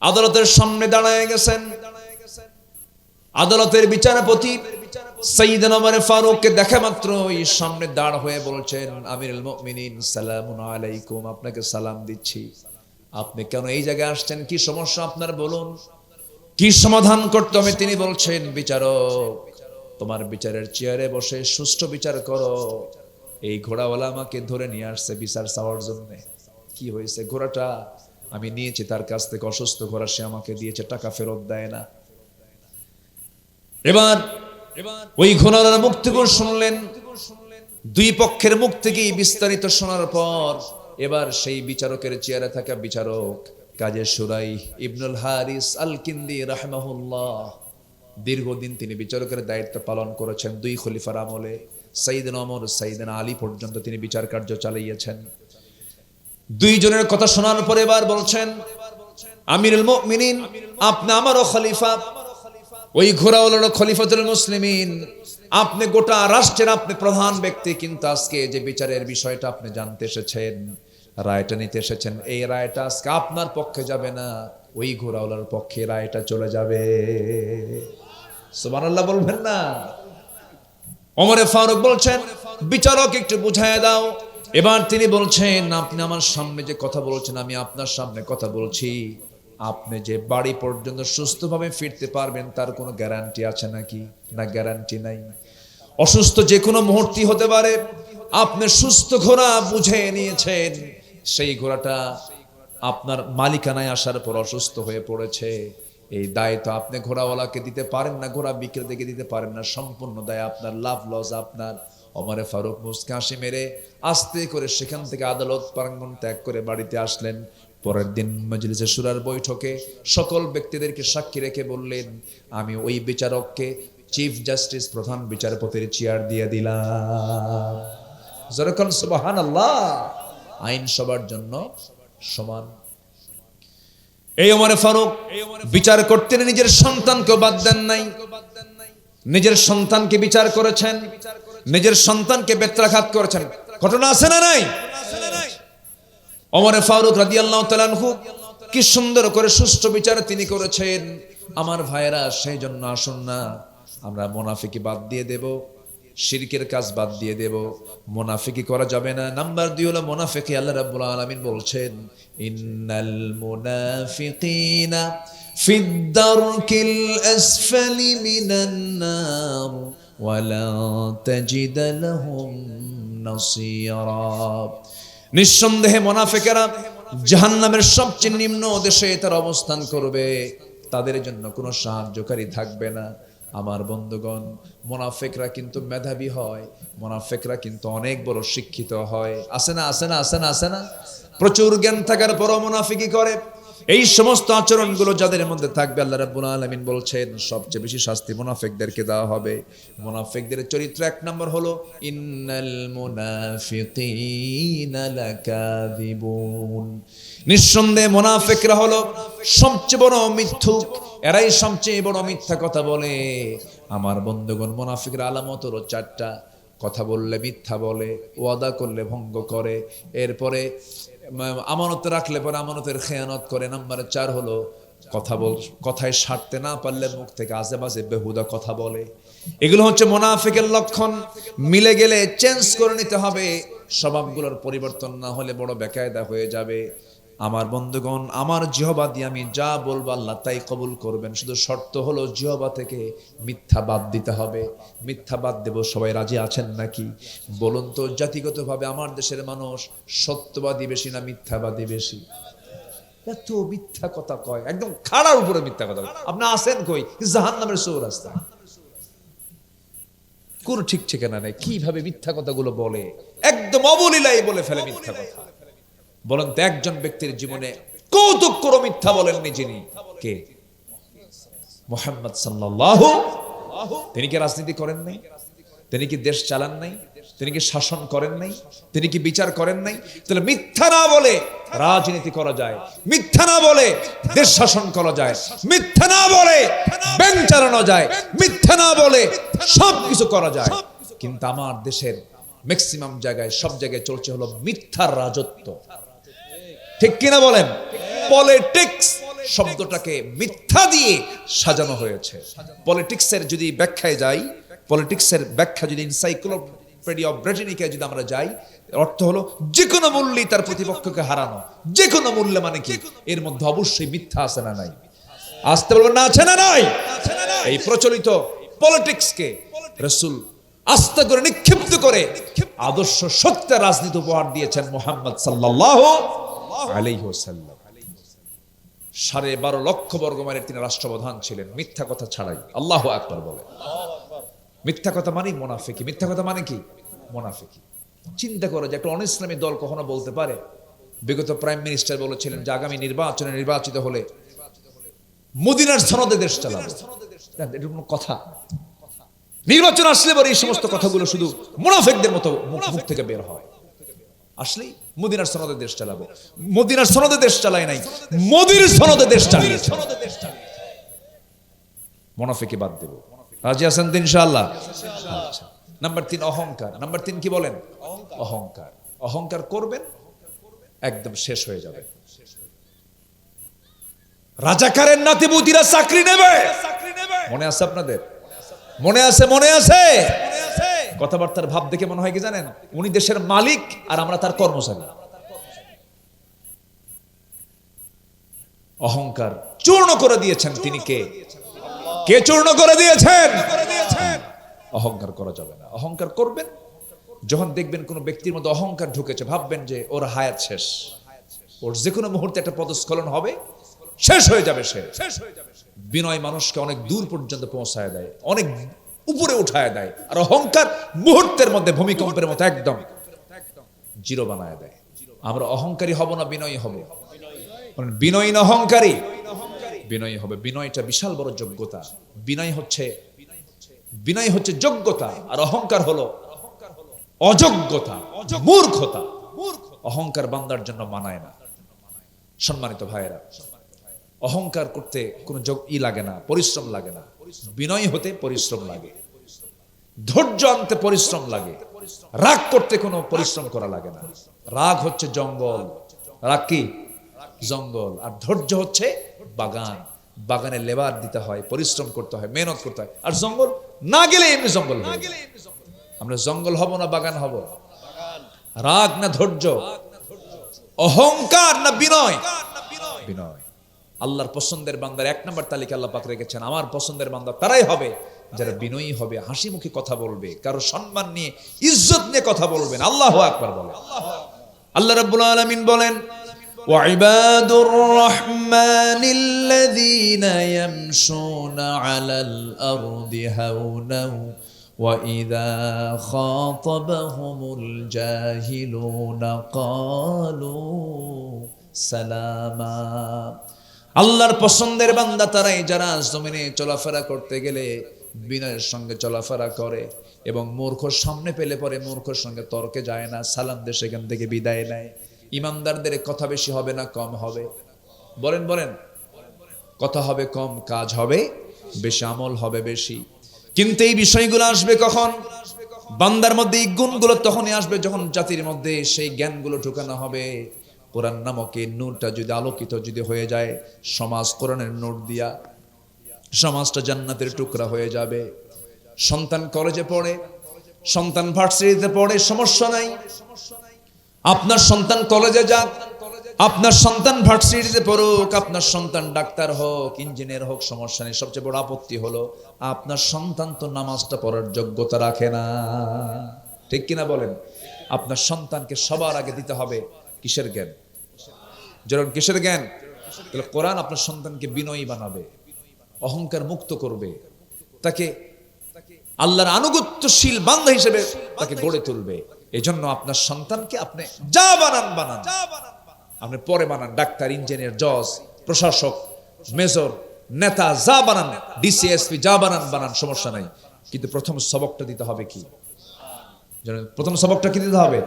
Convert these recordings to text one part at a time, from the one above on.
আদালতের সামনে দাঁড়ায় গেছেন। আদালতের বিচারপতি সাইয়েদনা ওমর ফারুককে দেখা মাত্রই সামনে দাঁড় হয়ে বলছেন, আমিরুল মুমিনিন সালামুন আলাইকুম, আপনাকে সালাম দিচ্ছি। আপনি কেন এই জায়গায় আসছেন? কি সমস্যা আপনার বলুন, কি সমাধান করতে হবে? তিনি বলছেন, বিচারক, তোমার বিচারের চেয়ারে বসে সুষ্ঠু বিচার করো। এই ঘোড়াওয়ালা আমাকে ধরে নিয়ে আসছে বিচার চাওয়ার জন্য। কি হয়েছে? ঘোড়াটা আমি নিয়েছি তার কাছ থেকে, অসুস্থ ঘোড়া, সে আমাকে দিয়েছে, টাকা ফেরত দেয় না। এবার ওই ঘোড়াওয়ালার মুখ থেকে শুনলেন, দুই পক্ষের মুখ থেকেই বিস্তারিত শোনার পর এবার সেই বিচারকের চেয়ারে থাকা বিচারক কাজী শুরাইহ ইবনুল হারিস আল কিন্দি রাহিমাহুল্লাহ, দীর্ঘদিন তিনি বিচারকের দায়িত্ব পালন করেছেন। দুই খলিফার আমলে সাইয়েদনা ওমর, সাইয়েদনা আলী পর্যন্ত তিনি বিচার কার্য চালিয়েছেন। দুইজনের কথা শোনার পরে এবার বলছেন, আমিরুল মুমিনিন, আপনি আমারও খলিফা, ওই ঘোড়াওয়ালার খলিফাতুল মুসলিমিন, আপনি গোটা রাষ্ট্রের আপনি প্রধান ব্যক্তি, কিন্তু আজকে যে বিচারের বিষয়টা আপনি জানতে এসেছেন, রায়টা নিতে এসেছেন, এই রায়টা আজকে আপনার পক্ষে যাবে না, ওই ঘোড়াওয়ালার পক্ষে রায়টা চলে যাবে। সুবহানাল্লাহ বলবেন না? ওমর ফারুক বলছেন, বিচারক একটু বুঝায় দাও। এবার তিনি বলছেন, আপনি আমার সামনে যে কথা বলছেন, আমি আপনার সামনে কথা বলছি, আপনি যে বাড়ি পর্যন্ত সুস্থভাবে ফিরতে পারবেন তার কোনো গ্যারান্টি আছে নাকি? না, গ্যারান্টি নাই। অসুস্থ যে কোনো মুহূর্তে হতে পারে। আপনি সুস্থ ঘোড়া বুঝে নিয়েছেন, সেই ঘোড়াটা আপনার মালিকানায় আসার পর অসুস্থ হয়ে পড়েছে, এই দায় তো আপনি ঘোড়াওয়ালাকে দিতে পারেন না, ঘোড়া বিক্রেতাকে দিতে পারেন না, সম্পূর্ণ দায় আপনার, লাভ লস আপনার। ওমর ফারুক মুস্কি হাসি মেরে আস্তে করে সেখান থেকে আদালত প্রাঙ্গণ ত্যাগ করে বাড়িতে আসলেন। পরের দিন মজলিসে শুরার বৈঠকে সকল ব্যক্তিদেরকে সাক্ষী রেখে বললেন, আমি ওই বিচারককে চিফ জাস্টিস, প্রধান বিচারপতির চেয়ার দিয়ে দিলাম। যেরকম সুবহানাল্লাহ, আইন সবার জন্য সমান। এই ওমর ফারুক বিচার করতেন, নিজের সন্তানকে বাদ দেন নাই, নিজের সন্তানকে বিচার করেছেন, নিজের সন্তানকে বেত্রাঘাত করেছেন। ঘটনা আছে না নাই? ওমর ফারুক রাদিয়াল্লাহু তাআলা আনহু কি সুন্দর করে সুষ্ঠু বিচার তিনি করেছেন। আমার ভাইয়েরা, সেই জন্য আসুন না আমরা মুনাফিকি বাদ দিয়ে দেব, শিরকের কাজ বাদ দিয়ে দেব, মুনাফিকি করা যাবে না। নাম্বার 2 হলো মুনাফিকি। আল্লাহ রাব্বুল আলামিন বলছেন, ইন্নাল মুনাফিকিনা ফিদ দারকিল আসফালি মিনান নার ওয়ালা তাজিদ লাহুম নাসীরা। নিঃসন্দেহে মুনাফিকেরা জাহান্নামের সবচেয়ে নিম্ন দেশে তার অবস্থান করবে, তাদের জন্য কোনো সাহায্যকারী থাকবে না। আমার বন্ধুগণ, মুনাফিকরা কিন্তু মেধাবী হয়, মুনাফিকরা কিন্তু অনেক বড় শিক্ষিত হয়। আছে না? আছে না? আছে না? আছে না? প্রচুর জ্ঞান থাকার পরও মুনাফিকি করে। এই সমস্ত আচরণগুলো যাদের মধ্যে থাকবে, আল্লাহ রাব্বুল আলামিন বলছেন সবচেয়ে বেশি শাস্তি মুনাফিকদেরকে দেওয়া হবে। মুনাফিকদের চরিত্র 1 নম্বর হলো, ইন্নাল মুনাফিকিনা লাকাযিবুন। নিঃসন্দেহে মুনাফিকরা হলো সবচেয়ে বড় মিথ্যুক, এরাই সবচেয়ে বড় মিথ্যা কথা বলে। আমার বন্ধুগণ, মুনাফিকের আলামত হলো 4টা। কথা বললে মিথ্যা বলে, ওয়াদা করলে ভঙ্গ করে, এরপরে আমানত রাখলে পরে আমানতের খেয়ানত করে। নাম্বার 4 হলো কথায় সারতে না পারলে মুখ থেকে আজে বাজে বেহুদা কথা বলে। এগুলো হচ্ছে মুনাফিকের লক্ষণ। মিলে গেলে চেঞ্জ করে নিতে হবে, স্বভাবগুলোর পরিবর্তন না হলে বড় বেকায়দা হয়ে যাবে। আমার বন্ধুগণ, আমার জিহ্বা দিয়ে আমি যা বলবো আল্লাহ তাই কবুল করবেন, শুধু শর্ত হলো জিহ্বা থেকে মিথ্যা বাদ দিতে হবে। মিথ্যা বাদ দেব, সবাই রাজি আছেন নাকি বলুন তো? জাতিগতভাবে আমার দেশের মানুষ সত্যবাদী বেশি না মিথ্যাবাদী বেশি? এত মিথ্যা কথা কয়, একদম খাড়ার উপরে মিথ্যা কথা। আপনি আছেন কই? জাহান্নামের চৌরাস্তা। কোন ঠিক ঠিকানা নেই, কিভাবে মিথ্যা কথাগুলো বলে, একদম অবলীলায় বলে ফেলে মিথ্যা কথা। বলেন তো, একজন ব্যক্তির জীবনে কৌতুক করে মিথ্যা বলেননি যিনি? কে? মুহাম্মদ সাল্লাল্লাহু। তিনি কি রাজনীতি করেন নাই? তিনি কি দেশ চালান নাই? তিনি কি শাসন করেন নাই? তিনি কি বিচার করেন নাই? তাহলে মিথ্যা না বলে রাজনীতি করা যায়, মিথ্যা না বলে দেশ শাসন করা যায়, মিথ্যা না বলে ব্যাংক চালানো যায়, মিথ্যা না বলে সবকিছু করা যায়। কিন্তু আমার দেশের ম্যাক্সিমাম জায়গায়, সব জায়গায় চলছে হলো মিথ্যার রাজত্ব। ঠিক কিনা বলেন? পলিটিক্স, শব্দটাকে মিথ্যা দিয়ে সাজানো হয়েছে। পলিটিক্সের যদি ব্যাখ্যায় যাই, পলিটিক্সের ব্যাখ্যা যদি এনসাইক্লোপিডিয়া অফ ব্রিটানিকা যদি আমরা যাই, অর্থ হলো যে কোনো মূল্যে তার প্রতিপক্ষকে হারানো। যে কোনো মূল্যে মানে কি? এর মধ্যে অবশ্যই মিথ্যা আছে না নাই? আসতে বলবেন না আছে না নাই? এই প্রচলিত পলিটিক্সকে রাসূল আস্তে করে নিক্ষিপ্ত করে আদর্শ সত্যের রাজনীতি উপহার দিয়েছেন মুহাম্মদ সাল্লাল্লাহু আলাইহি ওয়াসাল্লাম। 12.5 লক্ষ বর্গমাইলের তিনি রাষ্ট্রপ্রধান ছিলেন, মিথ্যা কথা ছাড়াই। আল্লাহু আকবার বলে। মিথ্যা কথা মানে মুনাফিকি। মিথ্যা কথা মানে কি? মুনাফিকি। চিন্তা করো যে একটা অনিসলামী দল কখনো বলতে পারে? বিগত প্রাইম মিনিস্টার বলেছিলেন যে আগামী নির্বাচনে নির্বাচিত হলে মদিনার সনদে দেশ চালাবো। এটা কোনো কথা? নির্বাচন আসলে পরে এই সমস্ত কথাগুলো শুধু মুনাফিকদের মতো মুখ থেকে বের হয়। আসলেই মদিনার সনদে দেশ চালাবো। মদিনার সনদে দেশ চালায় নাই, মোদির সনদে দেশ চালিয়েছে। মুনাফিকি বাদ দেব। রাজি আছেন তো ইনশাআল্লাহ? আচ্ছা, নাম্বার 3 অহংকার। নাম্বার 3 কি বলেন? অহংকার। অহংকার করবেন একদম শেষ হয়ে যাবে। রাজাকারের নাতিপুতিরা চাকরি নেবে, মনে আছে আপনাদের? মনে আছে? মনে আছে? কথাবার্তার ভাব দেখে মনে হয় কি জানেন? উনি দেশের মালিক আর আমরা তার কর্মচারী। অহংকার চূর্ণ করে দিয়েছেন তিনি। কে? কে চূর্ণ করে দিয়েছেন? অহংকার করা যাবে না। অহংকার করবেন যখন দেখবেন কোন ব্যক্তির মধ্যে অহংকার ঢুকেছে, ভাববেন যে ওর হায়াত শেষ, ওর যে কোনো মুহূর্তে একটা পদস্খলন হবে, শেষ হয়ে যাবে সে। বিনয় মানুষকে অনেক দূর পর্যন্ত পৌঁছায় দেয়, অনেক উপরে উঠায় দেয়। আর অহংকার মুহূর্তের মধ্যে ভূমিকম্পের মতো একদম জিরো বানায় দেয়। আমরা অহংকারী হব না বিনয়ী হব? বিনয়ী না অহংকারী? বিনয়ী হবে। বিনয়টা বিশাল বড় যোগ্যতা। বিনয় হচ্ছে যোগ্যতা, আর অহংকার হলো অযোগ্যতা, মূর্খতা। অহংকার বান্দার জন্য মানায় না। সম্মানিত ভাইয়েরা, অহংকার করতে কোনো লাগে না, পরিশ্রম লাগে না। বিনয় হতে পরিশ্রম লাগে, ধৈর্য আনতে পরিশ্রম লাগে, রাগ করতে কোনো পরিশ্রম করা লাগে না। রাগ হচ্ছে জঙ্গল। রাগ কি? জঙ্গল। আর ধৈর্য হচ্ছে বাগান। বাগানে লেবার দিতে হয়, পরিশ্রম করতে হয়, মেহনত করতে হয়। আর জঙ্গল না গেলে এমনি জঙ্গল হয়ে যায়। আমরা জঙ্গল হব না বাগান হব? রাগ না ধৈর্য? অহংকার না বিনয়? বিনয়। আল্লাহর পছন্দের বান্দার 1 নম্বর তালিকা আল্লাহ পাক রেখেছেন। আমার পছন্দের বান্দা তারাই হবে যারা বিনয়ী হবে, হাসি মুখে কথা বলবে, কারো সম্মান নিয়ে, ইজ্জত নিয়ে কথা বলবেন। আল্লাহু আকবার বলেন। আল্লাহ রাব্বুল আলামিন বলেন, وعباد الرحمن الذين يمشون على الأرض هونا وإذا خاطبهم الجاهلون قالوا سلاما। আল্লাহর পছন্দের বান্দা তারাই যারা জমিনে চলাফেরা করতে গেলে বিনয়ের সঙ্গে চলাফেরা করে এবং মূর্খর সামনে পেলে পরে মূর্খর সঙ্গে তর্কে যায় না, সালাম দিয়ে সেখান থেকে বিদায় নেয়। ইমানদারদের কথা বেশি হবে না কম হবে? বলেন বলেন। কথা হবে কম, কাজ হবে বেশি, আমল হবে বেশি। কিন্তু এই বিষয়গুলো আসবে কখন? বান্দার মধ্যে এই গুণগুলো তখনই আসবে যখন জাতির মধ্যে সেই জ্ঞানগুলো ঢুকানো হবে। কোরআন নামক এই নূরটা যদি আলোকিত যদি হয়ে যায়, সমাজ কোরআনের নূর দিয়া সমাজটা জান্নাতের টুকরা হয়ে যাবে। সন্তান কলেজে পড়ে, সন্তান ভার্সিটিতে পড়ে, সমস্যা নাই। আপনার সন্তান কলেজে যাক, আপনার সন্তান ভার্সিটিতে পড়ুক, আপনার সন্তান ডাক্তার হোক, ইঞ্জিনিয়ার হোক, সমস্যা নেই। সবচেয়ে বড় আপত্তি হলো আপনার সন্তান তো নামাজটা পড়ার যোগ্যতা রাখে না। ঠিক কিনা বলেন? আপনার সন্তানকে সবার আগে দিতে হবে কিসের জ্ঞান? যেমন কিসের জ্ঞান? তাহলে কোরআন আপনার সন্তানকে বিনয়ী বানাবে, অহংকার মুক্ত করবে, তাকে আল্লাহর আনুগত্যশীল বান্দা হিসেবে তাকে গড়ে তুলবে। এই জন্য আপনার সন্তানকে আপনি যা বানান বানান, আপনি পরে বানান ডাক্তার, ইঞ্জিনিয়ার, জজ, প্রশাসক, মেজর, নেতা, যা বানান, ডিসিএসপি, যা বানান বানান, সমস্যা নাই। কিন্তু প্রথম সবকটা দিতে হবে কি? প্রথম সবকটা কি দিতে হবে?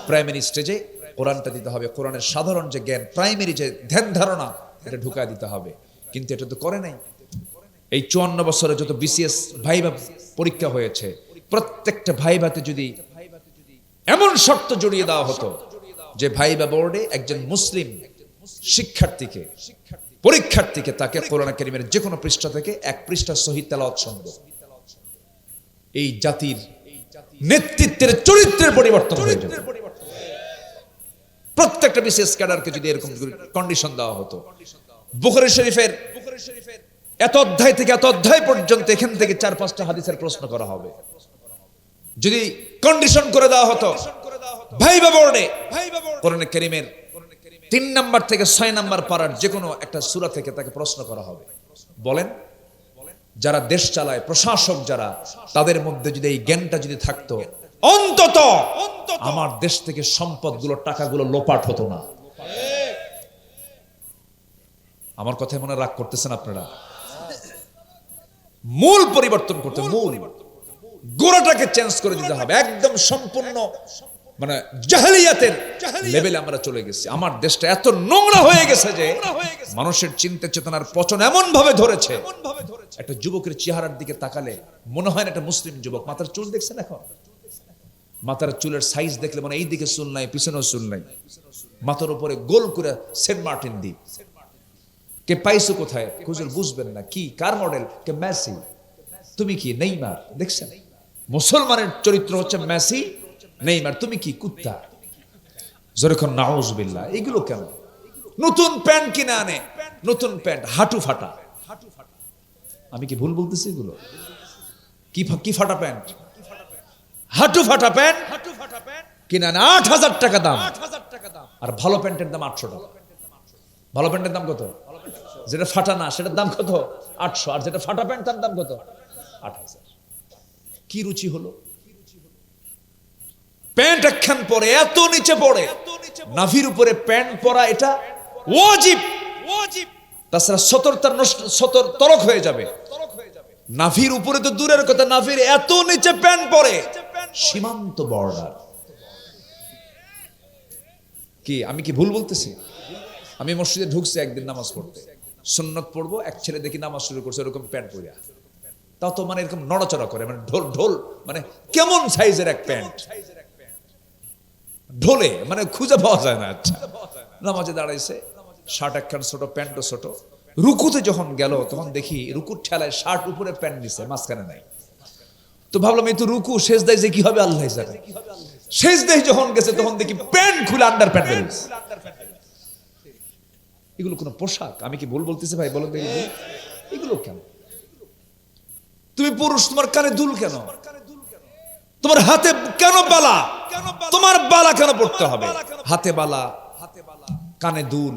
প্রাইমারি স্টেজে কোরআনটা দিতে হবে। কোরআনের সাধারণ যে জ্ঞান, প্রাইমারি যে ধ্যান ধারণা, এটা ঢুকায় দিতে হবে। কিন্তু এটা তো করে নাই। এই 54 বছরে যত বিসিএস ভাইভা পরীক্ষা হয়েছে, প্রত্যেকটা ভাইভাতে যদি এমন শর্ত জড়িয়ে দেওয়া হতো যে ভাইভা বোর্ডে একজন মুসলিম শিক্ষার্থীকে পরীক্ষার্থীকে তাকে কোরআন কারীমের যে কোনো পৃষ্ঠা থেকে এক পৃষ্ঠা সহিত তেলাওয়াত শোনাবো। এই জাতির নেতৃত্বের চরিত্রের পরিবর্তন হয়ে যাবে। প্রত্যেকটা বিশেষ ক্যাডারকে যদি এরকম কন্ডিশন দেওয়া হতো, বুখারী শরীফের এত অধ্যায় থেকে এত অধ্যায় পর্যন্ত এখান থেকে 4-5টা হাদিসের প্রশ্ন করা হবে, যদি কন্ডিশন করে দেওয়া হতো ভাইবা বোর্ডে কোরআন কারীমের 3 নাম্বার থেকে 6 নাম্বার পারার যে কোনো একটা সূরা থেকে তাকে প্রশ্ন করা হবে। বলেন, যারা দেশ চালায়, প্রশাসক যারা, তাদের মধ্যে যদি এই জ্ঞানটা যদি থাকতো, অন্তত আমার দেশ থেকে সম্পদগুলো, টাকাগুলো লোপাট হতো না। আমার কথায় মনে রাগ করতেছেন আপনারা? মূল পরিবর্তন করতে, মূল গোড়াটাকে চেঞ্জ করে দিতে হবে। একদম সম্পূর্ণ মানে জাহেলিয়াতের লেভেলে আমরা চলে গেছি। আমার দেশটা এত নোংরা হয়ে গেছে যে মানুষের চিন্তা চেতনার পচন এমন ভাবে ধরেছে, একটা যুবকের চেহারার দিকে তাকালে মনে হয় না একটা মুসলিম যুবক। মাথার চুল দেখছেন এখন? মাথার চুলের সাইজ দেখলে মানে এই দিকে চুল নাই, পিছনেও চুল নাই, মাথার উপরে গোল করে সেন্ট মার্টিন দি। কে পাইছো কোথায়? হুজুর বুঝবেন না। কি, কার মডেল? কে মেসি। তুমি কি নেইমার? দেখছেন? মুসলমানের চরিত্র হচ্ছে মেসি, নেইমার। তুমি কি কুত্তা? যেরকম নাউজুবিল্লাহ। এগুলো কেন? নতুন প্যান্ট কিনে আনে, নতুন প্যান্ট হাঁটু ফাটা। আমি কি ভুল বলতেছি? এগুলো কি ফাটা প্যান্ট, হাঁটু ফাটা প্যান্ট কিনে আনে 8,000 টাকা দাম, আর ভালো প্যান্টের দাম 800 টাকা। ভালো প্যান্টের দাম কত? যেটা ফাটা না সেটার দাম কত? 800। আর যেটা ফাটা প্যান্ট তার দাম কত? 8,000। কি রুচি হলো? প্যান্ট একখান পরে এত নিচে পড়ে, নাভির উপরে প্যান্ট পরা এটা ওয়াজিব। তাছাড়া সতর তরক হয়ে যাবে। নাভির উপরে তো দূরের কথা, নাভির এত নিচে প্যান্ট পরে, সীমান্ত বর্ডার। কি আমি কি ভুল বলতেছি? আমি মসজিদে ঢুকছি একদিন নামাজ পড়তে, সুন্নত পড়বো, এক ছেলে দেখি নামাজ শুরু করছে এরকম প্যান্ট পরিয়া। তাও তো মানে এরকম নড়াচড়া করে, মানে ঢোল ঢোল, মানে কেমন সাইজের এক প্যান্ট, ঢোলে মানে খুঁজে পাওয়া যায় না। আচ্ছা, নামাজে দাঁড়াইছে, শার্ট একখান ছোট, প্যান্টও ছোট। রুকুতে যখন গেল তখন দেখি রুকুর ঠেলায় শার্ট উপরে, প্যান্ট নিছে, মাঝখানে নাই। তো ভাবলাম এই তো রুকু, সেজদায় যে কি হবে আল্লাহ জানে। সেজদায় যখন গেছে তখন দেখি প্যান্ট খুলে আন্ডার প্যান্ট বেরিয়েছে। এগুলো কোন পোশাক? আমি কি ভুল বলতেছি ভাই? বলেন দেখি, এগুলো কেন? তুমি পুরুষ, তোমার কানে দুল কেন? তোমার হাতে কেন বালা? তোমার বালা কেন পড়তে হবে? হাতে বালা, কানে দুল,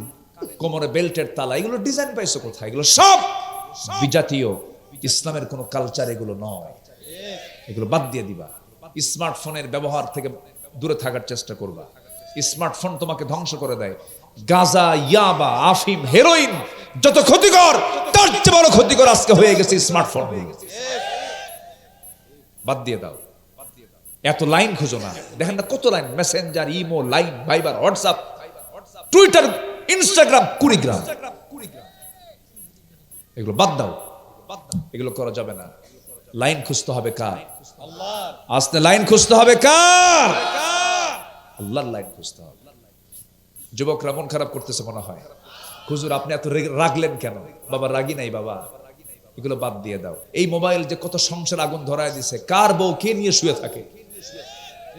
কোমরে বেল্টের তালা, এগুলো ডিজাইন পাইছো কোথায়? এগুলো সব বিজাতীয়, ইসলামের কোন কালচার এগুলো নয়। এগুলো বাদ দিয়ে দিবা। স্মার্টফোনের ব্যবহার থেকে দূরে থাকার চেষ্টা করবা। স্মার্টফোন তোমাকে ধ্বংস করে দেয়। গাঁজা, ইয়াবা, আফিম, হেরোইন যত ক্ষতিকর, তার চেয়ে বড় ক্ষতিকর আজকে হয়ে গেছে স্মার্টফোন। বাদ দিয়ে দাও। এত লাইন খুঁজো না। দেখেন না কত Line, Messenger, imo, Line, Viber, WhatsApp, Twitter, Instagram, Kurigram. এগুলো বাদ দাও, এগুলো করা যাবে না। লাইন খুঁজতে হবে কার? আস্তে লাইন খুঁজতে হবে কার? আল্লাহর লাইন খুঁজতে হবে। যুবকরা মন খারাপ করতেছে মনে হয়, হুজুর আপনি এত রাগলেন কেন? বাবা রাগি নাই বাবা, এগুলো বাদ দিয়ে দাও। এই মোবাইল যে কত সংসার আগুন ধরায় দিছে, কার বউ কে নিয়ে শুয়ে থাকে?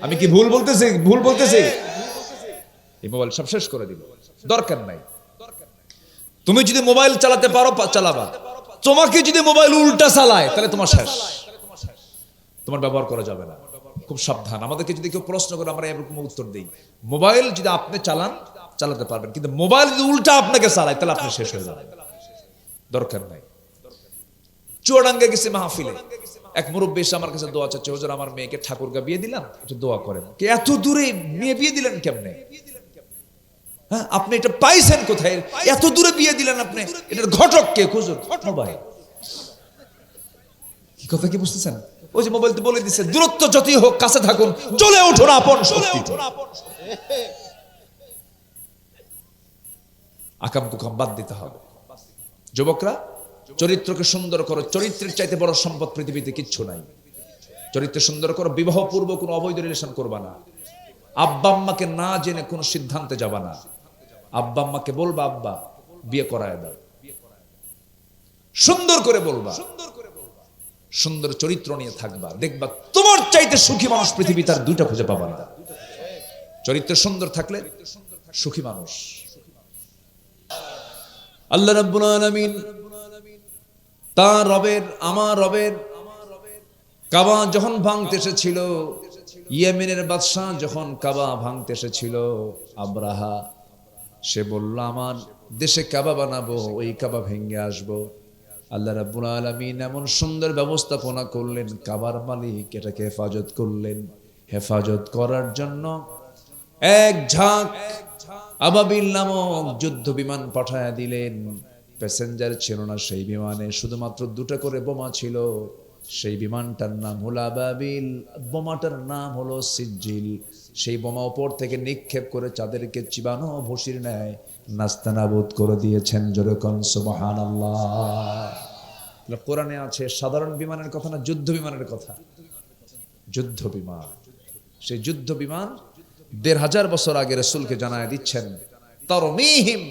আমি কি ভুল বলতেছি? ভুল বলতেছি? এই মোবাইল সব শেষ করে দিল, দরকার নাই। তুমি যদি মোবাইল চালাতে পারো চালাবা, তোমাকে যদি মোবাইল উল্টা চালায় তাহলে তোমার শেষ, তোমার ব্যবহার করা যাবে না। খুব সাবধান। আমাদেরকে যদি কেউ প্রশ্ন করে আমরা এরকম উত্তর দিই, মোবাইল যদি আপনি চালান চালাতে পারবেন, কিন্তু মোবাইল যদি উল্টা আপনাকে চালায় তাহলে আপনি শেষ হয়ে যাবেন। দরকার নাই। চুয়াডাঙ্গা গেছে মাহফিলে, এক মুরব্বী এসে আমার কাছে দোয়া চাচ্ছে, হুজুর আমার মেয়েকে ঠাকুরগা বিয়ে দিলাম, একটু দোয়া করেন। এত দূরে মেয়ে বিয়ে দিলেন কেমনে? হ্যাঁ, আপনি এটা পাইছেন কোথায়? এত দূরে বিয়ে দিলেন আপনি, এটার ঘটক কে? হুজুর মোবাইল। কি কথা কি বুঝতেছেন? ওই যে মোবাইল তো বলে দিচ্ছে, দূরত্ব যতই হোক কাছে থাকুন, চলে উঠুন আপন শক্তিতে। আকাম কুকাম বাদ দিতে হবে। যুবকরা চরিত্রকে সুন্দর করো। চরিত্রের চাইতে বড় সম্পদ পৃথিবীতে কিচ্ছু নাই। চরিত্র সুন্দর করো। বিবাহ পূর্ব কোনো অবৈধ রিলেশন করবা না। আব্বা আম্মাকে না জেনে কোনো সিদ্ধান্তে যাবা না। আব্বা আম্মাকে বলবা আব্বা বিয়ে করায় দাও, সুন্দর করে বলবা, সুন্দর চরিত্র নিয়ে থাকবা, দেখবা তোমার চাইতে সুখী মানুষ পৃথিবী তার দুইটা খুঁজে পাবা না। চরিত্র সুন্দর থাকলে সুখী মানুষ। আল্লাহ রাব্বুল আলামিন তার রবের, আমার রবের কাবা যখন ভাঙতে এসেছিল, ইয়েমেনের বাদশাহ যখন কাবা ভাঙতে এসেছিল, আব্রাহা সে বলল আমার দেশে কাবা বানাবো, ওই কাবা ভেঙে আসবো। আল্লাহ রাব্বুল আলামিন এমন সুন্দর ব্যবস্থাপনা করলেন, কাবার মালিক এটাকে হেফাজত করলেন। হেফাজত করার জন্য এক ঝাঁক আবাবিল নামক যুদ্ধ বিমান পাঠায়া দিলেন। প্যাসেঞ্জার ছিল না সেই বিমানে, শুধুমাত্র দুটো করে বোমা ছিল। সেই বিমানটার নাম হলো আবাবিল, বোমাটার নাম হলো সিজ্জিল। সেই বোমা উপর থেকে নিক্ষেপ করে চাঁদেরকে চিবানো ভসির ন্যায় নাস্তানাবুদ করে দিয়েছেন। জোরে কোন সুবহানাল্লাহ। কোরআনে আছে সাধারণ বিমানের কথা না, যুদ্ধ বিমানের কথা। যুদ্ধ বিমান, সেই যুদ্ধ বিমান ১৫০০ বছর আগে রাসূলকে জানায় দিচ্ছেন, তারমিহিম,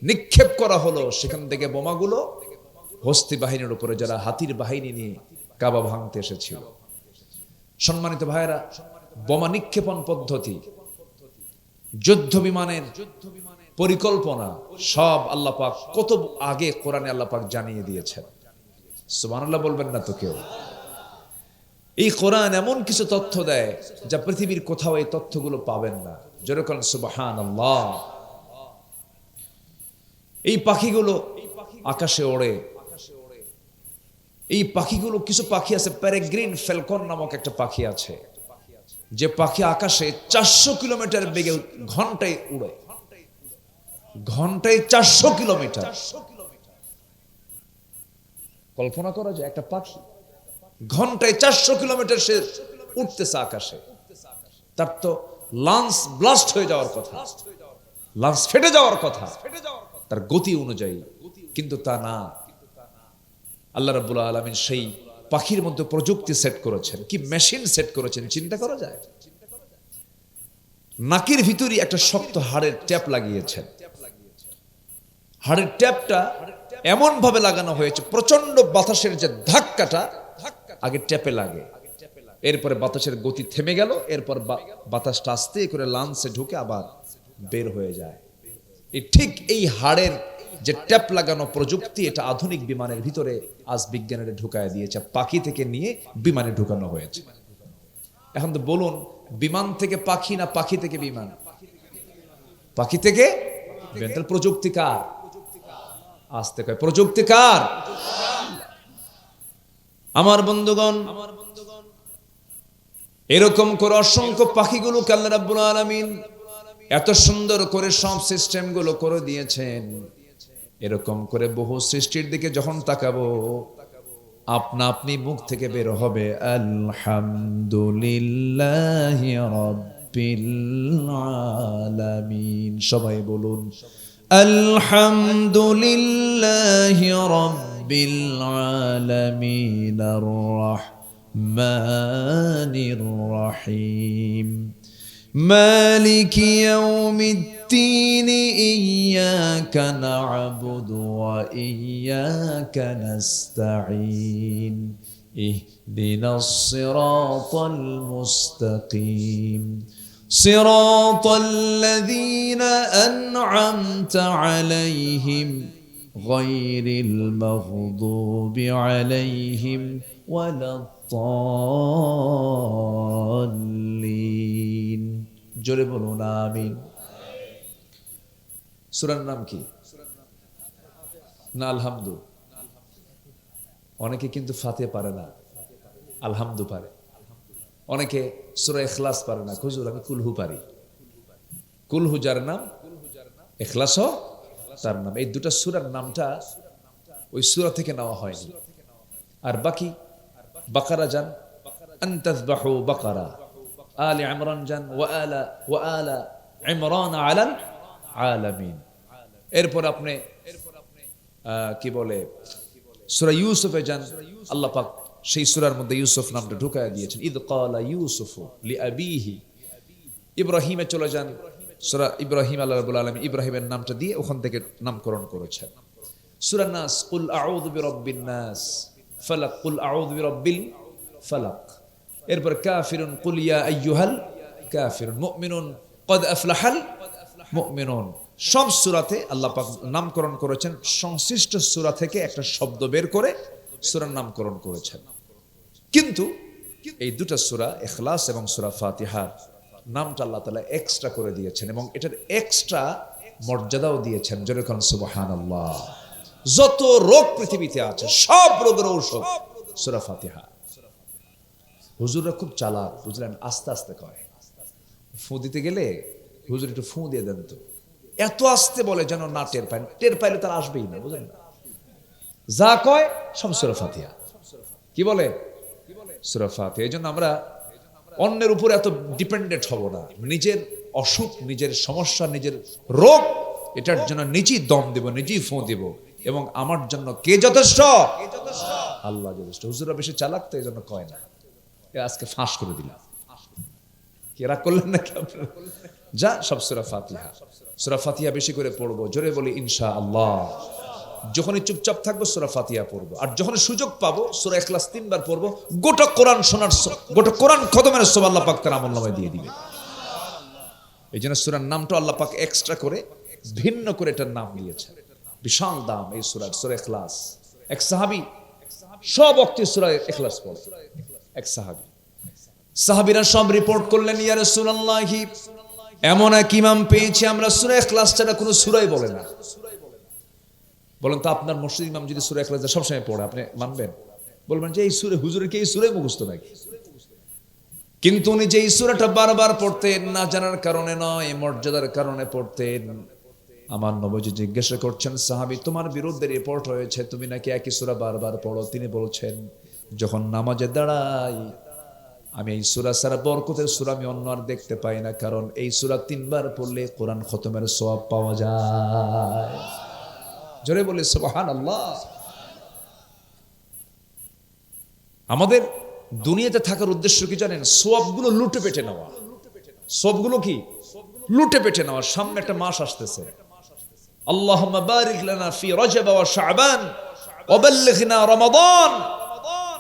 নিক্ষেপ করা হলো সেখান থেকে বোমাগুলো হস্তি বাহিনীর উপরে, যারা হাতির বাহিনী নিয়ে কাবা ভাঙতে এসেছিল। সম্মানিত ভাইরা, বোমা নিক্ষেপণ পদ্ধতি, যুদ্ধ বিমানের পরিকল্পনা সব আল্লাহ পাক কত আগে কোরআনে আল্লাহ পাক জানিয়ে দিয়েছেন। সুবহানাল্লাহ বলবেন না তো কেউ? এই কোরআন এমন কিছু তথ্য দেয় যা পৃথিবীর কোথাও এই তথ্যগুলো পাবেন না। যেরকম সুবহানাল্লাহ। এই পাখিগুলো আকাশে ওড়ে। এই পাখিগুলো, কিছু পাখি আছে, প্যারেগ্রিন ফ্যালকন নামক একটা পাখি আছে, যে পাখি আকাশে 400 কিলোমিটার বেগে ঘন্টায় উড়ে। ঘন্টায় 400 কিলোমিটার। কল্পনা করা যায় একটা পাখি ঘন্টায় 400 কিলোমিটার সে উঠতেছে আকাশে। তার তো লাঞ্চ ব্লাস্ট হয়ে যাওয়ার কথা, লাঞ্চ ফেটে যাওয়ার কথা তার গতি অনুযায়ী, কিন্তু তা না। আল্লাহ রাব্বুল আলামিন সেই পাখির মধ্যে প্রযুক্তি সেট করেছেন। কি মেশিন সেট করেছেন চিন্তা করা যায়? নাকের ভিতরে একটা শক্ত হাড়ের ট্যাপ লাগিয়েছেন। হাড়ের ট্যাপটা এমন ভাবে লাগানো হয়েছে, প্রচন্ড বাতাসের যে ধাক্কাটা আগে ট্যাপে লাগে, এরপরে বাতাসের গতি থেমে গেল, এরপর বাতাসটা আস্তে করে লাঞ্চে ঢুকে আবার বের হয়ে যায়। ঠিক এই হাড়ের যে ট্যাপ লাগানো প্রযুক্তি, এটা আধুনিক বিমানের ভিতরে আজ বিজ্ঞানীরা ঢুকায় দিয়েছে। পাখি থেকে নিয়ে বিমানে ঢুকানো হয়েছে। এখন তো বলুন, বিমান থেকে পাখি না পাখি থেকে বিমান? পাখি থেকে। প্রযুক্তি কার? আসতে কয় প্রযুক্তি কার? আমার বন্ধুগণ, এরকম করে অসংখ্য পাখিগুলোকে আল্লাহ রাব্বুল আলামিন এত সুন্দর করে সব সিস্টেম গুলো করে দিয়েছেন। এরকম করে বহু সৃষ্টির দিকে যখন তাকাবো, আপনা আপনি মুখ থেকে বের হবে আলহামদুলিল্লাহি রাব্বিল আলামিন। সবাই বলুন আলহামদুলিল্লাহি রাব্বিল আলামিন আর রাহমানির রহিম مالك يوم الدين إياك نعبد وإياك نستعين اهدنا الصراط المستقيم صراط الذين أنعمت عليهم غير المغضوب عليهم ولا الضالين। জোরে বলুন আমিন। সূরার নাম কি? না আলহামদু। অনেকে কিন্তু ফাতিহা পারে না, আলহামদু পারে। অনেকে সূরা ইখলাস পারে না। হুজুর আমি কুলহু পারি। কুলহু যার নাম, ইখলাসও তার নাম। এই দুটো সূরার নামটা ওই সূরা থেকে নেওয়া হয়নি। আর বাকি বাকারা যান, আনতাযবাহু বাকারা, আলে ইমরান যান, ওয়া আলা ইমরান আলাল আলামিন। এরপর আপনি কি বলে সূরা ইউসুফে যান, আল্লাহ পাক সেই সূরার মধ্যে ইউসুফ নামটা ঢুকায় দিয়েছেন। ইদ ক্বালা ইউসুফু লিআবিহি। ইব্রাহিমে চলে যান, সূরা ইব্রাহিম, আল্লাহ রাব্বুল আলামিন ইব্রাহিমের নামটা দিয়ে ওখান থেকে নামকরণ করেছেন। সূরা নাস, কুল আউযু বিরাব্বিন নাস, ফালাক, কুল আউযু বিরাব্বিল ফালাক। এরপর কাফিরুন, কুল ইয়া আইয়ুহাল কাফিরুন, মুমিনুন, ক্বাদ আফলাহাল মুমিনুন। সব সূরাতে আল্লাহ পাক নামকরণ করেছেন, সংশ্লিষ্ট সূরা থেকে একটা শব্দ বের করে সূরার নামকরণ করেছেন। কিন্তু এই দুটো সূরা ইখলাস এবং সূরা ফাতিহার নামটা আল্লাহ তাআলা এক্সট্রা করে দিয়েছেন এবং এটার এক্সট্রা মর্যাদাও দিয়েছেন। জোরে কোন সুবহানাল্লাহ। যত রোগ পৃথিবীতে আছে সব রোগের ঔষধ সূরা ফাতিহা। হুজুররা খুব চালাক, বুঝলেন, আস্তে আস্তে কয়। ফু দিতে গেলে হুজুর একটু ফু দিয়ে দেন তো, এত আস্তে বলে যেন না টের পায়। টের পাইলে তার আসবেই না, বুঝলেন না। যা কয় সব সূরা ফাতিহা। কি বলে? সূরা ফাতিহা। এই জন্য আমরা অন্যের উপর এত ডিপেন্ডেন্ট হব না। নিজের অসুখ, নিজের সমস্যা, নিজের রোগ, এটার জন্য নিজেই দম দেব, নিজেই ফোঁ দেব। এবং আমার জন্য কে যথেষ্ট? আল্লাহ যথেষ্ট। হুজুররা বেশি চালাক তো, এই জন্য কয় না। আজকে ফাঁস করে দিলাম। কি রাগ করলেন নাকি আপনারা? যা, সব সূরা ফাতিহা। সূরা ফাতিহা বেশি করে পড়বো। জোরে বলি ইনশাআল্লাহ। যখনই চুপচাপ থাকবো সূরা ফাতিহা পড়বো, আর যখন সুযোগ পাবো সূরা ইখলাস 3 বার পড়বো। গোটা কোরআন শোনার, গোটা কোরআন খতমের সব আল্লাহ পাক তার আমলনামায় দিয়ে দিবে। এই জন্য সূরার নামটা আল্লাহ পাক এক্সট্রা করে, ভিন্ন করে এটার নাম দিয়েছেন। বিশাল দাম এই সূরার, সূরা ইখলাস। এক সাহাবী সব ওয়াক্তে সূরা ইখলাস পড়ে। এক সাহাবীরা সব রিপোর্ট করলেন, ইয়া রাসূলুল্লাহ, এমন এক ইমাম পেয়েছি আমরা সূরা ইখলাস ছাড়া কোনো সূরাই বলে না। বলেন তো, আপনার মসজিদ ইমাম যদি সূরা ইখলাস সবসময় পড়ে, আপনি মানবেন? বলবেন যে এই সূরা হুজুরের কি এই সূরাই মুখস্থ নাকি? কিন্তু উনি যে এই সূরাটা বারবার পড়তেন, না জানার কারণে নয়, মর্যাদার কারণে পড়তেন। আমার নবীজি জিজ্ঞাসা করছেন, সাহাবী, তোমার বিরুদ্ধে রিপোর্ট হয়েছে তুমি নাকি একই সূরা বারবার পড়ো। তিনি বলছেন, যখন নামাজে দাঁড়াই আমি এই সূরা ছাড়া বরকতের সূরা আমি অন্য আর দেখতে পাই না, কারণ এই সূরা 3 বার পড়লে কোরআন খতমের সওয়াব পাওয়া যায়। জোরে বলে সুবহানাল্লাহ। আমাদের দুনিয়াতে থাকার উদ্দেশ্য কি জানেন? সওয়াবগুলো লুটে পেটে নেওয়া। সওয়াবগুলো কি? লুটে পেটে নেওয়া। সামনে একটা মাস আসতেছে, আল্লাহুম্মা বারিক লানা ফি রজব ওয়া শাবান ওয়া বাল্লিগনা রমাদান।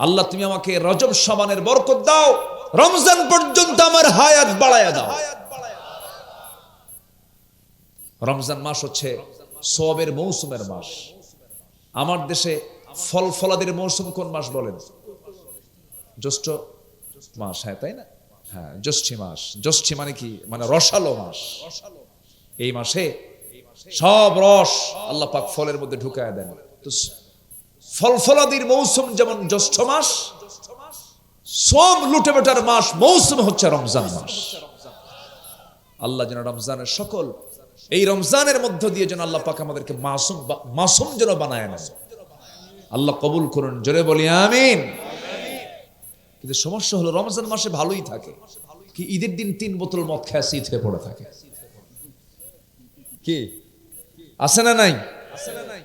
আল্লাহ তুমি আমাকে রজব শাবানের বরকত দাও, রমজান পর্যন্ত আমার হায়াত বাড়ায়া দাও। রমজান মাস হচ্ছে সওয়াবের মৌসুমের মাস। আমার দেশে ফল ফলাদির মৌসুম কোন মাস বলেন? জ্যৈষ্ঠ মাস। হ্যাঁ, তাই না? হ্যাঁ, জ্যৈষ্ঠী মাস। জ্যৈষ্ঠী মানে কি? মানে রসালো মাস। এই মাসে সব রস আল্লাহ পাক ফলের মধ্যে ঢুকায় দেন। তো ফল ফলাদির মৌসুম যেমন জ্যৈষ্ঠ মাস, সব লুটে বেটার মাস মৌসুম হচ্ছে রমজান মাস। আল্লাহ যেন রমজানের সকল, এই রমজানের মধ্য দিয়ে যেন আল্লাহ পাক আমাদেরকে মাসুম যেন বানায় নেন। আল্লাহ কবুল করুন। জোরে বলি আমিন। কিন্তু সমস্যা হলো রমজান মাসে ভালোই থাকে, কি ঈদের দিন 3 বোতল মদ খেয়ে শীত হয়ে পড়ে থাকে। কি আছে না নাই?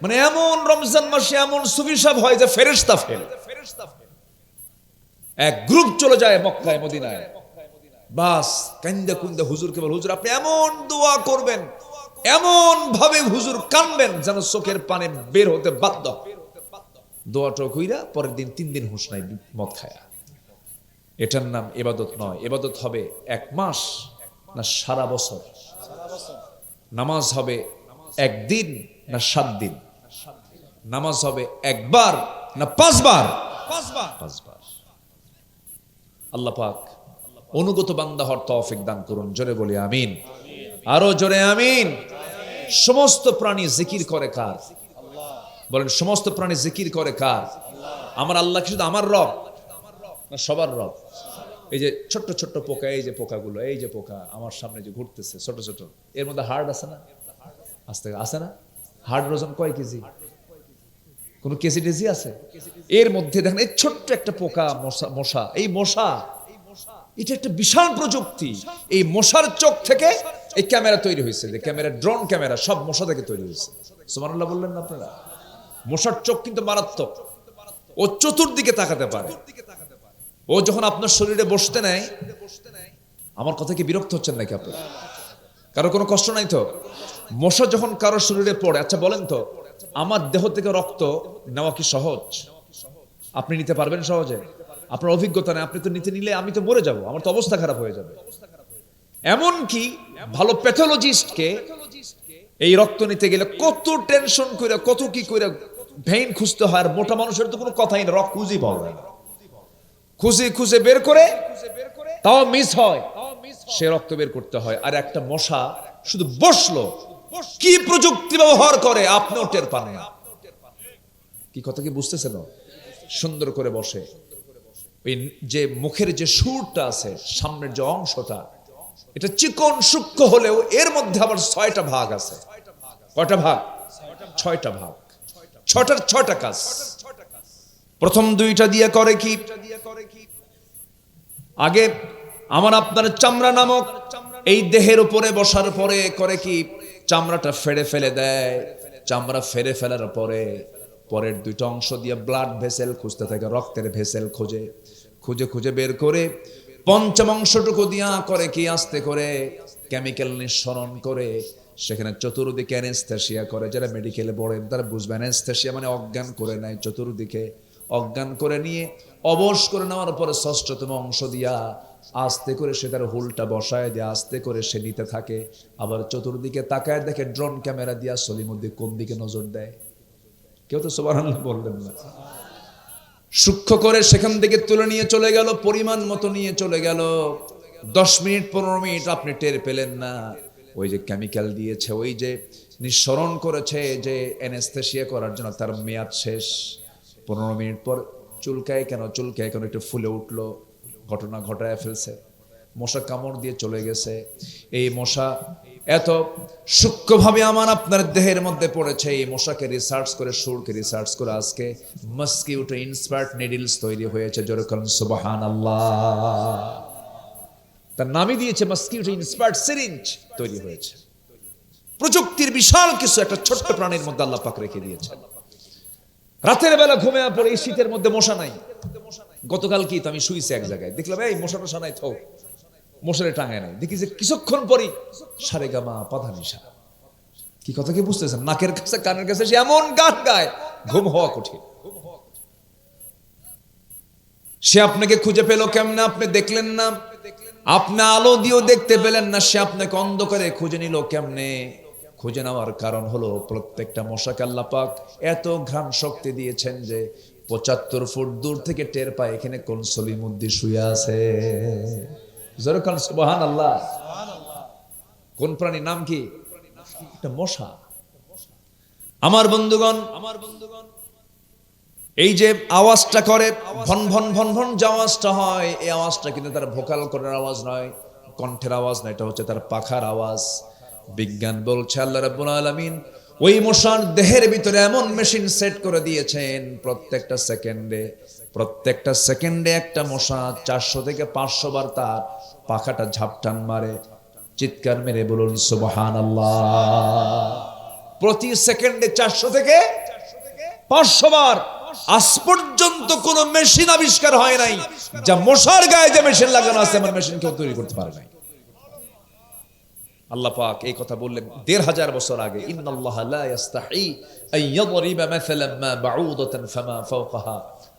মানে এমন রমজান মাসে এমন সুবিশাব হয় যে ফেরেশতা ফেল। এক গ্রুপ চলে যায় মক্কায় মদিনায়, বাস কান্দা কুন্দা হুজুরকে বল, হুজুর আপনি এমন দোয়া করবেন, এমন ভাবে হুজুর কানবেন যেন চোখের পানি বের হতে বাধ্য। দোয়াটা কইরা পরের দিন 3 দিন হুঁশ নাই মদ খায়া। এটার নাম ইবাদত নয়। ইবাদত হবে 1 মাস না সারা বছর। নামাজ হবে 1 দিন না 7 দিন। নামাজ হবে 1 বার না 5 বার। 5 বার। আল্লাহ পাক অনুগত বান্দা হওয়ার তৌফিক দান করুন। জোরে বলি আমিন। আরো জোরে আমিন। সমস্ত প্রাণী জিকির করে কার? বলেন, সমস্ত প্রাণী জিকির করে কার? আমার আল্লাহ কি শুধু আমার রব না সবার রব? এই যে ছোট্ট ছোট্ট পোকা, এই যে পোকাগুলো, এই যে পোকা আমার সামনে যে ঘুরতেছে ছোট ছোট, এর মধ্যে হার্ড আছে না? আস্তে আছে না? হার্ড ওজন কয় কেজি? কোন কেজি টেজি আছে? এর মধ্যে দেখেন এই ছোট্ট একটা পোকা, মশা। এই মশা, এটা একটা বিশাল প্রযুক্তি। এই মশার চোখ থেকে এই ক্যামেরা তৈরি হয়েছে, যে ক্যামেরা, ড্রোন ক্যামেরা সব মশা থেকে তৈরি হয়েছে। সুবহানাল্লাহ বললেন না আপনারা? মশার চোখ কিন্তু মারাত্মক। ও চতুর্দিকে তাকাতে পারে। ও যখন আপনার শরীরে বসতে নেয়, আমার কথা কি বিরক্ত হচ্ছেন নাকি আপনারা? কারো কোনো কষ্ট নাই তো? মশা যখন কারো শরীরে পড়ে, আচ্ছা বলেন তো, আমার দেহ থেকে রক্ত নেওয়া কি সহজ? আপনি নিতে পারবেন সহজে? আপনার অভিজ্ঞতা নেই, আপনি তো নিলে আমি তো মরে যাব, আমার তো অবস্থা খারাপ হয়ে যাবে। এমন কি ভালো প্যাথোলজিস্টকে এই রক্ত নিতে গেলে কত টেনশন করে, কত কি করে ভেইন খুঁজতে হয়। আর মোটা মানুষের তো কোনো কথাই না, রক্ত খুঁজেই পাওয়া যায় না। খুঁজে খুঁজে বের করে, তাও মিস হয়, সে রক্ত বের করতে হয়। আর একটা মশা শুধু বসলো, কি প্রযুক্তি ব্যবহার করে আপনিও টের পান না। কি কথা কি বুঝতেছেন? সুন্দর করে বসে, ওই যে মুখের যে সুরটা আছে, সামনের যে অংশটা, এটা চিকন সূক্ষ্ম হলেও এর মধ্যে আবার 6টা ভাগ আছে। কয়টা ভাগ? 6টা ভাগ। 6টার 6টা কাজ। প্রথম 2টা দিয়ে করে কি? আগে আমার আপনার চামড়া নামক এই দেহের উপরে বসার পরে করে কি? চামড়াটা ফেড়ে ফেলে দেয়। চামড়া ফেড়ে ফেলার পরে পরের 2টা অংশ দিয়ে ব্লাড ভেসেল খুঁজতে থাকে, রক্তের ভেসেল খুঁজে খুঁজে খুঁজে বের করে পঞ্চম অংশটুকু দিয়া করে কি? আস্তে করে কেমিক্যাল নিঃসরণ করে সেখানে চতুর্দিকে অ্যানেস্থেসিয়া করে। যারা মেডিকেলে পড়েন তারা বুঝবেন, অ্যানেস্থেসিয়া মানে অজ্ঞান করে নেয়। চতুর্দিকে অজ্ঞান করে নিয়ে অবশ করে নেওয়ার পরে 6তম অংশ দিয়া আস্তে করে সে তার হুলটা বসায় দিয়ে আস্তে করে সে নিতে থাকে। আবার চতুর্দিকে তাকায় দেখে ড্রোন ক্যামেরা দিয়া সলিমুদ্দিন কোন দিকে নজর দেয়। কেউ তো সুবহানাল্লাহ বললেন না। সূক্ষ্ম করে সেখান থেকে তুলে নিয়ে চলে গেল, পরিমাণ মতো নিয়ে চলে গেল। 10 মিনিট 15 মিনিট আপনি টের পেলেন না। ওই যে কেমিক্যাল দিয়েছে, ওই যে নিঃসরণ করেছে, যে অ্যানেস্থেসিয়া করার জন্য, তার মেয়াদ শেষ। 15 মিনিট পর চুলকায় কেন? চুলকায় কেন? একটু ফুলে উঠলো, ঘটনা ঘটায় ফেলছে। মশা কামড় দিয়ে চলে গেছে। এই মশা এত সূক্ষ্মভাবে আমার আপনার দেহের মধ্যে পড়েছে। এই মশাকে রিসার্চ করে, সুরকে রিসার্চ করে আজকে মস্কিউটো ইন্সপায়ার্ড নিডলস তৈরি হয়েছে। যেরকম সুবহানাল্লাহ, তার নামই দিয়েছে মস্কিউটো ইন্সপায়ার্ড সিরিঞ্জ তৈরি হয়েছে। প্রযুক্তির বিশাল কিছু একটা ছোট্ট প্রাণীর মধ্যে আল্লাহ পাক রেখে দিয়েছে। রাতের বেলা ঘুমে পড়ে এই শীতের মধ্যে মশা নাই। গতকাল কি তো আমি শুইছি এক জায়গায়, দেখলাম এই মশা টশা নাই, থাও মশারে টাঙায় নাই। দেখি যে কিছুক্ষণ পরই সারেগামা পাধানিসা। কি কথা কি বুঝতেছেন? নাকের কাছে কানের কাছে সে এমন গান গায়, ঘুম হওয়া কঠিন। সে আপনাকে খুঁজে পেল কেমনে? আপনি দেখলেন না, আপনি আলো দিয়েও দেখতে পেলেন না, সে আপনাকে অন্ধকারে খুঁজে নিল কেমনে? খুঁজে নেওয়ার কারণ হলো প্রত্যেকটা মশাকে আল্লাহ পাক এত ঘ্রাণ শক্তি দিয়েছেন যে 75 ফুট দূর থেকে টের পায় এখানে কোন সলিমুদ্দিন শুয়ে আছে। যেরকম সুবহানাল্লাহ। কোন প্রাণী? নাম কি? একটা মশা। আমার বন্ধুগণ, এই যে আওয়াজটা করে ভন ভন ভন ভন যে আওয়াজটা হয়, এই আওয়াজটা কিন্তু তার ভোকাল করার আওয়াজ নয়, কণ্ঠের আওয়াজ নয়, এটা হচ্ছে তার পাখার আওয়াজ। বিজ্ঞান বলছে আল্লাহ রাব্বুল আলামিন ওই মশার দেহের ভিতরে এমন মেশিন সেট করে দিয়েছেন, প্রত্যেকটা সেকেন্ডে একটা মশা 400 থেকে 500 বার তার পাখাটা ঝাপটান মারে। চিৎকার মেরে বলুন সুবহানাল্লাহ। প্রতি সেকেন্ডে 400 থেকে 500 বার। আজ পর্যন্ত কোন মেশিন আবিষ্কার হয় নাই যা মশার গায়ে যে মেশিন লাগানো আছে এমন মেশিন কেউ তৈরি করতে পারে নাই। আল্লাহ পাক এই কথা বললেন 1500 বছর আগে, ইন্নাল্লাহা লা ইস্তাহি আন ইয়াদরিবা মাসালান মা বাউদাতান ফামা ফাওকাহা।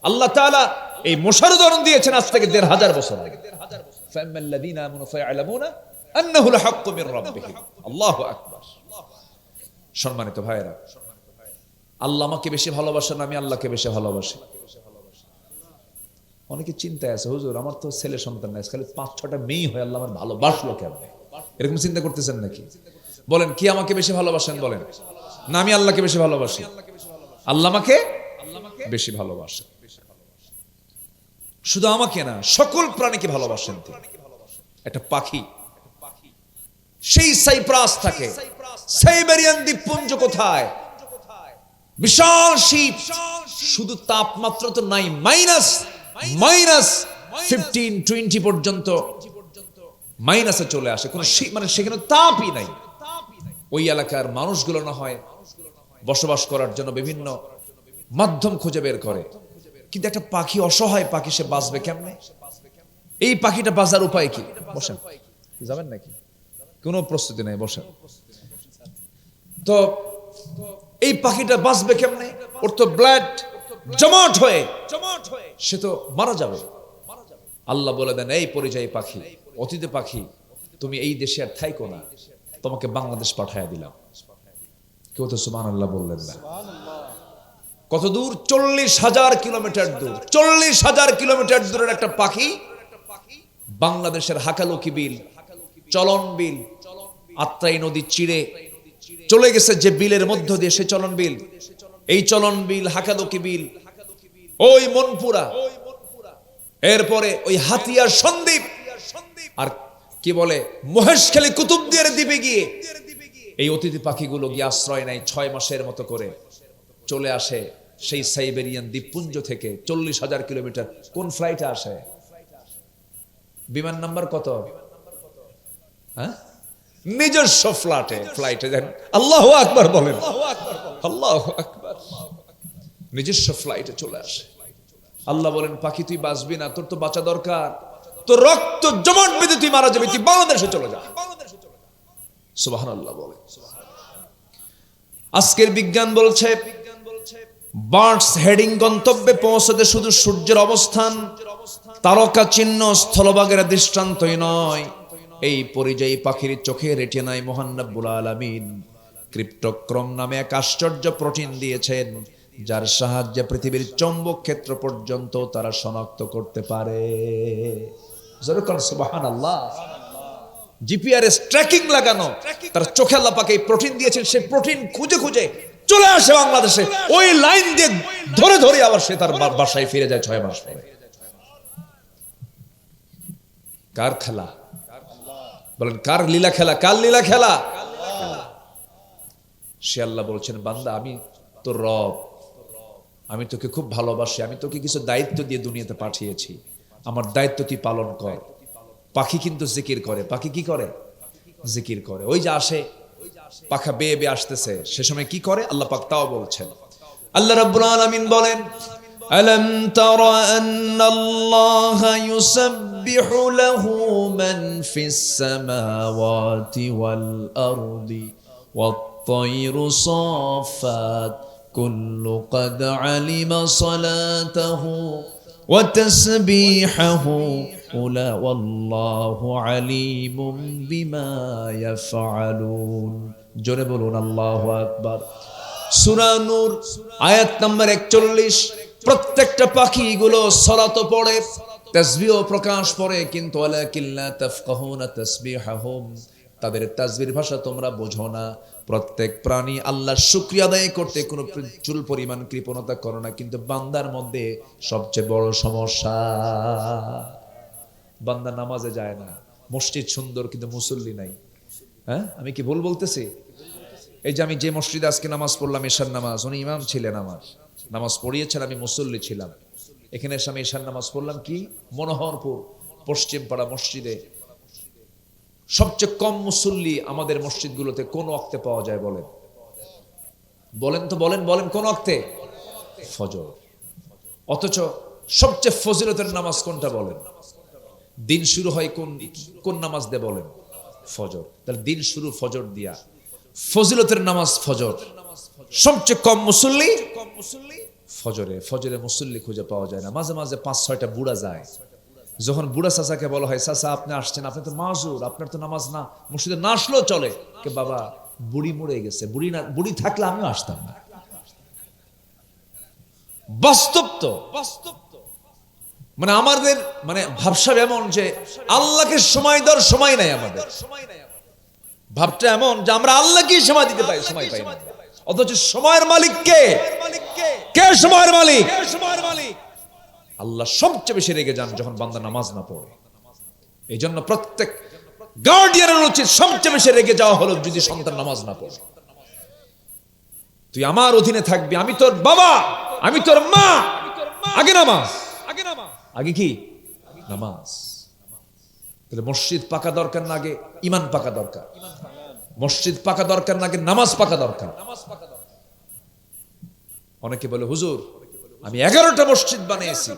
আল্লাহ তাআলা এই মশার উদাহরণ দিয়েছেন আজ থেকে 1500 বছর আগে। ফামাল্লাযীনা আমানু ফায়ালামুনা আন্নাহু লাহাক্কু মির রাব্বিহিম। আল্লাহু আকবার। সম্মানিত ভাইরা, আল্লাহ আমাকে বেশি ভালোবাসেন, আমি আল্লাহকে বেশি ভালোবাসি। অনেকে চিন্তায় আছে, হুজুর আমার তো ছেলে সন্তান নাই, খালি 5-6টা মেয়ে হয়, আল্লাহ আমার ভালোবাসলো কেমনে? এরকম চিন্তা করতেছেন নাকি? বলেন, কি আমাকে বেশি ভালোবাসেন? বলেন না আমি আল্লাহকে বেশি ভালোবাসি। আল্লাহ আমাকে বেশি ভালোবাসেন। শুধু আমাকে না, সকল প্রাণীকে ভালোবাসেন তিনি। একটা পাখি সেই সাইপ্রাস থাকে, সাইবেরিয়ান দ্বীপপুঞ্জ কোথায়, বিশাল শীত, শুধু তাপমাত্রা তো নাই, -15-20 পর্যন্ত মাইনাসে চলে আসে। কোন মানে সেখানে তাপই নাই। ওই এলাকার মানুষগুলো না হয় বসবাস করার জন্য বিভিন্ন মাধ্যম খুঁজে বের করে, কিন্তু একটা পাখি, অসহায় পাখি, সে বাঁচবে কেমনে? এই পাখিটা বাঁচার উপায় কি? বসেন, যাবেন নাকি? কোনো প্রস্তুতি নাই, বসেন। তো এই পাখিটা বাঁচবে কেমনে? ওর তো ব্লাড জমাট হয়ে সে তো মারা যাবে। আল্লাহ বলে দেন, এই পরিযায়ী পাখি, অতিথি পাখি, তুমি এই দেশে আর থাইকো না, তোমাকে বাংলাদেশ পাঠাইয়া দিলাম। কেউ তো সুবহানাল্লাহ বললেন না। কত দূর? 40,000 কিলোমিটার দূর। 40,000 কিলোমিটার দূরের একটা পাখি বাংলাদেশের হাকালুকি বিল, চলন বিল, আত্রাই নদী চিড়ে চলে গেছে যে বিলের মধ্য দিয়ে, সে চলন বিল, এই চলন বিল, হাকালুকি বিল, ওই মনপুরা, এরপরে ওই হাতিয়ার সন্দ্বীপ, আর কি বলে মহেশখালী কুতুবদিয়ার দ্বীপে গিয়ে এই অতিথি পাখিগুলো গিয়ে আশ্রয় নেয় 6 মাসের মতো করে। চলে আসে সেই সাইবেরিয়ান দ্বীপপুঞ্জ থেকে 40,000 কিলোমিটার। কোন ফ্লাইটে আসে? বিমান নাম্বার কত? হ্যাঁ, নিজস্ব ফ্লাইটে দেন। আল্লাহু আকবার বলেন, আল্লাহু আকবার। নিজস্ব ফ্লাইটে চলে আসে। আল্লাহ বলেন, পাখি তুই বাঁচবি না, তোর তো বাঁচা দরকার, তোর রক্ত জমাট বেঁধে তুই মারা যাবি, তুই বাংলাদেশে চলে যা। সুবহানাল্লাহ বলেন। আজকের বিজ্ঞান বলছে বার্ডস হেডিং গন্তব্যে পৌঁছতে শুধু সূর্যের অবস্থান, তারকা চিহ্ন, স্থলভাগের দৃষ্টান্তই নয়, এই পরিযায়ী পাখির চোখে রেটিনায় মহান রব্বুল আলামিন ক্রিপ্টোক্রম নামে এক আশ্চর্য প্রোটিন দিয়েছেন, যার সাহায্যে পৃথিবীর চৌম্বক ক্ষেত্র পর্যন্ত তারা শনাক্ত করতে পারে। সুবহানাল্লাহ। জিপিআরএস ট্র্যাকিং লাগানো, তার চোখে আল্লাহ পাক এই প্রোটিন দিয়েছেন। সেই প্রোটিন খুঁজে খুঁজে চলে আসে বাংলাদেশে, ওই লাইন দিয়ে ধরে ধরে আবার সে তার বাসায় ফিরে যায় 6 মাস পরে। কার খেলা বলেন? কার লীলা খেলা? কার লীলা খেলা? সে আল্লাহ বলছেন, বান্দা আমি তোর রব, আমি তোকে খুব ভালোবাসি, আমি তোকে কিছু দায়িত্ব দিয়ে দুনিয়াতে পাঠিয়েছি, আমার দায়িত্ব তুই পালন কর। পাখি কিন্তু জিকির করে। পাখি কি করে? জিকির করে। ওই যে আসে পাখা বেয়ে বেয়ে আসতেছে, সে সময় কি করে আল্লাহ পাক তাও বলছেন। আল্লাহ রাব্বুল আলামিন বলেন, আলাম তারা আন্নাল্লাহা ইউসাব্বিহু লাহু মান ফিস সামাওয়াতি ওয়াল আরদি ওয়াত তায়রু সাফাত কুল্লু ক্বাদ আলিমা সালাতাহু ওয়া তাসবিহাহু উলা ওয়াল্লাহু আলিমুম বিমা ইয়াফআলুন। জোরে বলুন আল্লাহু আকবার। সূরা নূর আয়াত নাম্বার 41। প্রত্যেকটা পাখিগুলো সালাত পড়ে, তাসবিহ প্রকাশ করে, কিন্তু ওয়ালাকিল্লা তাফকাহুনা তাসবিহাহুম, তাদের তাসবির ভাষা তোমরা বোঝো না। প্রত্যেক প্রাণী আল্লাহর শুকরিয়া আদায় করতে কোনো চুল পরিমাণ কৃপণতা করে না, কিন্তু বান্দার মধ্যে সবচেয়ে বড় সমস্যা, বান্দা নামাজে যায় না। মসজিদ সুন্দর কিন্তু মুসল্লি নাই। হ্যাঁ, আমি কি ভুল বলতেছি? এই যে আমি যে মসজিদে আজকে নামাজ পড়লাম, ঈশার নামাজ, উনি ইমাম ছিলেন, আমার নামাজ পড়িয়েছেন, আমি মুসল্লি ছিলাম। এখানে এসে আমি ঈশার নামাজ পড়লাম কি মনোহরপুর পশ্চিম পাড়া মসজিদে। সবচেয়ে কম মুসল্লি আমাদের মসজিদগুলোতে কোন ওয়াক্তে পাওয়া যায় বলেন? বলেন তো, বলেন বলেন, কোন ওয়াক্তে? ফজর। অথচ সবচেয়ে ফজিলতের নামাজ কোনটা বলেন? দিন শুরু হয় কোন নামাজ দিয়ে বলেন? ফজর। তাহলে দিন শুরু ফজর দিয়া, ফজিলতের নামাজ ফজর। সবচেয়ে কম মুসল্লি ফজরে। ফজরে মুসল্লি খুঁজে পাওয়া যায় না। মাঝে মাঝে 5-6টা বুড়া যায়। যখন বুড়া চাচাকে বলা হয়, চাচা আপনি আসছেন, আপনি তো মাযুর, আপনার তো নামাজ না, মসজিদে না আসলেও চলে। কে বাবা, বুড়ি মরে গেছে, বুড়ি থাকলে আমিও আসতাম না। বাস্তব তো, মানে আমাদের মানে ভাবসাব এমন যে আল্লাহকে সময় দেওয়ার সময় নাই আমাদের। ভাবটা এমন যে আমরা আল্লাহকে সময় দিতে পাই, সময় পাই না। অথচ সময়ের মালিক কে? কে সময়ের মালিক? আল্লাহ সবচেয়ে বেশি রেগে যান যখন বান্দা নামাজ না পড়ে। এই জন্য প্রত্যেক গার্ডিয়ানের উচিত সবচেয়ে বেশি রেগে যাওয়া হলো যদি সন্তান নামাজ না পড়ে। তুই আমার অধীনে থাকবি, আমি তোর বাবা, আমি তোর মা, আগে নামাজ, আগে কি নামাজ। তাহলে মসজিদ পাকা দরকার না, আগে ঈমান পাকা দরকার। মসজিদ পাকা দরকার না, আগে নামাজ পাকা দরকার। অনেকে বলে, হুজুর আমি 11টা মসজিদ বানিয়েছি,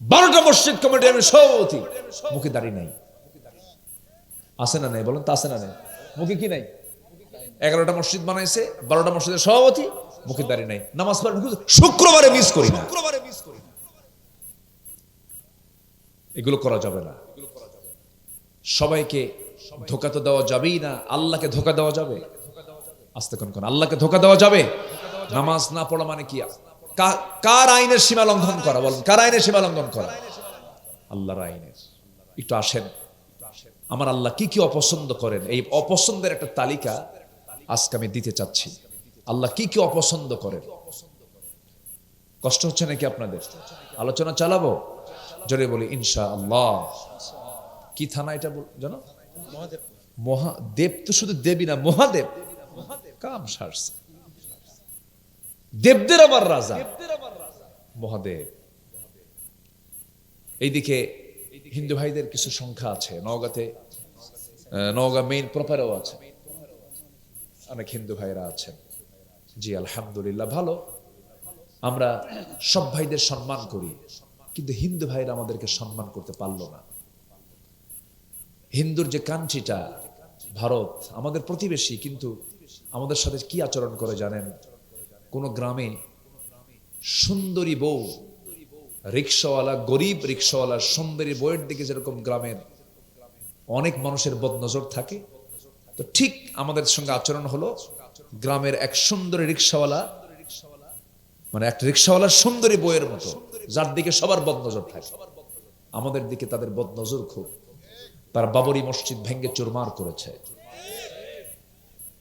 12টা মসজিদ কমিটি আমি সভাপতি, মুখে দাড়ি নাই। আছে না নাই বলেন তো? আছে না নাই? মুখে কি নাই? 11টা মসজিদ বানাইছে, 12টা মসজিদের সভাপতি, মুখে দাঁড়িয়ে নাই, নামাজ পড়ে শুক্রবারে মিস করি না। এগুলো করা যাবে না। সবাইকে ধোকা তো দেওয়া যাবেই না। আল্লাহকে ধোকা দেওয়া যাবে? আস্তে কোন আল্লাহকে ধোকা দেওয়া যাবে? নামাজ না পড়া মানে কি? কার আইনের সীমা লঙ্ঘন করা? বলেন, কার আইনের সীমা লঙ্ঘন করা? আল্লাহর আইনের। একটু আসেন, আমার আল্লাহ কি কি অপছন্দ করেন, এই অপছন্দের একটা তালিকা আজকে আমি দিতে চাচ্ছি। আল্লাহ কি কি অপছন্দ করেন। কষ্ট হচ্ছে নাকি আপনাদের? আলোচনা চালাবো? জোরে বলি ইনশাআল্লাহ। কি থানা এটা জানো? মহাদেব। তো শুধু দেবী না, মহাদেব। কাম সারছে, দেবদের আবার রাজা মহাদেব। এইদিকে হিন্দু ভাইদের কিছু সংখ্যা আছে নওগাঁতে, নওগাঁ মেইন প্রপারেও আছে, অনেক হিন্দু ভাইরা আছেন। জি আলহামদুলিল্লাহ, ভালো। আমরা সব ভাইদের সম্মান করি, কিন্তু হিন্দু ভাইরা আমাদেরকে সম্মান করতে পারলো না। হিন্দুর যে কান্ট্রিটা ভারত, আমাদের প্রতিবেশী, কিন্তু আমাদের সাথে কি আচরণ করে জানেন? কোন গ্রামে সুন্দরী বউ, রিক্সাওয়ালা, গরিব রিক্সাওয়ালা সুন্দরী বউয়ের দিকে যেরকম গ্রামের অনেক মানুষের বদনজর থাকে, তো ঠিক আমাদের সঙ্গে আচরণ হলো গ্রামের এক সুন্দরী রিক্সাওয়ালা, মানে একটা রিক্সাওয়ালার সুন্দরী বউয়ের মতো, যার দিকে সবার বদনজর থাকে। আমাদের দিকে তাদের বদনজর খুব। তারা বাবরি মসজিদ ভেঙ্গে চুরমার করেছে,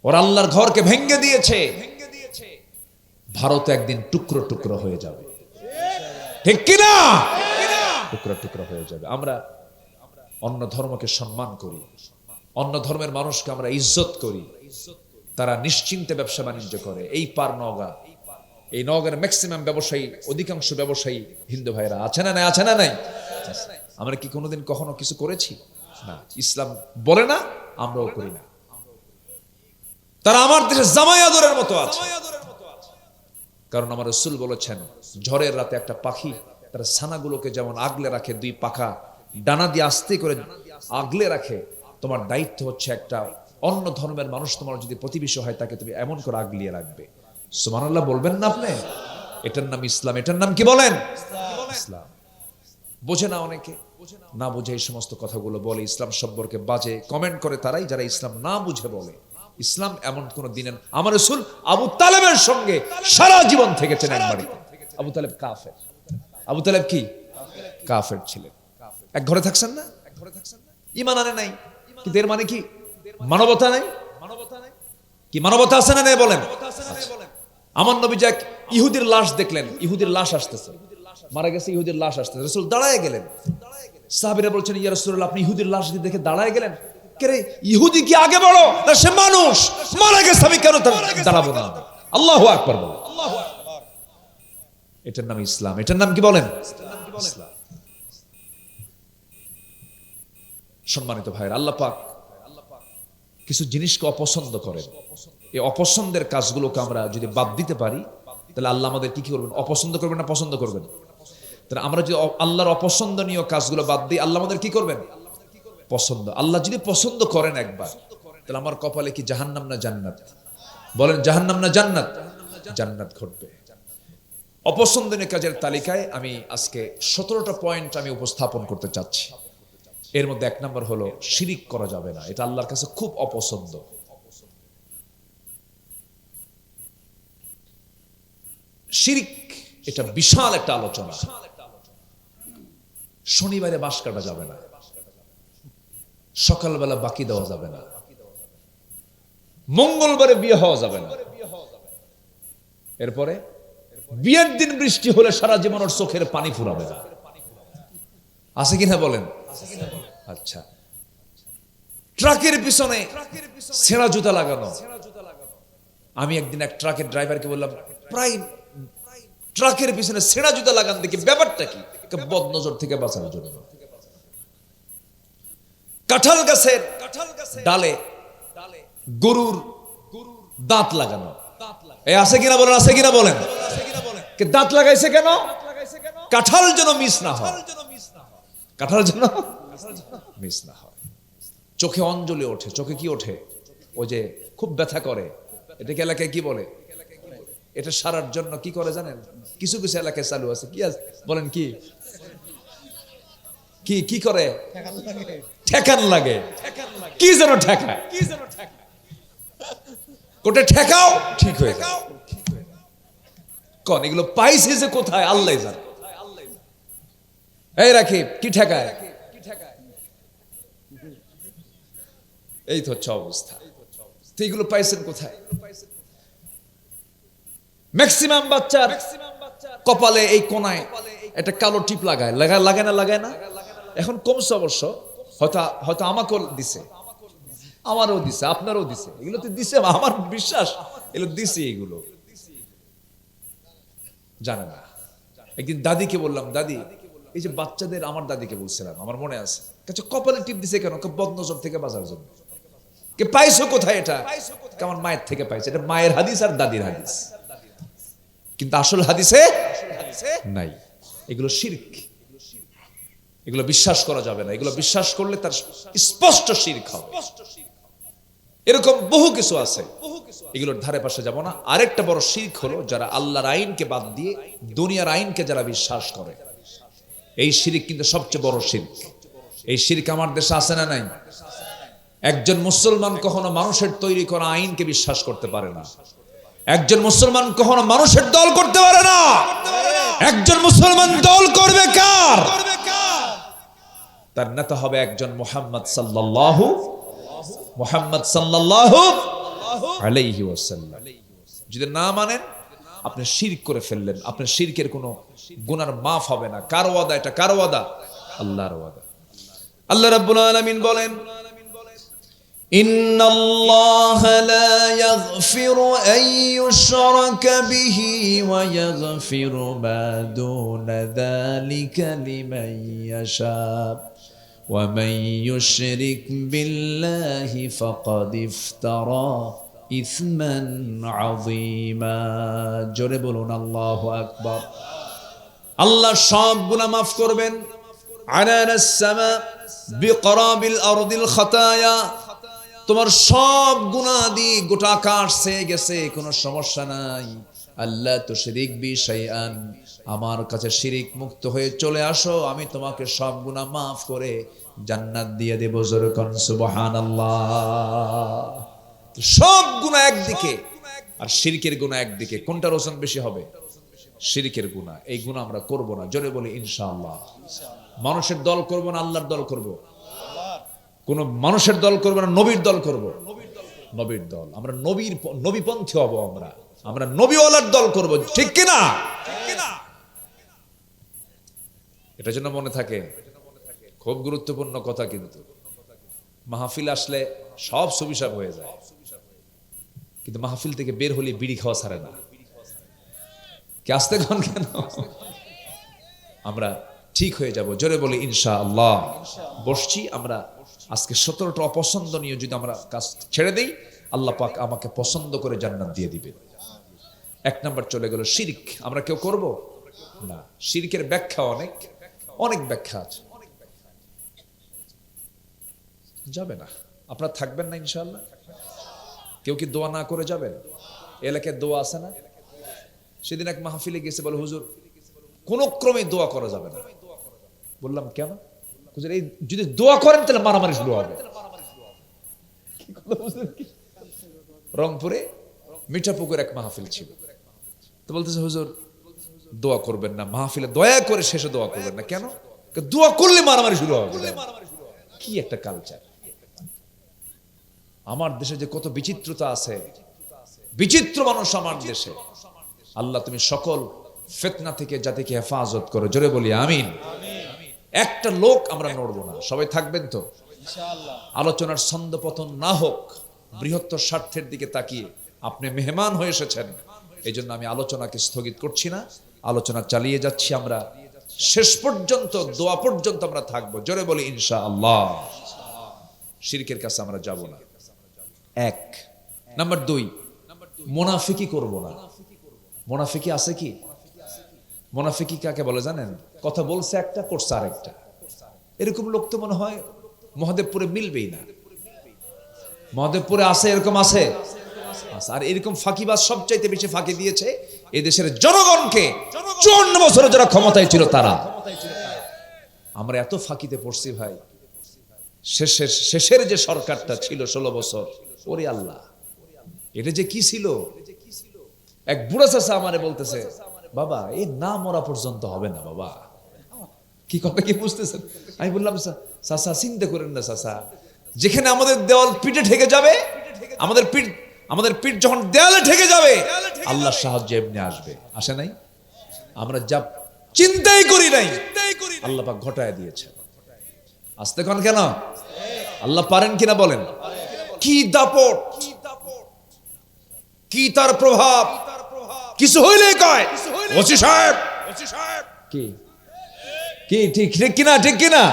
ওর আল্লাহর ঘরকে ভেঙ্গে দিয়েছে। ভারত একদিন টুকরো টুকরো হয়ে যাবে, ঠিক কিনা? টুকরো টুকরো হয়ে যাবে। আমরা অন্য ধর্মকে সম্মান করি, অন্য ধর্মের মানুষকে আমরা ইজ্জত করি, তারা নিশ্চিন্তে ব্যবসা বাণিজ্য করে। এই পার নওগাঁ, এই নওগাঁর ম্যাক্সিমাম ব্যবসায়ী, অধিকাংশ ব্যবসায়ী হিন্দু ভাইরা আছে না নাই? আছে না নাই? আমরা কি কোনোদিন কখনো কিছু করেছি? না। ইসলাম বলে না, আমরাও করি না। তারা আমার দেশে জামাই আদরের মতো আছে, কারণ আমার রাসূল বলেছেন, ঝড়ের রাতে একটা পাখি তার ছানাগুলোকে যেমন আগলে রাখে, দুই পাখা ডানা দিয়ে আস্তে করে আগলে রাখে, তোমার দায়িত্ব হচ্ছে একটা অন্য ধর্মের মানুষ তোমার যদি প্রতিবেশী হয়, তাকে তুমি এমন করে আগলিয়ে রাখবে। সুবহানাল্লাহ বলবেন না আপনি? এটার নাম ইসলাম। এটার নাম কি বলেন? ইসলাম। বোঝে না অনেকে, না বুঝে এই সমস্ত কথাগুলো বলে, ইসলাম সম্পর্কে বাজে কমেন্ট করে তারাই, যারা ইসলাম না বুঝে বলে। ইসলাম এমন কোন দিন, আমার রাসূল আবু তালেবের সঙ্গে সারা জীবন থেকেছেন এক বাড়িতে। আবু তালেব কাফের। আবু তালেব কি? কাফের ছিলেন। এক ঘরে থাকছেন না? ঈমান আনে নাই, কিন্তু এর মানে কি মানবতা নাই? কি মানবতা আছে না নাই বলেন? আমার নবী যাক ইহুদির লাশ দেখলেন, ইহুদির লাশ আসতেছে, মারা গেছে ইহুদির লাশ আসতেছে, রাসূল দাঁড়ায় গেলেন। সাহাবীরা বলছেন, ইয়া রাসূলুল্লাহ, আপনি ইহুদির লাশ দেখে দাঁড়ায় গেলেন? কে ইহুদি কি আগে বড় না সে মানুষ? মারা গেছে, আমি কেন দাঁড়াবো না? আল্লাহু আকবার বলো। এটার নাম ইসলাম। এটার নাম কি বলেন? ইসলাম। সম্মানিত ভাইরা, আল্লাহ পাক কিছু জিনিসকে অপছন্দ করেন। এই অপছন্দের কাজগুলোকে আমরা যদি বাদ দিতে পারি, তাহলে আল্লাহ আমাদের কি করবেন? অপছন্দ করবেন না পছন্দ করবেন? তাহলে আমরা যদি আল্লাহর অপছন্দনীয় কাজগুলো বাদ দিই, আল্লাহ আমাদের কি করবেন? পছন্দ। আল্লাহ যদি পছন্দ করেন একবার, তাহলে আমার কপালে কি জাহান্নাম না জান্নাত? বলেন, জাহান্নাম না জান্নাত? জান্নাত ঘটবে। অপছন্দনীয় কাজের তালিকায় আমি আজকে 17টা পয়েন্ট আমি উপস্থাপন করতে চাচ্ছি। এর মধ্যে 1 নম্বর হলো শিরিক করা যাবে না। এটা আল্লাহর কাছে খুব অপছন্দ। শিরিক এটা বিশাল একটা আলোচনা। শনিবারে বাঁশ কাটা যাবে না, সকালবেলা বাকি দেওয়া যাবে না, মঙ্গলবারে বিয়ে হওয়া যাবে না, এরপরে বিয়ের দিন বৃষ্টি হলে সারা জীবন ওর চোখের পানি ফুরাবে না। আছে কিনা বলেন? আচ্ছা, ট্রাকের পিছনে ছেঁড়া জুতা লাগানো। আমি একদিন এক ট্রাকের ড্রাইভারকে বললাম, প্রায় ট্রাকের পিছনে ছেঁড়া জুতা লাগান দেখি, ব্যাপারটা কি? বদনজর থেকে বাঁচানোর জন্য। কাঁঠাল গাছের ডালে গরুর দাঁত লাগানো। আছে কিনা বলেন? আছে কিনা বলেন? দাঁত লাগাইছে কেন? কাঁঠাল যেন মিস না হয়, কাঁঠাল যেন মিস না হয়। চোখে অঞ্জলি ওঠে। চোখে কি ওঠে? ওই যে খুব ব্যথা করে। এটাকে এলাকায় কি বলে? এটা সারার জন্য কি করে জানেন? কিছু কিছু এলাকায় চালু আছে। কি বলেন? কি কি কি করে? ঠেকান লাগে। কি যেন ঠেকায়, কোটে ঠেকাও, ঠিক হয়ে যায়। কোন এগুলো পাইছে যে কোথায় আল্লাহ জানে। এই রাখি কি ঠেকায়? এই তো হচ্ছে অবস্থা। এগুলো পাইছেন কোথায়? ম্যাক্সিমাম বাচ্চার কপালে এই কোনায় একটা কালো টিপ লাগায় লাগায় না। এখন কমছে অবশ্য, হয়তো আমাকেও দিছে, আমারও দিছে, আপনারও দিছে। এগুলো তো দিছে, আমার বিশ্বাস এগুলো দিছে। এগুলো জানে না। একদিন দাদিকে বললাম, দাদি এই যে বাচ্চাদের, আমার দাদিকে বলছিলাম, আমার মনে আছে, কপালে টিপ দিছে কেন? বদনজর থেকে বাঁচার জন্য। কে পাইছো কোথায় এটা? আমার মায়ের থেকে পাইছে। এটা মায়ের হাদিস আর দাদির হাদিস, কিন্তু আসল হাদিসে নাই। এগুলো শিরক, এগুলো বিশ্বাস করা যাবে না। এগুলো বিশ্বাস করলে তার স্পষ্ট শিরক হবে। এরকম বহু কিছু আছে, এগুলোর ধারে পাশে যাব না। আরেকটা বড় শিরক হলো যারা আল্লাহর আইনকে বাদ দিয়ে দুনিয়ার আইনকে যারা বিশ্বাস করে, এই শিরক কিন্তু সবচেয়ে বড় শিরক। এই শিরক আমার দেশে আছে না নাই? একজন মুসলমান কখনো মানুষের তৈরি করা আইনকে বিশ্বাস করতে পারে না। একজন মুসলমান কখনো মানুষের দল করতে পারে না। একজন মুসলমান দল করবে কার? তার নেতা হবে একজন মুহাম্মদ সাল্লাল্লাহু আলাইহি ওয়াসাল্লাম। যদি না মানেন, আপনি শিরক করে ফেললেন। আপনার শিরকের কোনো গুনার মাফ হবে না। কার ওয়াদা এটা? কার ওয়াদা? আল্লাহর ওয়াদা। আল্লাহ রাব্বুল আলামিন বলেন, إن الله لا يغفر أن يشرك به ويغفر ما دون ذلك لمن يشاء ومن يشرك بالله فقد افترى إثما عظيما জোরে বলুন আল্লাহু আকবার। আল্লাহ সব গুনাহ মাফ করবেন। আনানাস সামা বিকরাবিল আরদিল খাতায়া, তোমার সব গুনাহ দিয়ে গোটা আকাশ ছেয়ে গেছে, কোনো সমস্যা নাই। আল্লাহ তুশরিক বি শাইআন, আমার কাছে শিরিক মুক্ত হয়ে চলে আসো, আমি তোমাকে সব গুনাহ মাফ করে জান্নাত দিয়ে দেব। জোরে কোন সুবহানাল্লাহ। সব গুনাহ একদিকে আর শিরকের গুনাহ একদিকে, কোনটার ওজন বেশি হবে? শিরকের গুনাহ। এই গুনাহ আমরা করব না। জোরে বলি ইনশাআল্লাহ। মানুষের দল করব না, আল্লাহর দল করব। কোন মানুষের দল করব না, নবীর দল করব। নবীর দল। আমরা নবীপন্থী হব। আমরা নবীওয়ালার দল করব, ঠিক কিনা? এটা যেন মনে থাকে, খুব গুরুত্বপূর্ণ কথা। কিন্তু মাহফিল আসলে সব সুবিশাপ হয়ে যায়, কিন্তু মাহফিল থেকে বের হলে বিড়ি খাওয়া ছাড়ে না। কে আসতে কন কেন? আমরা ঠিক হয়ে যাব। জোরে বলি ইনশাআল্লাহ। বসছি আমরা। আজকে 17টা অপছন্দনীয় যদি আমরা কাজ ছেড়ে দেই, আল্লাহ পাক আমাকে পছন্দ করে জান্নাত দিয়ে দিবেন। 1 নাম্বার চলে গেল শিরক। আমরা কেউ করব না। শিরকের ব্যাখ্যা অনেক ব্যাখ্যা আছে। যাবে না, আপনারা থাকবেন না ইনশাআল্লাহ। কেউ কি দোয়া না করে যাবেন? এলাকায় দোয়া আছে না? সেদিন এক মাহফিলে গেছে, বলে হুজুর কোন ক্রমে দোয়া করা যাবে না। বললাম কেন? হুজুর এই যদি দোয়া করেন তাহলে মারামারি শুরু হবে। রংপুরে মিঠাপুকুর এক মাহফিল ছিল, তো বলতেছে হুজুর দোয়া করবেন না মাহফিলে, দয়া করে শেষে দোয়া করবেন না। কেন? দোয়া করলে মারামারি শুরু হবে। কি একটা কালচার! আমার দেশে যে কত বিচিত্রতা আছে, বিচিত্র মানুষ আমার দেশে। আল্লাহ তুমি সকল ফিতনা থেকে জাতিকে হেফাজত করো। জোরে বলি আমিন। একটা লোক আমরা নড়বো না। সবাই থাকবেন তো ইনশাআল্লাহ? আলোচনার ছন্দপতন না হোক, বৃহত্তর স্বার্থের দিকে তাকিয়ে। আপনি মেহমান হয়ে এসেছেন, এই জন্য আমি আলোচনাকে স্থগিত করছি না, আলোচনা চালিয়ে যাচ্ছি। আমরা শেষ পর্যন্ত, দোয়া পর্যন্ত আমরা থাকবো। জোরে বলি ইনশাআল্লাহ। শিরকের কাছে আমরা যাব না। 1 নাম্বার 2, মুনাফিকি করব না। মুনাফিকি আছে কি? মুনাফিকি কাকে বলে জানেন? কথা বলছে একটা, করছে আরেকটা। এরকম লোক তো মনে হয় মহাদেবপুরে মিলবেই না। মহাদেবপুরে আছে, এরকম আছে। আর এরকম ফাঁকিবাজ সবচাইতে বেশি ফাঁকি দিয়েছে এই দেশের জনগণকে 54 বছরে যারা ক্ষমতায় ছিল তারা। আমরা এত ফাঁকিতে পড়ছি ভাই। শেষের যে সরকারটা ছিল 16 বছর, ওরে আল্লাহ, এটা যে কি ছিল। এক বুড়া চাচা আমারে বলতেছে, বাবা এই না মরা পর্যন্ত হবে না বাবা। কি কথা কি বুঝতেছেন? আমি বললাম, চাচা চিন্তা করেন না চাচা, যেখানে আমাদের দেওয়াল পিঠে ঠেকে যাবে, আমাদের পিঠ যখন দেয়ালে ঠেকে যাবে, আল্লাহর সাহায্য এমনি আসবে। আসে নাই? আমরা যা চিন্তাই করি নাই আল্লাহ পাক ঘটায় দিয়েছে। আসতে কোন কেন? আল্লাহ পারেন কিনা বলেন? কি দাপট, কি তার প্রভাব। কিছু হইলে কয় ওসি সাহেব, কি কি ঠিক কিনা, ঠিক কিনা?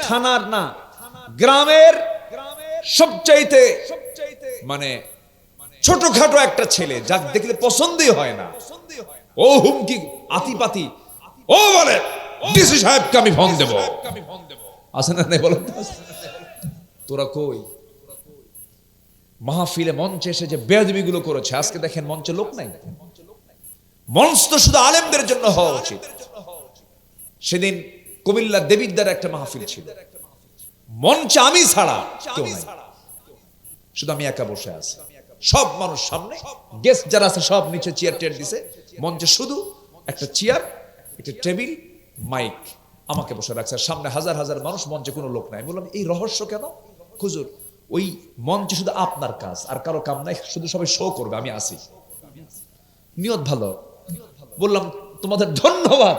থানার না, গ্রামের সবচাইতে মানে ছোটখাটো একটা ছেলে, যাক দেখলে পছন্দই হয় না, ও হুমকি আতিপাতি, ও বলে ডিসি সাহেবকে আমি ফোন দেব। আছে না নাই বলেন? তোরা কই মাহফিলে মঞ্চে এসে যে বেয়াদবি গুলো করেছে, আজকে দেখেন মঞ্চে লোক নাই। মঞ্চ তো শুধু আলেমদের জন্য হওয়া উচিত। সেদিন কুমিল্লা দেবিদ্দার একটা মাহফিল ছিল, মঞ্চে আমি ছাড়া কেউ নাই, শুধু আমি একা বসে আছি। সব মানুষ সামনে, গেস্ট যারা আছে সব নিচে চেয়ার টেয়ার দিছে, মঞ্চে শুধু একটা চেয়ার, একটা টেবিল, মাইক, আমাকে বসে রাখছে। সামনে হাজার হাজার মানুষ, মঞ্চে কোনো লোক নাই। বললাম এই রহস্য কেন? হুজুর ওই মঞ্চে শুধু আপনার কাজ, আর কারো কাম নাই, শুধু সবাই শো করবে, আমি আসি। নিয়ত ভালো। বললাম তোমাদের ধন্যবাদ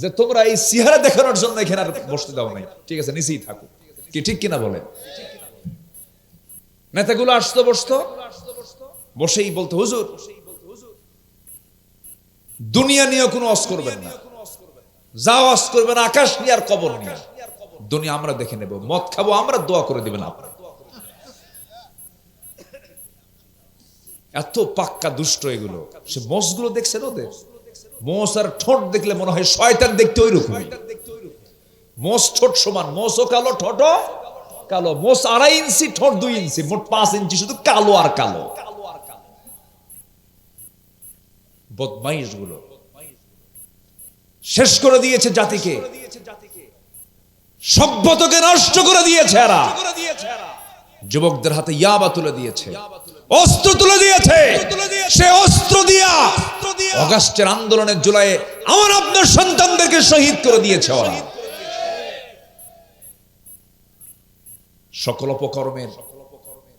যে তোমরা এই চেহারা দেখানোর জন্য এখানে আর বসতে দাও নাই। ঠিক আছে, নিচেই থাকো। কি ঠিক কিনা বলেন? নেতাগুলো আসতো, বসতো, বসেই বলতো হুজুর দুনিয়া নিয়ে কোনো অস করবেন না, যা অস করবেন আকাশ নিয়ে আর কবর নিয়ে, দুনিয়া আমরা দেখে নেব, মদ খাবো আমরা, দোয়া করে দিবেন আপনার। এত পাক্কা দুষ্ট এগুলো। সে মোষগুলো দেখছেন ওদের? মোষ আর ঠোঁট দেখলে মনে হয় শয়তান দেখতে ওই রকম। মোষ ঠোঁট সমান, মোষও কালো, ঠোঁটও কালো। মোষ 2.5 ইঞ্চি, ঠোঁট 2 ইঞ্চি, মোট 5 ইঞ্চি, শুধু কালো আর কালো। বদমাইশ গুলো শেষ করে দিয়েছে জাতিকে, সভ্যতাকে নষ্ট করে দিয়েছে এরা। যুবকদের হাতে ইয়াবা তুলে দিয়েছে, অস্ত্র তুলে দিয়েছে। সে অস্ত্র দিয়া অগাস্টের আন্দোলনের জুলাইয়ে আমার আপনার সন্তানদেরকে শহীদ করে দিয়েছে ওরা। সকল অপকর্মের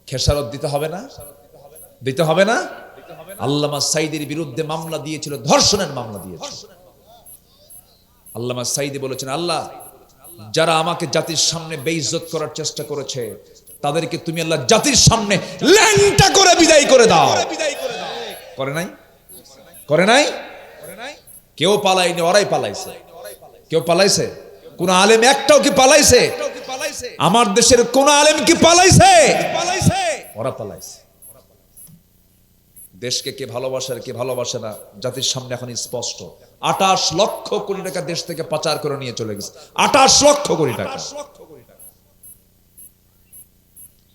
খেসারত দিতে হবে না? দিতে হবে না? আল্লামা সাইদির বিরুদ্ধে মামলা দিয়েছিল, ধর্ষণের মামলা দিয়েছিল। আল্লামা সাইদি বলেছেন, আল্লাহ যারা আমাকে জাতির সামনে বেইজ্জত করার চেষ্টা করেছে তাদেরকে তুমি আল্লাহ জাতির সামনে ল্যাংটা করে বিদায় করে দাও। করে নাই? করে নাই? কেউ পালায়নি, ওরাই পালাইছে। কেউ পালাইছে? কোন আলেম একটাও কি পালাইছে? আমার দেশের কোন আলেম কি পালাইছে? ওরা পালাইছে। দেশকে কে ভালোবাসে আর কে ভালোবাসে না জাতির সামনে এখন স্পষ্ট। 28 লক্ষ কোটি টাকা দেশ থেকে পাচার করে নিয়ে চলে গেছে। 28 লক্ষ কোটি টাকা।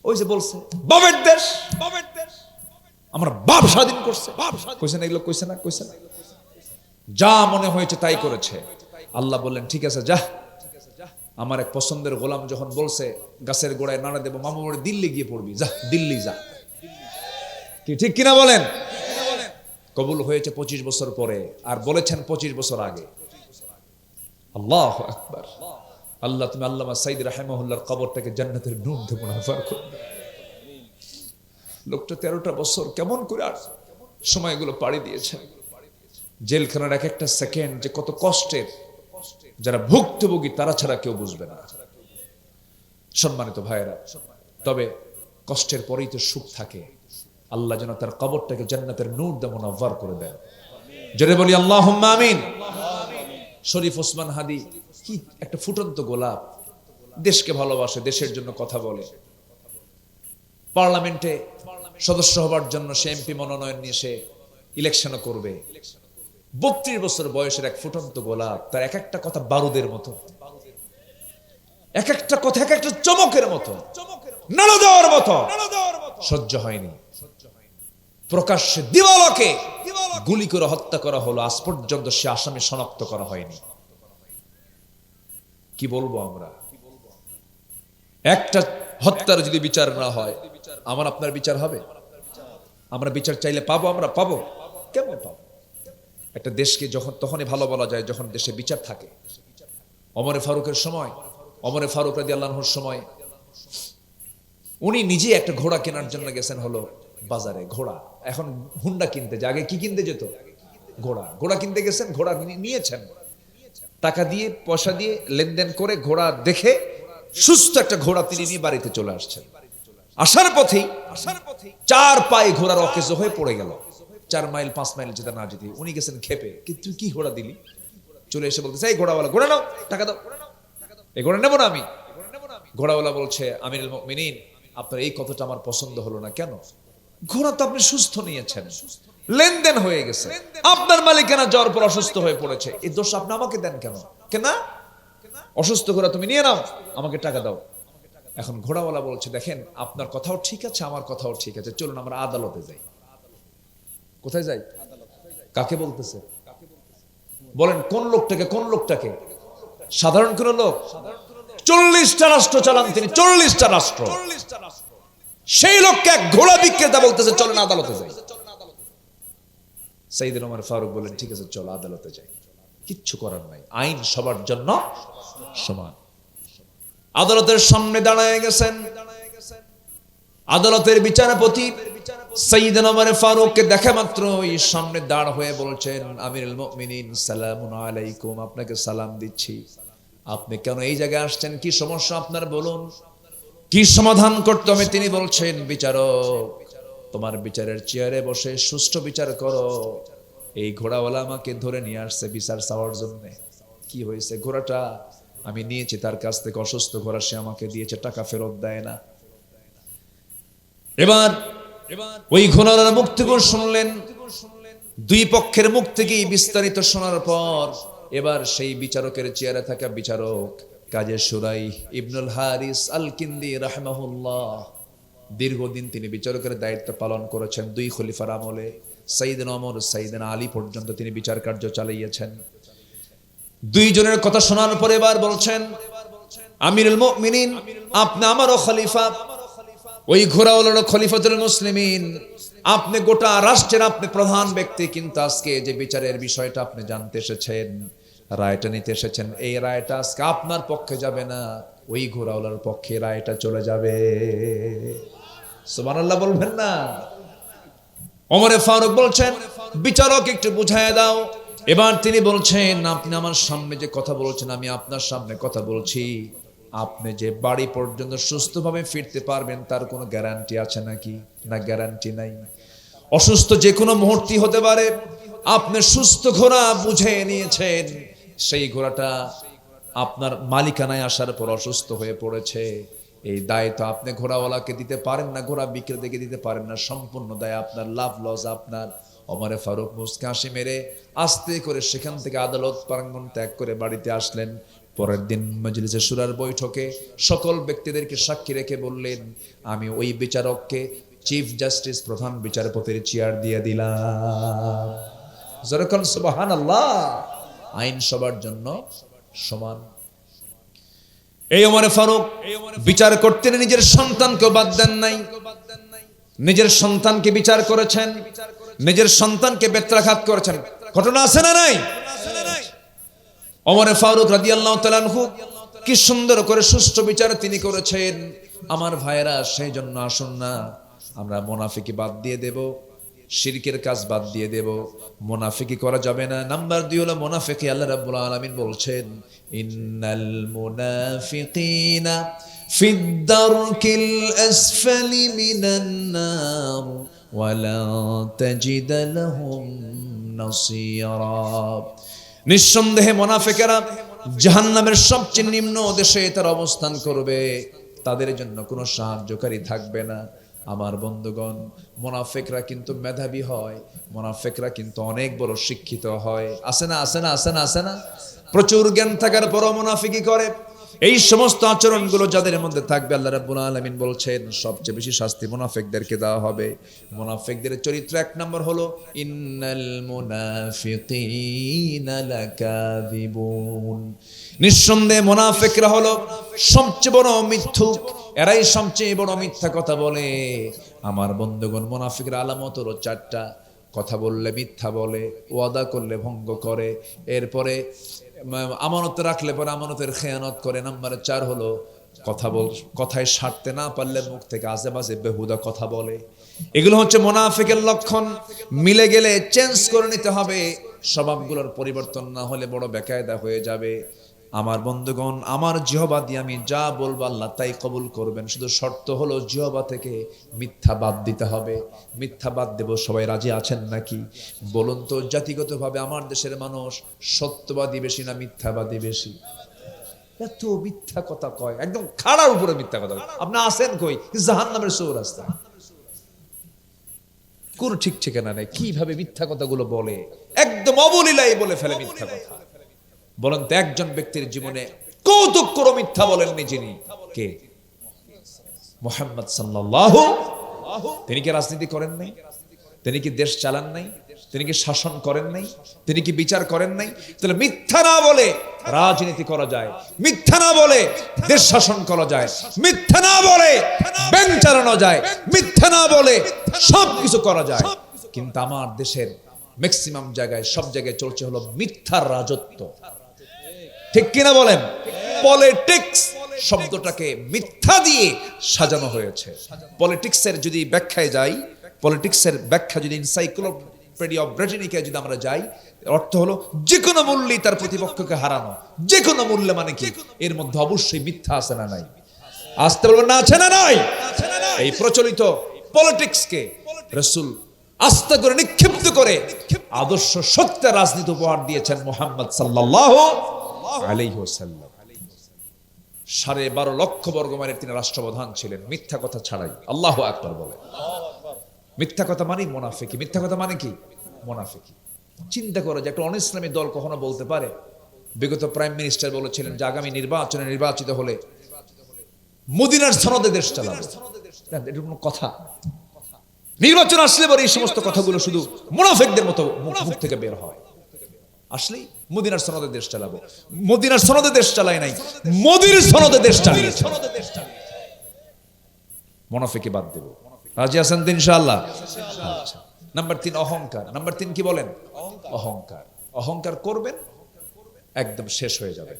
ওই যে বলছে বাবের দেশ, আমার বাপ স্বাধীন করছে, কইছে না? এগুলো কইছে না? কইছে না? যা মনে হয়েছে তাই করেছে। আল্লাহ বললেন ঠিক আছে যা। আমার এক পছন্দের গোলাম যখন বলছে গাছের গোড়ায় নাড়া দেবো, মামু বলে দিল্লি গিয়ে পড়বি, যা দিল্লি যা। কি ঠিক কিনা বলেন? কবুল হয়েছে 25 বছর পরে, আর বলেছেন 25 বছর আগে। আল্লাহু আকবার। আল্লাহ তুমি আল্লামা সাইদ রাহিমাহুল্লাহর কবরটাকে জান্নাতের নূর দিয়ে মুনাফার করো। লোকটা 13টা বছর কেমন করে আর সময়গুলো পাড়ি দিয়েছে। জেলখানার এক একটা সেকেন্ড যে কত কষ্টের, যারা ভুক্তভোগী তারা ছাড়া কেউ বুঝবে না। সম্মানিত ভাইয়েরা, তবে কষ্টের পরেই তো সুখ থাকে। আল্লাহ যেন তার কবরটাকে জান্নাতের নূর দিয়ে মুনাফার করে দেয়। জোরে বলি আল্লাহুম্মা আমিন। শরীফ ওসমান হাদি কি একটা ফুটন্ত গোলাপ, দেশকে ভালোবাসে, দেশের জন্য কথা বলে। পার্লামেন্টে সদস্য হবার জন্য সে এমপি মনোনয়ন নিয়ে সে ইলেকশনও করবে। 32 বছর বয়সের এক ফুটন্ত গোলাপ, তার এক একটা কথা বারুদের মতো, এক একটা কথা এক একটা চমকের মতো। নাড়া দেওয়ার মতো সহ্য হয়নি। প্রকাশ্যে দিবালোকে গুলি করে হত্যা করা হলো, আজ পর্যন্ত সে আসামি শনাক্ত করা হয়নি। কি বলবো আমরা? একটা হত্যার যদি বিচার না হয়, আমার আপনার বিচার হবে? আমরা বিচার চাইলে পাবো? আমরা পাবো? কেমনে পাবো? একটা দেশকে যখন তখনই ভালো বলা যায় যখন দেশে বিচার থাকে। ওমরে ফারুকের সময়, ওমরে ফারুক রাদিয়াল্লাহু আনহুর সময় উনি নিজে একটা ঘোড়া কেনার জন্য গেছেন হলো বাজারে। ঘোড়া, এখন হুন্ডা কিনতে যায়, আগে কি কিনতে যেত? ঘোড়া। ঘোড়া কিনতে গেছেন, ঘোড়া নিয়েছেন, টাকা দিয়ে পয়সা দিয়ে লেনদেন করে ঘোড়া দেখে সুস্থ একটা ঘোড়া তিনি নিয়ে বাড়িতে চলে আসছেন। আসার পথেই 4 পায়ে ঘোড়ার অকেজ হয়ে পড়ে গেল। 4 মাইল 5 মাইল যেতে না যেতে উনি গেছেন খেপে, কিন্তু তুই কি ঘোড়া দিলি? চলে এসে বলতেছে, এই ঘোড়াওয়ালা, ঘোড়া নাও, টাকা দাও। এই ঘোড়া নেবো না আমি। ঘোড়াওয়ালা বলছে, আমিরুল মুমিনিন, আপনার এই কথাটা আমার পছন্দ হলো না। কেন? ঘোড়া তো আপনি সুস্থ নিয়েছেন, লেনদেন হয়ে গেছে, আপনার মালিকানা যাওয়ার পর অসুস্থ হয়ে পড়েছে, এই দোষ আপনি আমাকে দেন কেন? কেন? অসুস্থ ঘোড়া তুমি নিয়ে নাও, আমাকে টাকা দাও। এখন ঘোড়াওয়ালা বলছে, দেখেন আপনার কথাও ঠিক আছে, আমার কথাও ঠিক আছে, চলুন আমরা আদালতে যাই। কোথায় যাই? কাকে বলতেছে? বলেন কোন লোকটাকে? কোন লোকটাকে? সাধারণ কোন লোক? 40টা রাষ্ট্র চালান তিনি, 40টা রাষ্ট্র। সেই লোককে এক ঘোড়া বিক্রেতা বলতেছে চলেন আদালতে যাই। সাইয়েদনা ওমর ফারুক বলেন, ঠিক আছে চলো আদালতে যাই। কিচ্ছু করার নাই, আইন সবার জন্য সমান। আদালতের সামনে দাঁড়ায় গেছেন। আদালতের বিচারপতি সাইয়েদনা ওমর ফারুককে দেখা মাত্র এই সামনে দাঁড় হয়ে বলছেন, আমিরুল মুমিনিন সালামুন আলাইকুম, আপনাকে সালাম দিচ্ছি। আপনি কেন এই জায়গায় আসছেন? কি সমস্যা আপনার বলুন, কি সমাধান করতে হবে? তিনি বলছেন, বিচারক, তোমার বিচারের চেয়ারে বসে সুষ্ঠু বিচার করো। এই ঘোড়াওয়ালা আমাকে ধরে নিয়ে আসছে বিচার চাওয়ার জন্য। কি হয়েছে? ঘোড়াটা আমি নিয়েছি তার কাছ থেকে, অসুস্থ ঘোড়া, সে আমাকে দিয়েছে, টাকা ফেরত দেয় না। এবার ওই ঘোড়াওয়ালার মুখ থেকে শুনলেন, দুই পক্ষের মুখ থেকেই বিস্তারিত শোনার পর এবার সেই বিচারকের চেয়ারে থাকা বিচারক কাজী শুরাইহ ইবনুল হারিস আল কিন্দি রাহিমাহুল্লাহ, দীর্ঘদিন তিনি বিচারকের দায়িত্ব পালন করেছেন। 2 খলিফার আমলে সাইয়েদনা ওমর, সাইয়েদনা আলী পর্যন্ত তিনি বিচার কার্য চালিয়েছেন। 2 জনের কথা শোনার পরে এবার বলছেন, আমিরুল মুমিনিন, আপনি আমারও খলিফা, ওই ঘোড়াওয়ালারও খলিফাতুল মুসলিমিন, আপনি গোটা রাষ্ট্রের আপনি প্রধান ব্যক্তি, কিন্তু আজকে যে বিচারের বিষয়টা আপনি জানতে এসেছেন, রায়টা নিতে এসেছেন, এই রায়টা আজকে আপনার পক্ষে যাবে না, ওই ঘোড়াওয়ালার পক্ষে রায়টা চলে যাবে। সুবহানাল্লাহ বলবেন না? ওমরে ফারুক বলছেন, বিচারক একটু বুঝায় দাও। এবার তিনি বলছেন, আপনি আমার সামনে যে কথা বলছেন, আমি আপনার সামনে কথা বলছি, আপনি যে বাড়ি পর্যন্ত সুস্থভাবে ফিরতে পারবেন তার কোনো গ্যারান্টি আছে নাকি? না, গ্যারান্টি নাই। অসুস্থ যে কোনো মুহূর্তে হতে পারে। আপনি সুস্থ ঘোড়া বুঝে নিয়েছেন, সেই ঘোড়াটা আপনার মালিকানায় আসার পর অসুস্থ হয়ে পড়েছে, এই দায় তো আপনি ঘোড়াওয়ালাকে দিতে পারেন না, ঘোড়া বিক্রেতাকে দিতে পারেন না, সম্পূর্ণ দায় আপনার, লাভ লস আপনার। ওমরে ফারুক মুচকি হাসি মেরে আস্তে করে সেখান থেকে আদালত প্রাঙ্গণ ত্যাগ করে বাড়িতে আসলেন। পরের দিন মজলিসে শুরার বৈঠকে সকল ব্যক্তিদেরকে সাক্ষী রেখে বললেন, আমি ওই বিচারককে চিফ জাস্টিস, প্রধান বিচারপতির চেয়ার দিয়ে দিলাম। যেরকম সুবহানাল্লাহ, আইন সবার জন্য সমান। এই ওমরে ফারুক বিচার করতেন, নিজের সন্তানকে বাদ দেন নাই, নিজের সন্তানকে বিচার করেছেন, নিজের সন্তানকে বেত্রাঘাত করেছেন। ঘটনা আছে না নাই? ওমরে ফারুক রাদিয়াল্লাহু তাআলা আনহু কি সুন্দর করে সুষ্ঠু বিচার তিনি করেছেন। আমার ভাইয়েরা, সেই জন্য আসুন না আমরা মুনাফিকি বাদ দিয়ে দেব, শিরকের কাজ বাদ দিয়ে দেব, মুনাফিকি করা যাবে না। নাম্বার 2 হলো মুনাফিকি। আল্লাহ রাব্বুল আলামিন বলছেন, ইন্নাল মুনাফিকিনা ফিদ দারকিল আসফালি মিনান নার ওয়া লা তাজিদ লাহুম নাসীরা। নিঃসন্দেহে মুনাফিকেরা জাহান্নামের সবচেয়ে নিম্ন দেশে তার অবস্থান করবে, তাদের জন্য কোনো সাহায্যকারী থাকবে না। আমার বন্ধুগণ, মুনাফিকরা কিন্তু মেধাবী হয়, মুনাফিকরা কিন্তু অনেক বড় শিক্ষিত হয়। আছে না? আছে না? আছে না? আছে না? প্রচুর জ্ঞান থাকার পরও মুনাফিকি করে। এই সমস্ত আচরণগুলো যাদের মধ্যে থাকবে আল্লাহ রাব্বুল আলামিন বলছেন সবচেয়ে বেশি শাস্তি মুনাফিকদেরকে দেওয়া হবে। মুনাফিকদের চরিত্র এক নম্বর হলো ইন্নাল মুনাফিকিনা লাকাযিবুন। নিঃসন্দেহে মুনাফিকরা হলো সবচেয়ে বড় মিথ্যুক, এরাই সবচেয়ে বড় মিথ্যা কথা বলে। আমার বন্ধুগণ, মুনাফিকরা আলামত হলো চারটা। কথা বললে মিথ্যা বলে, ওয়াদা করলে ভঙ্গ করে, এরপরে আমানত রাখলে পরে আমানতের খেয়ানত করে। নাম্বার 4 হলো কথায় সারতে না পারলে মুখ থেকে আজে বাজে বেহুদা কথা বলে। এগুলো হচ্ছে মুনাফিকের লক্ষণ। মিলে গেলে চেঞ্জ করে নিতে হবে, স্বভাবগুলোর পরিবর্তন না হলে বড় বেকায়দা হয়ে যাবে। আমার বন্ধুগণ, আমার জিহবা দিয়ে আমি যা বলবো আল্লাহ তাই কবুল করবেন, শুধু শর্ত হলো জিহবা থেকে মিথ্যা বাদ দিতে হবে। মিথ্যা বাদ দেব, সবাই রাজি আছেন নাকি বলুন তো? জাতিগতভাবে আমার দেশের মানুষ সত্যবাদী বেশি না মিথ্যাবাদী বেশি? এত মিথ্যা কথা কয়, একদম খাড়ার উপরে মিথ্যা কথা। আপনি আছেন কই? জাহান্নামের চৌরাস্তা, কোন ঠিক ঠিকানা নেই। কিভাবে মিথ্যা কথাগুলো বলে, একদম অবলীলায় বলে ফেলে মিথ্যা কথা। বলেন তো, একজন ব্যক্তির জীবনে কৌতুক করে মিথ্যা বলেননি যিনি? কে? মুহাম্মদ সাল্লাল্লাহু। তিনি কি রাজনীতি করেন নাই? তিনি কি দেশ চালান নাই? তিনি কি শাসন করেন নাই? তিনি কি বিচার করেন নাই? তাহলে মিথ্যা না বলে রাজনীতি করা যায়, মিথ্যা না বলে দেশ শাসন করা যায়, মিথ্যা না বলে ব্যাংক চালানো যায়, মিথ্যা না বলে সবকিছু করা যায়। কিন্তু আমার দেশের ম্যাক্সিমাম জায়গায়, সব জায়গায় চলছে হলো মিথ্যার রাজত্ব। ঠিক কিনা বলেন? পলিটিক্স শব্দটাকে মিথ্যা দিয়ে সাজানো হয়েছে। পলিটিক্সের যদি ব্যাখ্যায় যাই, পলিটিক্সের ব্যাখ্যা যদি এনসাইক্লোপিডিয়া অফ ব্রিটানিকা যদি আমরা যাই, অর্থ হলো যে কোনো মূল্যে তার প্রতিপক্ষকে হারানো। যে কোনো মূল্যে মানে কি? এর মধ্যে অবশ্যই মিথ্যা আছে না নাই? আসতে বলবেন না, আছে না নাই? এই প্রচলিত পলিটিক্সকে রাসূল আস্থা করে নিক্ষিপ্ত করে আদর্শ সত্যের রাজনীতি উপহার দিয়েছেন মুহাম্মদ সাল্লাল্লাহু আলাইহি ওয়াসাল্লাম। 12.5 লক্ষ বর্গমাইলের তিনি রাষ্ট্রপ্রধান ছিলেন, মিথ্যা কথা ছাড়াই। আল্লাহু আকবার বলে। মিথ্যা কথা মানে মুনাফিকি। মিথ্যা কথা মানে কি? মুনাফিকি। চিন্তা করো যে একটা অনিসলামী দল কখনো বলতে পারে? বিগত প্রাইম মিনিস্টার বলেছিলেন যে আগামী নির্বাচনে নির্বাচিত হলে মদিনার সনদে দেশ চালাবো। এটা কোনো কথা? নির্বাচন আসলে পরে এই সমস্ত কথাগুলো শুধু মুনাফিকদের মতো মুখ থেকে বের হয়। আসলেই মদিনার সনদে দেশ চালাবো। মদিনার সনদে দেশ চালাই নাই, মোদির সনদে দেশ চালিয়েছে। মুনাফিকি বাদ দেব। রাজি আছেন তো ইনশাআল্লাহ? আচ্ছা, নাম্বার 3 অহংকার। নাম্বার 3 কি বলেন? অহংকার। অহংকার করবেন, একদম শেষ হয়ে যাবে।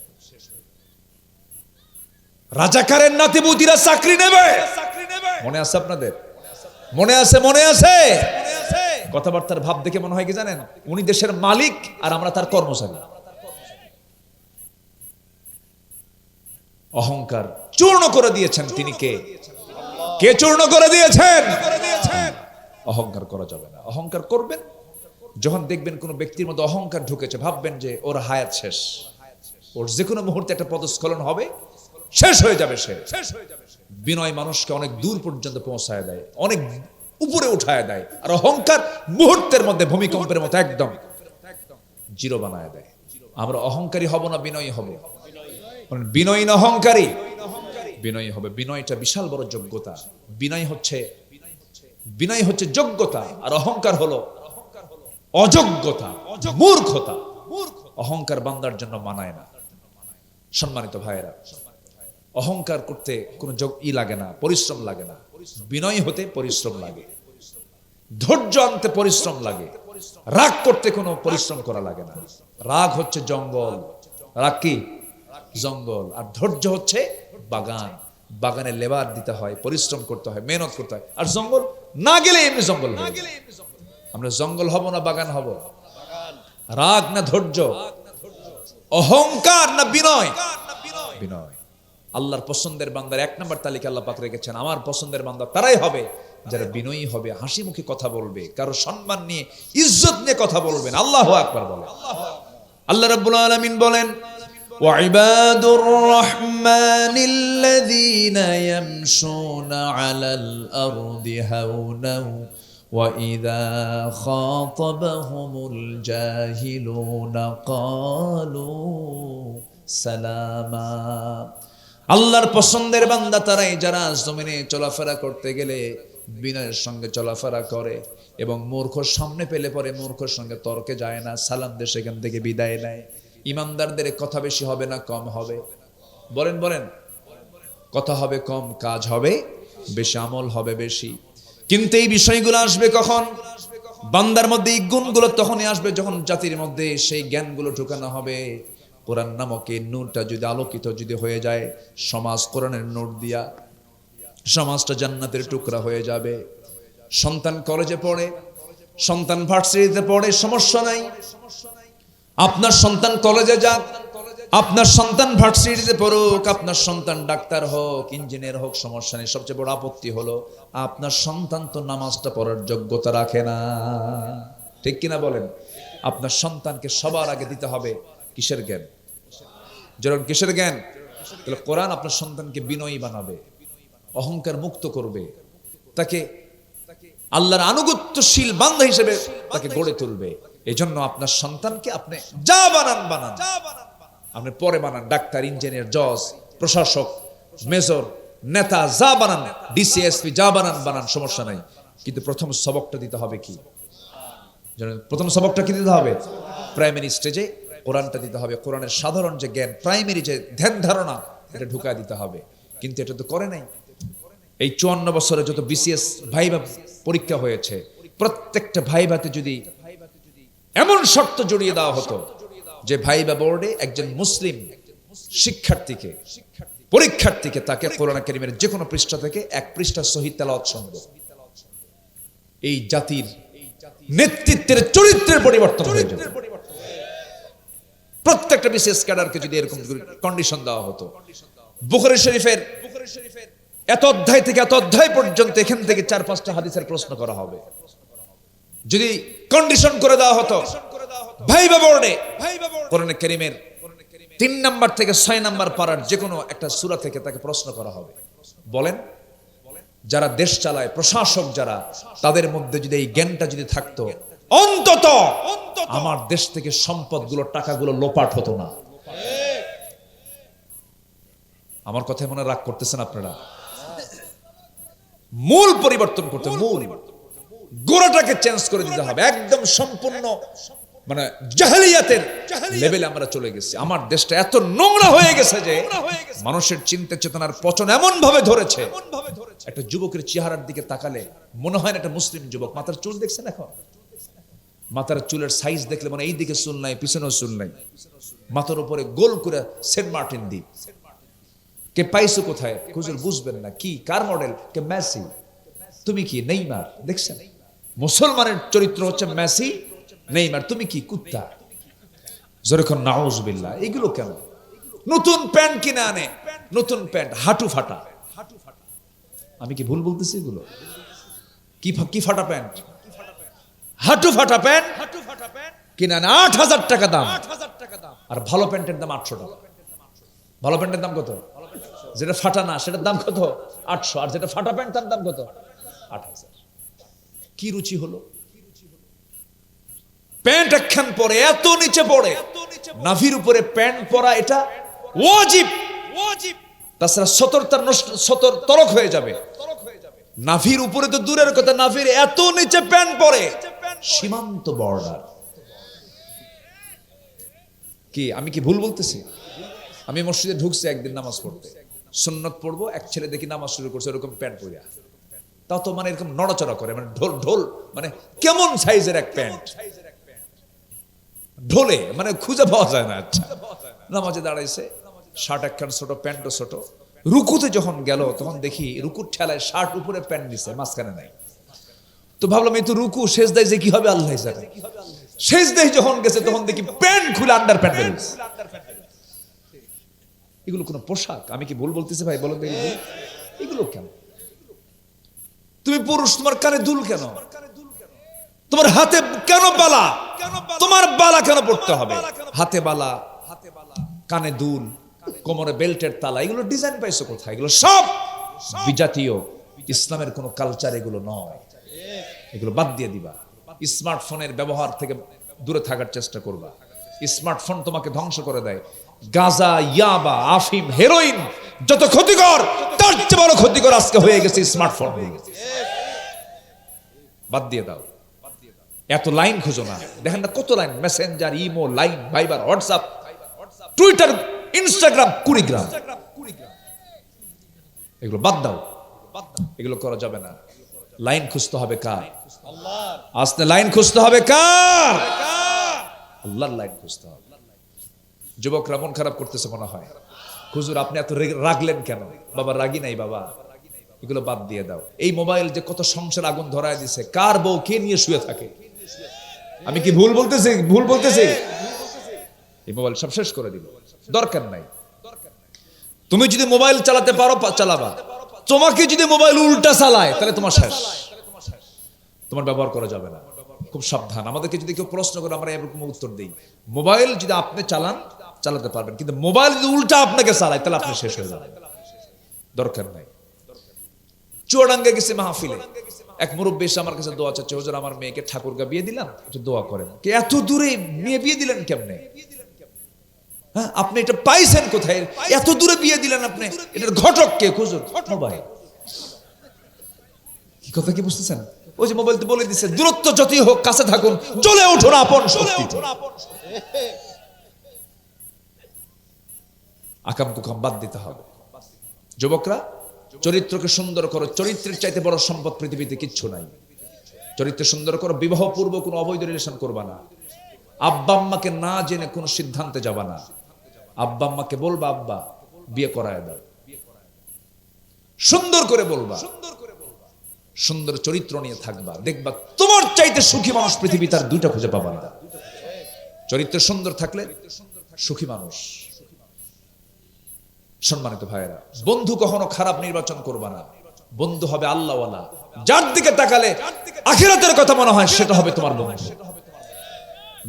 রাজাকারের নাতিপুতিরা চাকরি নেবে, মনে আছে আপনাদের? মনে আছে? মনে আছে? কথাবার্তার ভাব দেখে মনে হয় কি জানেন? উনি দেশের মালিক আর আমরা তার কর্মচারী। অহংকার চূর্ণ করে দিয়েছেন তিনি। কে? কে চূর্ণ করে দিয়েছেন? অহংকার করা যাবে না। অহংকার করবেন যখন দেখবেন কোন ব্যক্তির মধ্যে অহংকার ঢুকেছে, ভাববেন যে ওর হায়াত শেষ, ওর যে কোনো মুহূর্তে একটা পদস্খলন হবে, শেষ হয়ে যাবে সে। বিনয় মানুষকে অনেক দূর পর্যন্ত পৌঁছায় দেয়, অনেক উপরে উঠায় দেয়। আর অহংকার মুহূর্তের মধ্যে ভূমিকম্পের মতো একদম জিরো বানায় দেয়। আমরা অহংকারী হব না বিনয়ী হব? বিনয়ী না অহংকারী? বিনয়ী হবে। বিনয়টা বিশাল বড় যোগ্যতা। বিনয় হচ্ছে যোগ্যতা, আর অহংকার হলো অযোগ্যতা, মূর্খতা। অহংকার বান্দার জন্য মানায় না। সম্মানিত ভাইয়েরা, অহংকার করতে কোনো লাগে না, পরিশ্রম লাগে না। বিনয়ী হতে পরিশ্রম লাগে, ধৈর্য আনতে পরিশ্রম লাগে, রাগ করতে কোনো পরিশ্রম করা লাগে না। রাগ হচ্ছে জঙ্গল। রাগ কি? জঙ্গল। আর ধৈর্য হচ্ছে বাগান। বাগানে লেবার দিতে হয়, পরিশ্রম করতে হয়, মেহনত করতে হয়। আর জঙ্গল না গেলে এমনি জঙ্গল হয়ে যায়। আমরা জঙ্গল হব না বাগান হব? রাগ না ধৈর্য? অহংকার না বিনয়? বিনয়। আল্লাহর পছন্দের বান্দার 1 নম্বর তালিকা আল্লাহ পাক রেখেছেন। আমার পছন্দের বান্দা তারাই হবে যারা বিনয়ী হবে, হাসি মুখে কথা বলবে, কারো সম্মান নিয়ে, ইজ্জত নিয়ে কথা বলবেন। আল্লাহু আকবার বলেন। আল্লাহ রাব্বুল আলামিন বলেন, وعباد الرحمن الذين يمشون على الأرض هونا وإذا خاطبهم الجاهلون قالوا সালামা। আল্লাহর পছন্দের বান্দা তারাই যারা জমিনে চলাফেরা করতে গেলে বিনয়ের সঙ্গে চলাফেরা করে এবং মূর্খর সামনে পেলে পরে মূর্খর সঙ্গে তর্কে যায় না, সালাম দিয়ে সেখান থেকে বিদায় নেয়। ইমানদারদের কথা বেশি হবে না কম হবে? বলেন বলেন। কথা হবে কম, কাজ হবে বেশি, আমল হবে বেশি। কিন্তু এই বিষয়গুলো আসবে কখন? বান্দার মধ্যে এই গুণগুলো তখনই আসবে যখন জাতির মধ্যে সেই জ্ঞানগুলো ঢুকানো হবে। কোরআন নামক এই নূরটা যদি আলোকিত যদি হয়ে যায়, সমাজ কোরআনের নূর দিয়া সমাজটা জান্নাতের টুকরা হয়ে যাবে। সন্তান কলেজে পড়ে, সন্তান ভার্সিটিতে পড়ে, সমস্যা নাই। আপনার সন্তান কলেজে যাক, আপনার সন্তান ভার্সিটিতে পড়ুক, আপনার সন্তান ডাক্তার হোক, ইঞ্জিনিয়ার হোক, সমস্যা নেই। সবচেয়ে বড় আপত্তি হলো আপনার সন্তান তো নামাজটা পড়ার যোগ্যতা রাখে না। ঠিক কিনা বলেন? আপনার সন্তানকে সবার আগে দিতে হবে কিসের জ্ঞান? যেরকম কিসের জ্ঞান? তাহলে কোরআন আপনার সন্তানকে বিনয়ী বানাবে, অহংকার মুক্ত করবে, তাকে আল্লাহর আনুগত্যশীল বান্দা হিসেবে তাকে গড়ে তুলবে। এই জন্য আপনার সন্তানকে আপনি যা বানান বানান, আপনি পরে বানান ডাক্তার, ইঞ্জিনিয়ার, জজ, প্রশাসক, মেজর, নেতা, যা বানান, ডিসিএসপি, যা বানান বানান, সমস্যা নাই। কিন্তু প্রথম সবকটা দিতে হবে কি? প্রথম সবকটা কি দিতে হবে? প্রাইমারি স্টেজে কোরআনটা দিতে হবে। কোরআনের সাধারণ যে জ্ঞান, প্রাইমারি যে ধ্যান ধারণা, এটা ঢুকায় দিতে হবে। কিন্তু এটা তো করে নাই। এই 54 বছরে যত বিসিএস ভাইভা পরীক্ষা হয়েছে, প্রত্যেকটা ভাইভাতে যদি এমন শর্ত জড়িয়ে দেওয়া হতো যে ভাইভা বোর্ডে একজন মুসলিম শিক্ষার্থীকে, পরীক্ষার্থীকে, তাকে কোরআন কারীমের যে কোনো পৃষ্ঠা থেকে এক পৃষ্ঠা সহিহ তেলাওয়াত শুনবে, এই জাতির নেতৃত্বের চরিত্রের পরিবর্তন হয়ে যেত। প্রত্যেকটা বিসিএস ক্যাডারকে যদি এরকম কন্ডিশন দেওয়া হতো, বুখারী শরীফের এত অধ্যায় থেকে এত অধ্যায় পর্যন্ত এখান থেকে 4-5টা হাদিসের প্রশ্ন করা হবে, যদি কন্ডিশন করে দেওয়া হতো ভাইভা বোর্ডে কোরআন কারীমের 3 নাম্বার থেকে 6 নাম্বার পারার যে কোনো একটা সূরা থেকে তাকে প্রশ্ন করা হবে। বলেন, যারা দেশ চালায়, প্রশাসক যারা, তাদের মধ্যে যদি এই জ্ঞানটা যদি থাকতো, অন্তত আমার দেশ থেকে সম্পদগুলো, টাকাগুলো লোপাট হতো না। আমার কথায় মনে রাগ করতেছেন আপনারা? মূল পরিবর্তন করতে, মূল গোড়াটাকে চেঞ্জ করে দিতে হবে। একদম সম্পূর্ণ মানে জাহেলিয়াতের লেভেলে আমরা চলে গেছি। আমার দেশটা এত নোংরা হয়ে গেছে যে মানুষের চিন্তা চেতনার পচন এমন ভাবে ধরেছে, একটা যুবকের চেহারার দিকে তাকালে মনে হয় না একটা মুসলিম যুবক। মাথার চুল দেখছেন এখন? মাথার চুলের সাইজ দেখলে মানে এই দিকে চুল নাই, পিছনেও চুল নাই, মাথার উপরে গোল করে সেন্ট মার্টিন দ্বীপ। কে পাইছো কোথায়? হুজুর বুঝবেন না। কি, কার মডেল? কে মেসি। তুমি কি নেইমার? দেখছেন? মুসলমানের চরিত্র হচ্ছে মেসি, নেইমার। তুমি কি কুত্তা? যেরকম নাউজুবিল্লাহ। এগুলো কেন? নতুন প্যান্ট কিনে আনে, নতুন প্যান্ট হাঁটু ফাটা। আমি কি ভুল বলতেছি? এগুলো কি ফাটা প্যান্ট, হাঁটু ফাটা প্যান্ট কিনে আনে, 8,000 টাকা দাম। আর ভালো প্যান্টের দাম 800 টাকা। ভালো প্যান্টের দাম কত? যেটা ফাটা না সেটার দাম কত? 800। আর যেটা ফাটা প্যান্ট তার দাম কত? 8,000। কি রুচি হলো? প্যান্ট একখান পরে এত নিচে পড়ে, নাভির উপরে প্যান্ট পরা এটা ওয়াজিব। তাছাড়া সতর তরক হয়ে যাবে। নাভির উপরে তো দূরের কথা, নাভির এত নিচে প্যান্ট পরে, সীমান্ত বর্ডার। কি আমি কি ভুল বলতেছি? আমি মসজিদে ঢুকছি একদিন নামাজ পড়তে, সুন্নত পড়বো, এক ছেলে দেখি নামাজ শুরু করছে এরকম প্যান্ট পরিয়া। তাও তো মানে এরকম নড়াচড়া করে, মানে ঢোল ঢোল, মানে কেমন সাইজের এক প্যান্ট, ঢোলে মানে খুঁজে পাওয়া যায় না। নামাজে দাঁড়াইছে, শার্ট একখান ছোট, প্যান্টও ছোট। রুকুতে যখন গেল তখন দেখি রুকুর ঠেলায় শার্ট উপরে, প্যান্ট নিছে, মাঝখানে নাই। তো ভাবলাম এই তো রুকু, সেজদায় যে কি হবে আল্লাহ জানে। সেজদায় যখন গেছে তখন দেখি প্যান্ট খুলে আন্ডার প্যান্ট বেরিয়েছে। এগুলো কোন পোশাক? আমি কি ভুল বলতেছি ভাই? বলো দেখি, এগুলো কেন? তুমি পুরুষ, তোমার কানে দুল কেন? তোমার হাতে কেন বালা? তোমার বালা কেন পড়তে হবে? হাতে বালা, কানে দুল, কোমরে বেল্টের তালা, এগুলো ডিজাইন পাইছো কোথায়? এগুলো সব বিজাতীয়, ইসলামের কোন কালচার এগুলো নয়। এগুলো বাদ দিয়ে দিবা। স্মার্টফোনের ব্যবহার থেকে দূরে থাকার চেষ্টা করবা। স্মার্টফোন তোমাকে ধ্বংস করে দেয়। গাঁজা, ইয়াবা, আফিম, হেরোইন যত ক্ষতিকর তার চেয়ে বড় ক্ষতিকর আজকে হয়ে গেছে স্মার্টফোন। বাদ দিয়ে দাও, এত লাইন খুঁজো না। দেখেন না কত Line, Messenger, imo, Line, Viber, WhatsApp, Twitter, Instagram, Kurigram, এগুলো বাদ দাও, এগুলো করা যাবে না। লাইন খুঁজতে হবে কার? আস্তে লাইন খুঁজতে হবে কার? আল্লাহর লাইন খুঁজতে হবে। যুবকরা মন খারাপ করতেছে মনে হয়, হুজুর আপনি এত রাগলেন কেন? বাবা রাগি নাই বাবা, এগুলো বাদ দিয়ে দাও। এই মোবাইল যে কত সংসার আগুন ধরায় দিছে, কার বউ কে নিয়ে শুয়ে থাকে? আমি কি ভুল বলতেছি? ভুল বলতেছি? এই মোবাইল সব শেষ করে দিল, দরকার নাই। তুমি যদি মোবাইল চালাতে পারো চালাবা, তোমাকে যদি মোবাইল উল্টা চালায় তাহলে তোমার শেষ, তোমার ব্যবহার করা যাবে না। খুব সাবধান। আমাদেরকে যদি কেউ প্রশ্ন করে আমরা এরকম উত্তর দিই, মোবাইল যদি আপনি চালাতে পারবেন, কিন্তু মোবাইল যদি উল্টা আপনাকে চালায় তাহলে আপনি শেষ হয়ে যাবেন, দরকার নাই। চুয়াডাঙ্গে গেছে মাহফিলে, এক মুরব্বী এসে আমার কাছে দোয়া চাচ্ছে, হুজুর আমার মেয়েকে ঠাকুরগা বিয়ে দিলাম, একটু দোয়া করেন। এত দূরে মেয়ে বিয়ে দিলেন কেমনে? হ্যাঁ, আপনি এটা পাইছেন কোথায়? এত দূরে বিয়ে দিলেন আপনি, এটার ঘটক কে? হুজুর মোবাইল। কি কথা কি বুঝতেছেন? ওই যে মোবাইল তো বলে দিচ্ছে, দূরত্ব যতই হোক কাছে থাকুন, চলে উঠুন আপন শক্তিতে। আকাম কুকাম বাদ দিতে হবে। যুবকরা চরিত্রকে সুন্দর করো, চরিত্রের চাইতে বড় সম্পদ পৃথিবীতে কিচ্ছু নাই। চরিত্র সুন্দর করো, বিবাহ পূর্ব কোনো অবৈধ রিলেশন করবা না, আব্বা আম্মাকে না জেনে কোনো সিদ্ধান্তে যাবা না। আব্বা আম্মাকে বলবা আব্বা বিয়ে করায় দাও, সুন্দর করে বলবা, সুন্দর চরিত্র নিয়ে থাকবা, দেখবা তোমার চাইতে সুখী মানুষ পৃথিবী তার দুইটা খুঁজে পাবা না। চরিত্র সুন্দর থাকলে সুখী মানুষ। সম্মানিত ভাইয়েরা, বন্ধু কখনো খারাপ নির্বাচন করবা না, বন্ধু হবে আল্লাহওয়ালা, যার দিকে তাকালে আখিরাতের কথা মনে হয় সেটা হবে তোমার বন্ধু।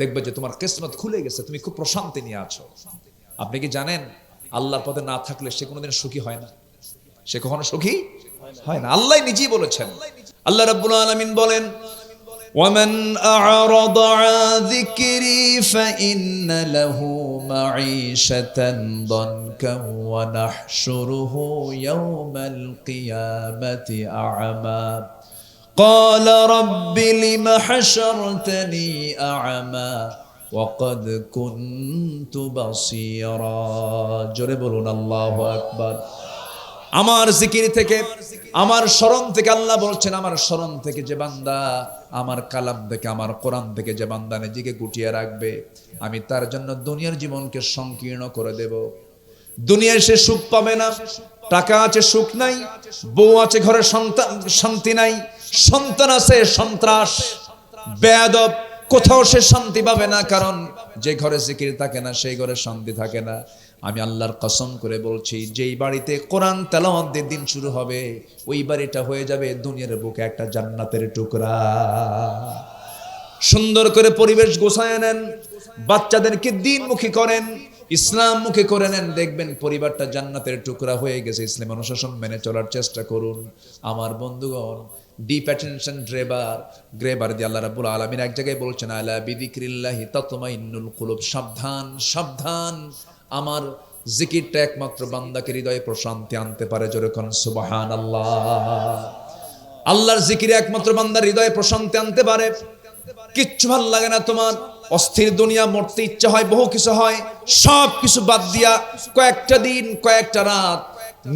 দেখবে যে তোমার কিসমত খুলে গেছে, তুমি খুব প্রশান্তি নিয়ে আছো। আপনি কি জানেন আল্লাহর পথে না থাকলে সে কোনোদিন সুখী হয় না, সে কখনো সুখী হয় না। আল্লাহ নিজেই বলেছেন, আল্লাহ রাব্বুল আলামিন বলেন, ومن أعرض عن ذكري فإن له معيشة ضنكا ونحشره يوم القيامة أعمى قال رب لم حشرتني أعمى وقد كنت بصيرا জোরে বলুন আল্লাহু আকবার। আমার জিকির থেকে, আমার স্মরণ থেকে, আল্লাহ বলছেন আমার স্মরণ থেকে যে বান্দা, আমার কালাম থেকে, আমার কোরআন থেকে যে বান্দা নিজেকে গুটিয়ে রাখবে, আমি তার জন্য দুনিয়ার জীবনকে সংকীর্ণ করে দেব। দুনিয়ায় সে সুখ পাবে না, টাকা আছে সুখ নাই, বউ আছে ঘরে সন্তান শান্তি নাই, সন্তান আছে সন্ত্রাস, বেয়াদব, কোথাও সে শান্তি পাবে না। কারণ যে ঘরে জিকির থাকে না সেই ঘরে শান্তি থাকে না। আমি আল্লাহর কসম করে বলছি, যেই বাড়িতে কোরআন তেলাওয়াতের দিন শুরু হবে, ওই বাড়িটা হয়ে যাবে দুনিয়ার বুকে একটা জান্নাতের টুকরা। সুন্দর করে পরিবেশ গোছায় নেন, বাচ্চাদেরকে দ্বীনমুখী করেন, ইসলামমুখী করে নেন, দেখবেন পরিবারটা জান্নাতের টুকরা হয়ে গেছে। ইসলাম অনুশাসন মেনে চলার চেষ্টা করুন। আমার বন্ধুগণ, ডিপ অ্যাটেনশন গ্রেবার দিয়ে আল্লাহ রাব্বুল আলামিন এক জায়গায় বলছেন, আলা বিযিক্রিল্লাহি তাতমাইন্নুল কুলুব, সাবধান সাবধান, আমার জিকিরটা একমাত্র বান্দাকে হৃদয়ে প্রশান্তি আনতে পারে। জোরে কোন সুবহানাল্লাহ। আল্লাহর জিকিরে একমাত্র বান্দার হৃদয়ে প্রশান্তি আনতে পারে। কিচ্ছু ভালো লাগে না তোমার, অস্থির দুনিয়া, মরতে ইচ্ছা হয়, বহু কিছু হয়, সব কিছু বাদ দিয়া কয়েকটা দিন, কয়েকটা রাত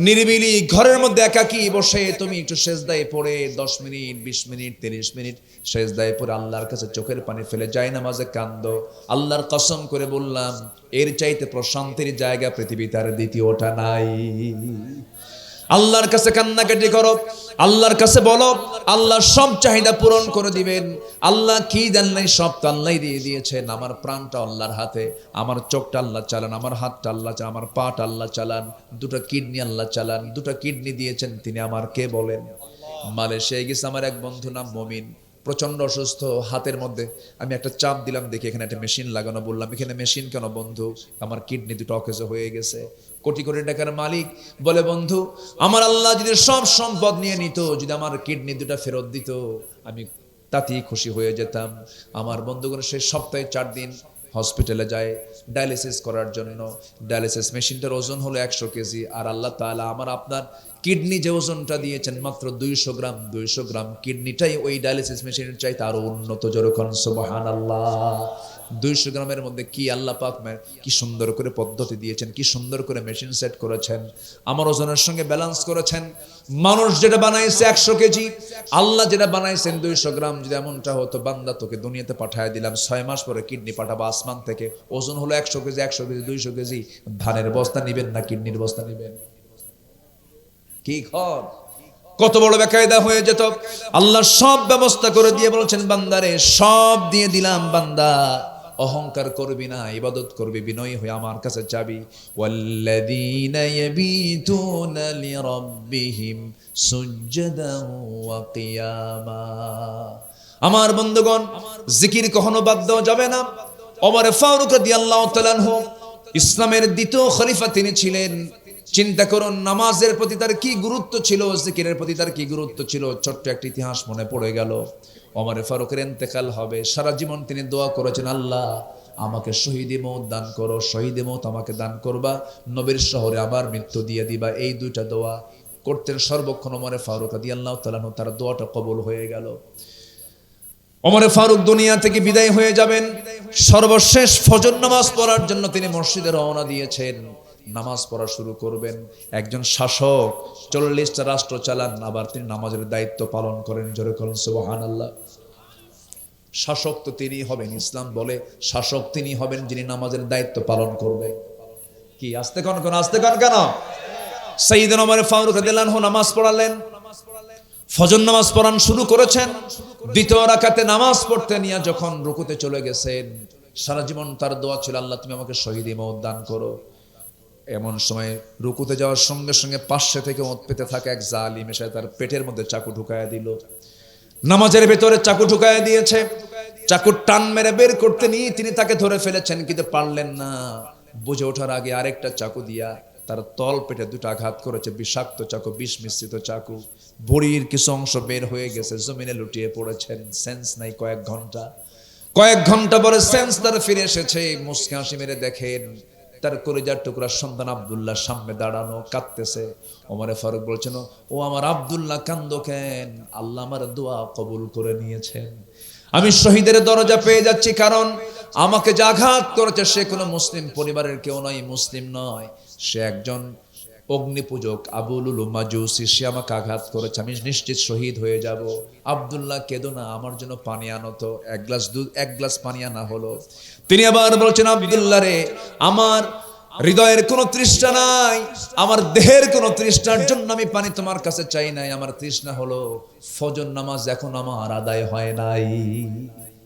নিরিবিলি ঘরের মধ্যে একাকী বসে তুমি একটু সেজদায় পড়ে 10 মিনিট, 20 মিনিট, 30 মিনিট সেজদায় পড়ে আল্লাহর কাছে চোখের পানি ফেলে যায় নামাজে কান্দো। আল্লাহর কসম করে বললাম, এর চাইতে প্রশান্তির জায়গা পৃথিবীতে আর দ্বিতীয়টা নাই। আল্লাহর কাছে কান্নাকাটি করো, আল্লাহর কাছে বলো, আল্লাহ সব চাহিদা পূরণ করে দিবেন। আল্লাহ কি দেন নাই সব তো আল্লাহ দিয়ে দিয়েছেন। আমার প্রাণটা আল্লাহর হাতে, আমার চোখটা আল্লাহ চালান, আমার হাতটা আল্লাহ চালান, আমার পাটা আল্লাহ চালান, দুটো কিডনি আল্লাহ চালান, দুটো কিডনি দিয়েছেন তিনি আমার, কে বলেন? মালয়েশিয়ায় গেছে আমার এক বন্ধু, নাম মমিন, প্রচন্ড অসুস্থ। হাতের মধ্যে আমি একটা চাপ দিলাম, দেখি এখানে একটা মেশিন লাগানো। বললাম এখানে মেশিন কেন? বন্ধু আমার কিডনি দুটো অকেজো হয়ে গেছে। কোটি কোটি টাকার মালিক, বলে বন্ধু আমার আল্লাহ যদি সব সম্পদ নিয়ে নিত, যদি আমার কিডনি দুটো ফেরত দিত, আমি তাতেই খুশি হয়ে যেতাম। আমার বন্ধুগণ সেই সপ্তাহে 4 দিন হসপিটালে যায় ডায়ালিসিস করার জন্য। ডায়ালিসিস মেশিনটার ওজন হলো 100 কেজি, আর আল্লাহ তাআলা আমার আপনার কিডনি যে ওজনটা দিয়েছেন মাত্র 200 গ্রাম। 200 গ্রাম কিডনিটাই ওই ডায়ালিসিস মেশিনের চাইতে আরো উন্নত। যেরকম সুবহানাল্লাহ। 200 গ্রামের মধ্যে কি আল্লাহ পাক কি সুন্দর করে পদ্ধতি দিয়েছেন, কি সুন্দর করে মেশিন সেট করেছেন, আমার ওজনের সঙ্গে ব্যালেন্স করেছেন। মানুষ যেটা বানাইছে 100 কেজি, আল্লাহ যেটা বানাইছেন 200 গ্রাম। যদি এমনটা হতো, বান্দা তোকে দুনিয়াতে পাঠিয়ে দিলাম, 6 মাস পরে কিডনি পাঠাবো আসমান থেকে, ওজন হলো 100 কেজি, 100 কেজি, 200 কেজি, ধানের বস্তা নিবেন না কিডনির বস্তা নিবেন? কি খবর? কত বড় বেকায়দা হয়ে যেত। আল্লাহ সব ব্যবস্থা করে দিয়ে বলছেন, বান্দারে সব দিয়ে দিলাম, বান্দা অহংকার করবি না, ইবাদত করবি, বিনয়ী হয়ে আমার কাছে যাবি। ওয়াল্লাযীনা ইয়াবীতুনা লিরাব্বিহিম সুজদান ওয়া কিয়ামা। আমার বন্ধুগণ, জিকির কখনো বাদ দেওয়া যাবে না। ওমর ফারুক রাদিয়াল্লাহু তাআলা আনহু ইসলামের দ্বিতীয় খলিফা তিনি ছিলেন। চিন্তা করুন নামাজের প্রতি তার কি গুরুত্ব ছিল, জিকিরের প্রতি তার কি গুরুত্ব ছিল। ছোট্ট একটা ইতিহাস মনে পড়ে গেল। ওমর ফারুকের ইন্তেকাল হবে, সারা জীবন তিনি দোয়া করেছেন, আল্লাহ আমাকে শহীদি মওত দান করো, শহীদি মওত আমাকে দান করবা, নবীর শহরে আবার মৃত্যু দিয়ে দিবা। এই দুইটা দোয়া করতেন সর্বক্ষণ ওমর ফারুক রাদিয়াল্লাহু তাআলা আনহু। তার দোয়াটা কবুল হয়ে গেল। ওমর ফারুক দুনিয়া থেকে বিদায় হয়ে যাবেন। সর্বশেষ ফজর নামাজ পড়ার জন্য তিনি মসজিদে রওনা দিয়েছেন। নামাজ পড়া শুরু করবেন। একজন শাসক 40টা রাষ্ট্র চালান, আবার তিনি নামাজের দায়িত্ব পালন করেন। জোরে বলুন সুবহানাল্লাহ। শাসক তো তিনি হবেন, ইসলাম বলে শাসক তিনি হবেন যিনি নামাজের দায়িত্ব পালন করবে। কি আস্তে কোন কেন? সাইয়েদনা ওমর ফারুক রাদিয়াল্লাহু আনহু নামাজ পড়ালেন। ফজর নামাজ পড়ান শুরু করেছেন। দ্বিতীয় রাকাতে নামাজ পড়তে নিয়ে যখন রুকুতে চলে গেছেন, সারা জীবন তার দোয়া ছিল, আল্লাহ তুমি আমাকে শহীদি মওত দান করো। এমন সময় রুকুতে যাওয়ার সঙ্গে সঙ্গে পাশে থেকে ওঁত পেতে থাকা এক জালিম এসে তার পেটের মধ্যে চাকু ঢুকায়া দিল। নামাজের ভেতরে চাকু ঢুকায়া দিয়েছে। চাকুর টান মেরে বের করতে নিয়ে তিনি তাকে ধরে ফেলেছেন, কিন্তু পারলেন না। বুঝে ওঠার আগে আরেকটা চাকু দিয়া তার তল পেটে দুটো আঘাত করেছে। বিষাক্ত চাকু, বিষ মিশ্রিত চাকু। বড়ির কিছু অংশ বের হয়ে গেছে, জমিনে লুটিয়ে পড়েছেন। সেন্স নাই। কয়েক ঘন্টা পরে সেন্স তার ফিরে এসেছে। মুস্কি হাসি মেরে দেখেন তার কলিজার টুকরা সন্তান আব্দুল্লাহ সামনে দাঁড়ানো, কাঁদতেছে। ওমর ফারুক বলছেন, ও আমার আব্দুল্লাহ, কান্দো কেন? আল্লাহ আমার দোয়া কবুল করে নিয়েছেন। আমি শহীদের দরজা পেয়ে যাচ্ছি, কারণ আমাকে যে আঘাত করেছে সে কোনো মুসলিম পরিবারের কেউ নয়, মুসলিম নয়। সে একজন অগ্নিপূজক, আবু লুলু মাজুসি। সে আমাকে আঘাত করেছে, আমি নিশ্চিত শহীদ হয়ে যাব। আব্দুল্লাহ কেঁদো না, আমার জন্য পানি আনো তো। এক গ্লাস পানি আনা হলো। তিনি আবার বলছেন, আব্দুল্লাহ রে, আমার হৃদয়ের কোনো তৃষ্ণা নাই, আমার দেহের কোনো তৃষ্ণার জন্য আমি পানি তোমার কাছে চাই নাই। আমার তৃষ্ণা হলো ফজর নামাজ এখন আমার আদায় হয় নাই।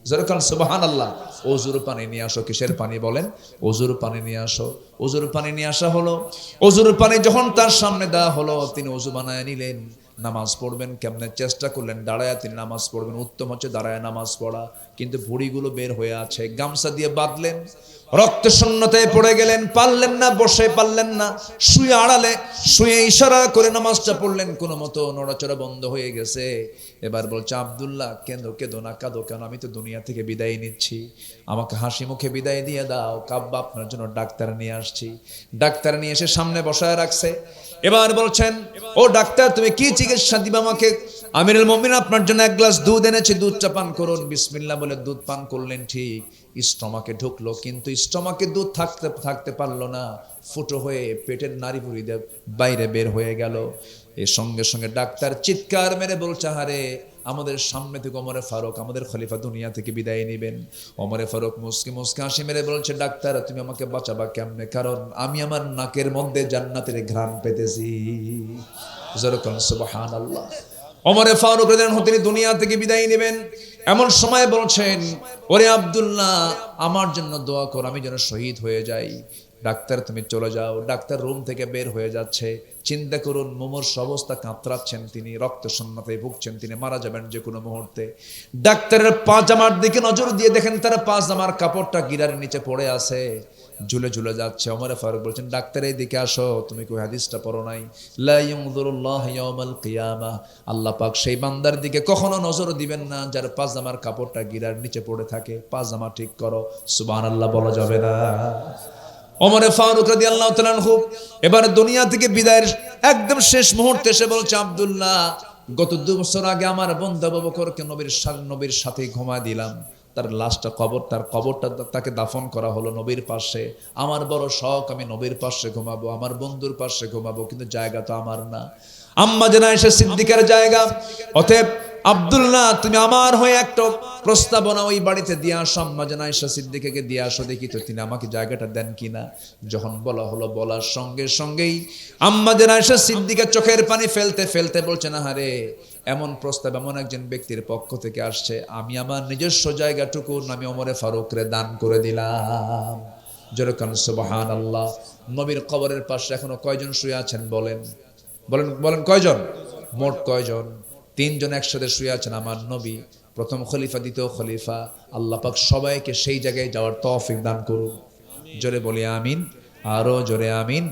যেরকম সুবহানাল্লাহ। ওজুর পানি নিয়ে আসো। কিসের পানি বলেন? ওজুর পানি নিয়ে আসো। ওজুর পানি নিয়ে আসা হলো। ওজুর পানি যখন তার সামনে দেওয়া হলো, তিনি ওজু বানায় নিলেন। নামাজ পড়বেন কেমনে চেষ্টা করলেন, দাঁড়ায় তিনি নামাজ পড়বেন। উত্তম হচ্ছে দাঁড়ায় নামাজ পড়া, কিন্তু ভুঁড়িগুলো বের হয়ে আছে। গামছা দিয়ে বাঁধলেন। রক্ত শূন্যতায় পড়ে গেলেন, পারলেন না, বসে পারলেন না, শুয়ে আড়ালে শুয়ে ইশারা করে নামাজটা পড়লেন। কোনো মতো নড়াচড়া বন্ধ হয়ে গেছে। এবার বলছে, আব্দুল্লাহ কেঁদো না, কাঁদো কেন? আমি তো দুনিয়া থেকে বিদায় নিচ্ছি, আমাকে হাসি মুখে বিদায় দিয়ে দাও। কাব্বা আপনার জন্য ডাক্তার নিয়ে আসছি। ডাক্তার নিয়ে এসে সামনে বসায় রাখছে। এবার বলছেন, ও ডাক্তার, তুমি কি চিকিৎসা দিবা আমাকে? আমিরুল মুমিনিন আপনার জন্য এক গ্লাস দুধ এনেছি, দুধটা পান করুন। বিসমিল্লাহ বলে দুধ পান করলেন। ঠিক স্টমাকে ঢুকলো, কিন্তু স্টমাকে দুধ থাকতে পারলো না। ফুটো হয়ে পেটের নাড়িভুড়ি বাইরে বের হয়ে গেল। এর সঙ্গে সঙ্গে ডাক্তার চিৎকার মেরে বলছে, হারে আমাদের সামনে থেকে ওমর ফারুক, আমাদের খলিফা দুনিয়া থেকে বিদায় নেবেন। ওমর ফারুক মুস্কি হাসি মেরে বলছে, ডাক্তার তুমি আমাকে বাঁচাবা কেমনে? কারণ আমি আমার নাকের মধ্যে জান্নাতের ঘ্রাণ পেতেছি। যেরকম সুবহানাল্লাহ। ওমর ফারুক রাদিয়াল্লাহু আনহু তিনি দুনিয়া থেকে বিদায় নেবেন। এমন সময় বলছেন, ওরে আব্দুল্লাহ, আমার জন্য দোয়া কর, আমি যেন শহীদ হয়ে যাই। ডাক্তার তুমি চলে যাও। ডাক্তার রুম থেকে বের হয়ে যাচ্ছে। চিন্তা করুন, মুমূর্ষু অবস্থা, কাতরাচ্ছেন তিনি, রক্ত শূন্যতায় ভুগছেন, তিনি মারা যাবেন যে কোনো মুহূর্তে। ডাক্তারের পাজামার দিকে নজর দিয়ে দেখেন তার পাজামার কাপড়টা গিরার নিচে পড়ে আছে, ঝুলে ঝুলে যাচ্ছে। ওমর ফারুক বলছেন, ডাক্তার এই দিকে আসো, তুমি কি হাদিসটা পড়ো নাই? লা ইয়ানজুরুল্লাহু ইয়াওমাল কিয়ামাহ, আল্লাহ পাক সেই বান্দার দিকে কখনো নজর দিবেন না যার পাজামা পাজামার কাপড়টা গিরার নিচে পড়ে থাকে, পাজামা ঠিক করো। সুবহানাল্লাহ বলা যাবে না? ওমর ফারুক রাদিয়াল্লাহু তাআলা আনহু এবারে দুনিয়া থেকে বিদায়ের একদম শেষ মুহূর্তে এসে বলছে, আব্দুল্লাহ, গত 2 বছর আগে আমার বন্ধু আবু বকরকে নবীর সাথে ঘুমা দিলাম, তার লাশটা তার কবরটা তাকে দাফন করা হলো নবীর পাশে। আমার বড় শখ, আমি নবীর পাশে ঘুমাবো, আমার বন্ধুর পাশে ঘুমাবো, কিন্তু জায়গা তো আমার না। আম্মা জানা আয়েশা সিদ্দিকার জায়গা। অতএব আব্দুল্লাহ, তুমি আমার হয়ে একটা প্রস্তাবনা ওই বাড়িতে দিয়ে আসো, আম্মা জানা আয়েশা সিদ্দিকাকে দিয়ে আসো, দেখি তো তিনি আমাকে জায়গাটা দেন কিনা। যখন বলা হলো, বলার সঙ্গে সঙ্গেই আম্মা জানা আয়েশা সিদ্দিকা চোখের পানি ফেলতে ফেলতে বলছেন, আহারে, এমন প্রস্তাব এমন একজন ব্যক্তির পক্ষ থেকে আসছে, আমি আমার নিজস্ব জায়গাটুকু আমি ওমরে ফারুকরে দান করে দিলাম। যেরকম সুবহানাল্লাহ। নবীর কবরের পাশে এখনো কয়জন শুয়ে আছেন বলেন? বলেন বলেন, কয়জন? মোট কয়জন? 3 জন একসাথে শুয়ে আছেন আমার নবী, প্রথম খলিফা, দ্বিতীয় খলিফা। আল্লাহ পাক সবাইকে সেই জায়গায় যাওয়ার তৌফিক দান করুন। জোরে বলি আমিন, আরো জোরে আমিন।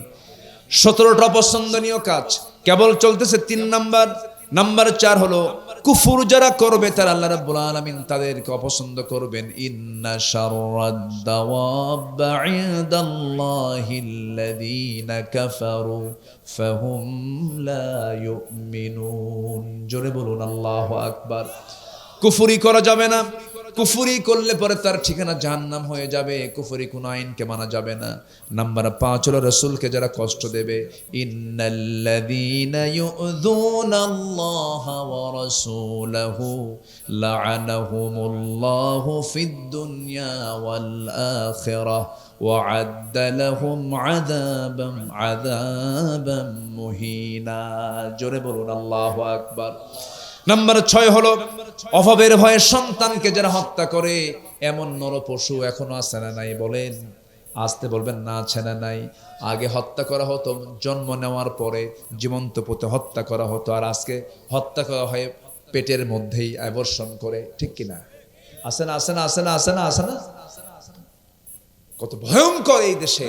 17টা পছন্দনীয় কাজ কেবল চলতেছে। 3 নাম্বার 4 হলো কুফর যারা করবে তারা আল্লাহ রাব্বুল আলামিন তাদেরকে অপছন্দ করবেন। ইন্না শাররাদ দাওয়াব ইনদাল্লাহিল্লাযীনা কাফারু ফাহুম লা ইউমিনুন। জোরে বলুন আল্লাহু আকবার। কুফরি করা যাবে না। কুফরি করলে পরে তার ঠিকানা জাহান্নাম হয়ে যাবে। কুফরি কোন আইনকে মানা যাবে না। নাম্বার 5 হলো রাসূলকে যারা কষ্ট দেবে। ইন্নাল্লাযীনা ইউযুনাল্লাহা ওয়া রাসূলাহু লা'আনাহুমুল্লাহু ফিদ দুনিয়া ওয়াল আখিরাহ ওয়া আ'আদ্দা লাহুম আযাবান মুহিনা। জোরে বলুন আল্লাহু আকবার। নাম্বার 6 হলো অভাবের ভয়ে সন্তানকে যারা হত্যা করে। এমন নরপশু এখনো আছে না নাই? বলেন, আসতে বলবেন না, আছে না নাই? আগে হত্যা করা হতো জন্ম নেওয়ার পরে, জীবন্ত পুঁতে হত্যা করা হতো, আর আজকে হত্যা করা হয় পেটের মধ্যেই অ্যাবর্শন করে। ঠিক কিনা? আছে না? আছে না? আছে না? আছে না? আছে না? কত ভয়ঙ্কর এই দেশে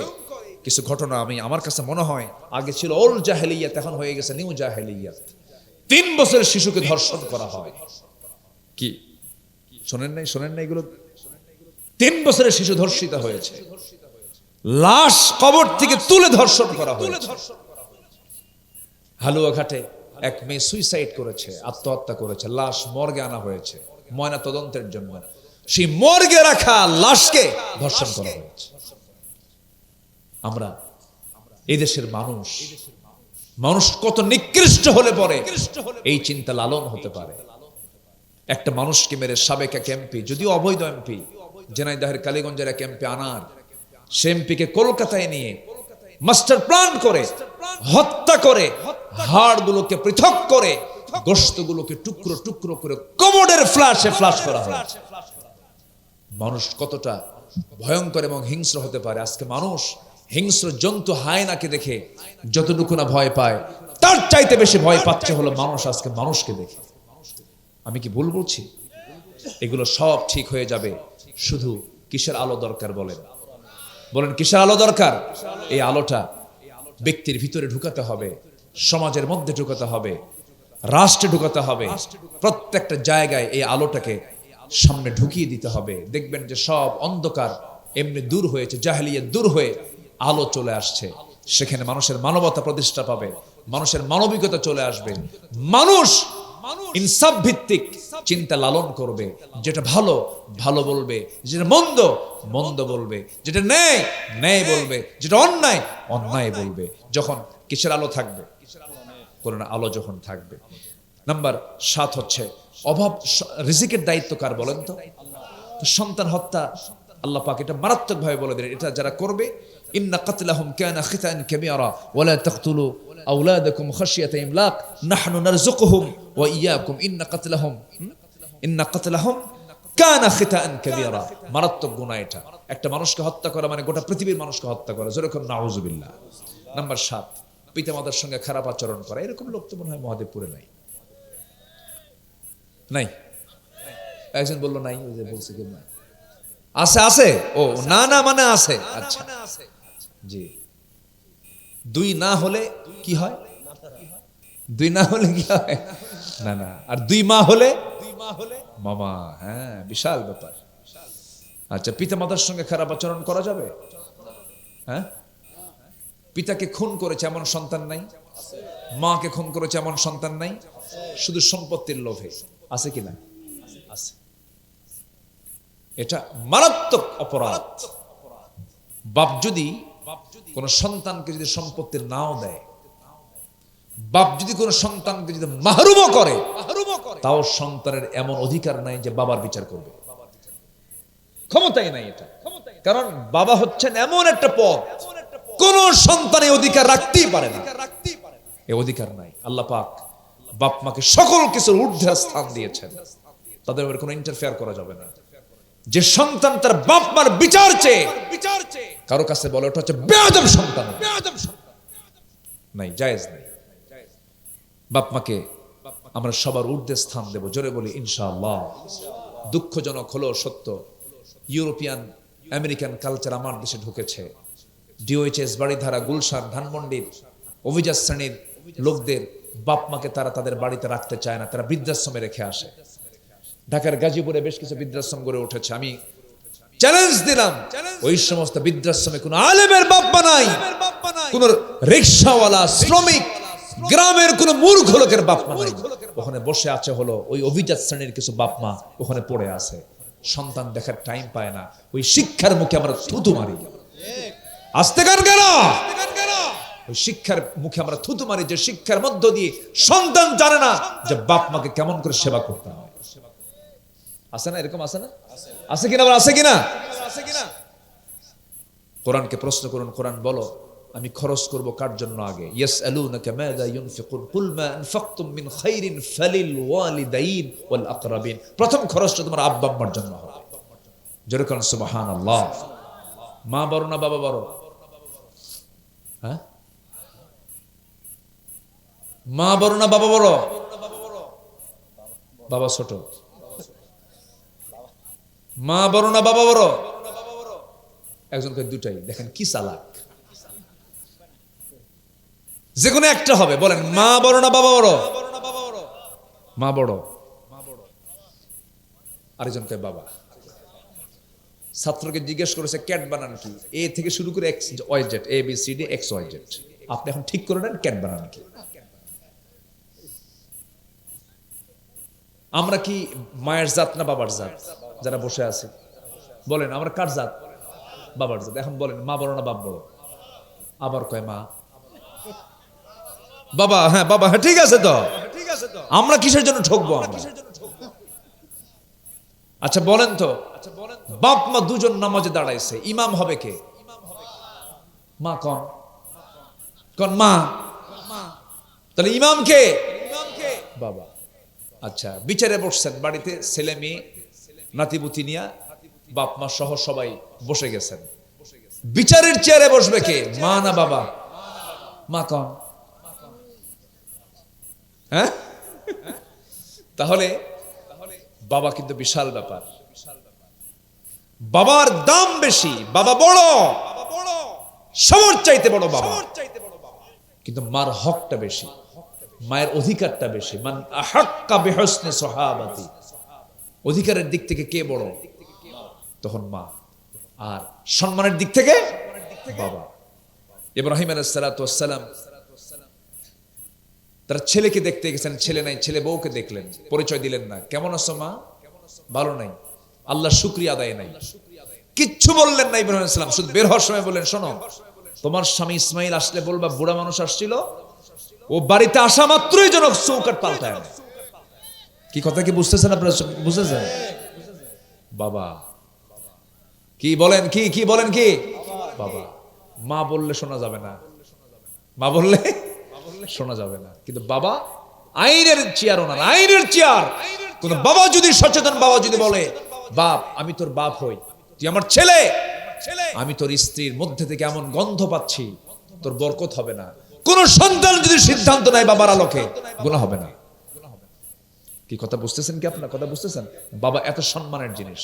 কিছু ঘটনা। আমার কাছে মনে হয় আগে ছিল ওল্ড জাহেলিয়াত, এখন হয়ে গেছে নিউ জাহেলিয়াত। 3 বছরের শিশুকে ধর্ষণ করা হয়। কি শোনেন নাই? এগুলো 3 বছরের শিশু ধর্ষিত হয়েছে, লাশ কবর থেকে তুলে ধর্ষণ করা হয়েছে। হালুয়াঘাটে এক মেয়ে সুইসাইড করেছে, আত্মহত্যা করেছে, লাশ মর্গে আনা হয়েছে ময়না তদন্তের জন্য। সেই মর্গে রাখা লাশকে ধর্ষণ করা হয়েছে। আমরা এই দেশের মানুষ কত নিকৃষ্ট হলে পরে এই চিন্তা লালন হতে পারে। একটা মানুষকে মেরে সাবেক এক এমপি, যদিও অবৈধ এমপি, ঝিনাইদহের কালীগঞ্জের এক এমপি আনার, সে এমপিকে কলকাতায় নিয়ে মাস্টার প্ল্যান করে হত্যা করে, হাড়গুলোকে পৃথক করে, গোশতগুলোকে টুকরো টুকরো করে কমোডের ফ্ল্যাশ করা হয়। মানুষ কতটা ভয়ঙ্কর এবং হিংস্র হতে পারে। আজকে মানুষ হিংস্র জন্তু হায়নাকে দেখে যতটুকু না ভয় পায়, তার চাইতে বেশি ভয় পাচ্ছে হলো মানুষ আজকে মানুষকে দেখে। আমি কি ভুল বলছি? এগুলো সব ঠিক হয়ে যাবে, শুধু কিসের আলো দরকার বলেন? কিসের আলো দরকার? এই আলোটা ব্যক্তির ভিতরে ঢুকাতে হবে, সমাজের মধ্যে ঢুকাতে হবে, রাষ্ট্রে ঢুকাতে হবে, প্রত্যেকটা জায়গায় এই আলোটাকে সামনে ঢুকিয়ে দিতে হবে। দেখবেন যে সব অন্ধকার এমনি দূর হয়েছে, জাহেলিয়াত দূর হয়ে আলো চলে আসছে। সেখানে মানুষের মানবতা প্রতিষ্ঠা পাবে, মানুষের মানবিকতা চলে আসবে, মানুষ ইনসাফ ভিত্তিক চিন্তা লালন করবে। যেটা ভালো ভালো বলবে, যেটা মন্দ মন্দ বলবে, যেটা ন্যায় বলবে, যেটা অন্যায় অন্যায় বলবে। যখন কিসের আলো থাকবে? কোরআনের আলো যখন থাকবে। নাম্বার 7 হচ্ছে অভাব। রিজিকের দায়িত্ব কার বলেন তো? সন্তান হত্যা আল্লাহ পাক এটা মারাত্মক ভাবে বলে দিলেন। এটা যারা করবে, ইন্না কাতলাহুম কানা খিতান কাবীরা ওয়ালা তাকতুলু আওলাদাকুম খাশিয়াতা ইমলাক নাহনু নারযুকুহুম ওয়া ইয়াকুম ইন্না কাতলাহুম কানা খিতান কাবীরা। মারাত্মক গুনাহ এটা। একটা মানুষকে হত্যা করা মানে গোটা পৃথিবীর মানুষকে হত্যা করা। যেরকম নাউযুবিল্লাহ। নাম্বার 7 পিতামাতার সঙ্গে খারাপ আচরণ করা। এরকম লোক তো মনে হয় মহাদেবপুরে নাই। একজন বললো নাই, ওই যে বলছে কি নাই? আছে। ও না মানে আছে। আচ্ছা জি। 2 না হলে কি হয়? 2 না হলে কি হয়? না। আর 2 মা হলে মামা, হ্যাঁ, বিশাল ব্যাপার। আচ্ছা, পিতা মাতার সঙ্গে খারাপ আচরণ করা যাবে? হ্যাঁ, পিতাকে খুন করেছে এমন সন্তান নাই, মাকে খুন করেছে এমন সন্তান নাই, শুধু সম্পত্তির লোভে। আছে কিনা? আছে। এটা মারাত্মক অপরাধ। বাপ যদি কোন সন্তানকে যদি সম্পত্তি নাও দেয়, বাপ যদি কোন সন্তানকে যদি মাহরুমও করে, তাও সন্তানের এমন অধিকার নাই যে বাবার বিচার করবে, ক্ষমতাই নাই এটা। কারণ বাবা হচ্ছেন এমন একটা পদ, কোন সন্তান এই অধিকার রাখতেই পারে না, এই অধিকার নাই। আল্লাহ পাক বাপ মাকে সকল কিছুর ঊর্ধ্বে স্থান দিয়েছেন, তাদের উপর কোনো ইন্টারফেয়ার করা যাবে না। যে সন্তান তার বাপ মার বিচার চেয়ে কারো কাছে বলে, ওটা হচ্ছে বেয়াদব সন্তান, নাই, জায়েজ নাই। বাপ মাকে আমরা সবার ঊর্ধ্বে স্থান দেব, জোরে বলি ইনশাআল্লাহ। দুঃখজনক হলো সত্য, ইউরোপিয়ান আমেরিকান কালচার আমার দেশে ঢুকেছে। ডিওএইচএস, বাড়িধারা, গুলশান, ধানমন্ডির অভিজাত শ্রেণীর লোকদের বাপ মাকে তারা তাদের বাড়িতে রাখতে চায় না, তারা বৃদ্ধাশ্রমে রেখে আসে। ঢাকার গাজীপুরে বেশ কিছু বৃদ্ধাশ্রম গড়ে উঠেছে। আমি চ্যালেঞ্জ দিলাম, ওই সমস্ত বৃদ্ধাশ্রমে কোন আলেমের বাপ মা নাই, কোন রিকশাওয়ালা, শ্রমিক, গ্রামের কোন মূর্খ লোকের বাপ মা নাই। ওখানে বসে আছে হলো ওই অভিজাত শ্রেণীর কিছু বাপ মা, ওখানে পড়ে আছে, সন্তান দেখার টাইম পায় না। ওই শিক্ষার মুখে আমরা থুতু মারি। আসতে গান কেন? ওই শিক্ষার মুখে আমরা থুতু মারি, যে শিক্ষার মধ্য দিয়ে সন্তান জানে না যে বাপ মাকে কেমন করে সেবা করতে হয়। আছে না এরকম? আছে না? আছে কিনা? আছে কিনা? কোরআনকে প্রশ্ন করুন, কোরআন বলো আমি খরচ করব কার জন্য? আগে ইয়াসআলুনাকা মাযা ইউনফিকুন কুল মা আনফাকতুম মিন খাইরিন ফালিল ওয়ালিদাইন ওয়াল আকরাবিন। প্রথম খরচটা তোমার আব্বা আম্মার জন্য হবে। জোরে কোন সুবহানাল্লাহ। মা বড় না বাবা বড়? হ্যাঁ, মা বড় না বাবা বড়? বাবা ছোট। মা বড় না বাবা বড়? একজনকে দুটাই। দেখেন কি চালাক, যে কোনো একটা হবে। বলেন মা বড় না বাবা বড়? মা বড়। আরেকজনকে বাবা। ছাত্রকে জিজ্ঞেস করেছে ক্যাট বানান কি? এ থেকে শুরু করে X Y Z, A B C D X Y Z. আপনি এখন ঠিক করে নেন ক্যাট বানান কি। আমরা কি মায়ের জাত না বাবার জাত? যারা বসে আছে বলেন আমরা কার জাত? বাবার জাত। এখন বলেন মা বড় না বাপ বড়? আবার কয় মা। বাবা, হ্যাঁ বাবা, হ্যাঁ ঠিক আছে তো। আমরা কিসের জন্য ঠকবো আমরা? আচ্ছা বলেন তো, বাপ মা দুজন নামাজে দাঁড়াইছে, ইমাম হবে কে? মা। কোন কোন মা? তাহলে ইমাম কে? বাবা। আচ্ছা, বিচারে বসছেন, বাড়িতে ছেলে মেয়ে নাতিপুতি নিয়া বাপ মা সহ সবাই বসে গেছেন। বিচারের চেয়ারে বসবে কে? মা না বাবা? মা। কোন? হ্যাঁ, তাহলে বাবা কিন্তু বিশাল ব্যাপার। বাবার দাম বেশি, বাবা বড়, সবার চাইতে বড় বাবা। কিন্তু মার হকটা বেশি, মায়ের অধিকারটা বেশি। মান আহাক্কা বিহুসনি সাহাবাতি, অধিকারের দিক থেকে কে বড়? তখন মা। আর সম্মানের দিক থেকে বাবা। ইব্রাহিম আলাইহিস সালাতু ওয়াস সালাম তার ছেলেকে দেখতে গেছেন, ছেলে নাই, ছেলে বউকে দেখলেন, পরিচয় দিলেন না। কেমন আছো মা? ভালো নাই। আল্লাহ শুকরিয়া আদায় নাই, কিচ্ছু বললেন না ইব্রাহিম আলাইহিস সালাম। শুধু বের হওয়ার সময় বললেন, শোনো তোমার স্বামী ইসমাইল আসলে বলবা বুড়া মানুষ আসছিল, ও বাড়িতে আসা মাত্রই যেন চৌকাট পাল্টায়। কি কথা কি বুঝতেছেন আপনারা? বুঝতেছেন? বাবা কি বলেন? কি কি বলেন? কি বাবা? মা বললে শোনা যাবে না, মা বললে শোনা যাবে না। কিন্তু বাবা আইনের চেয়ার, ওনার আইনের চেয়ার। কোন বাবা যদি সচেতন, বাবা যদি বলে বাপ আমি তোর বাপ হই, তুই আমার ছেলে, আমি তোর স্ত্রীর মধ্যে থেকে এমন গন্ধ পাচ্ছি, তোর বরকত হবে না। কোন সন্তান যদি সিদ্ধান্ত নেয় বাবার আলোকে, গুনাহ হবে না। কি কথা বুঝতেছেন? কি আপনার কথা বুঝতেছেন? বাবা এত সম্মানের জিনিস।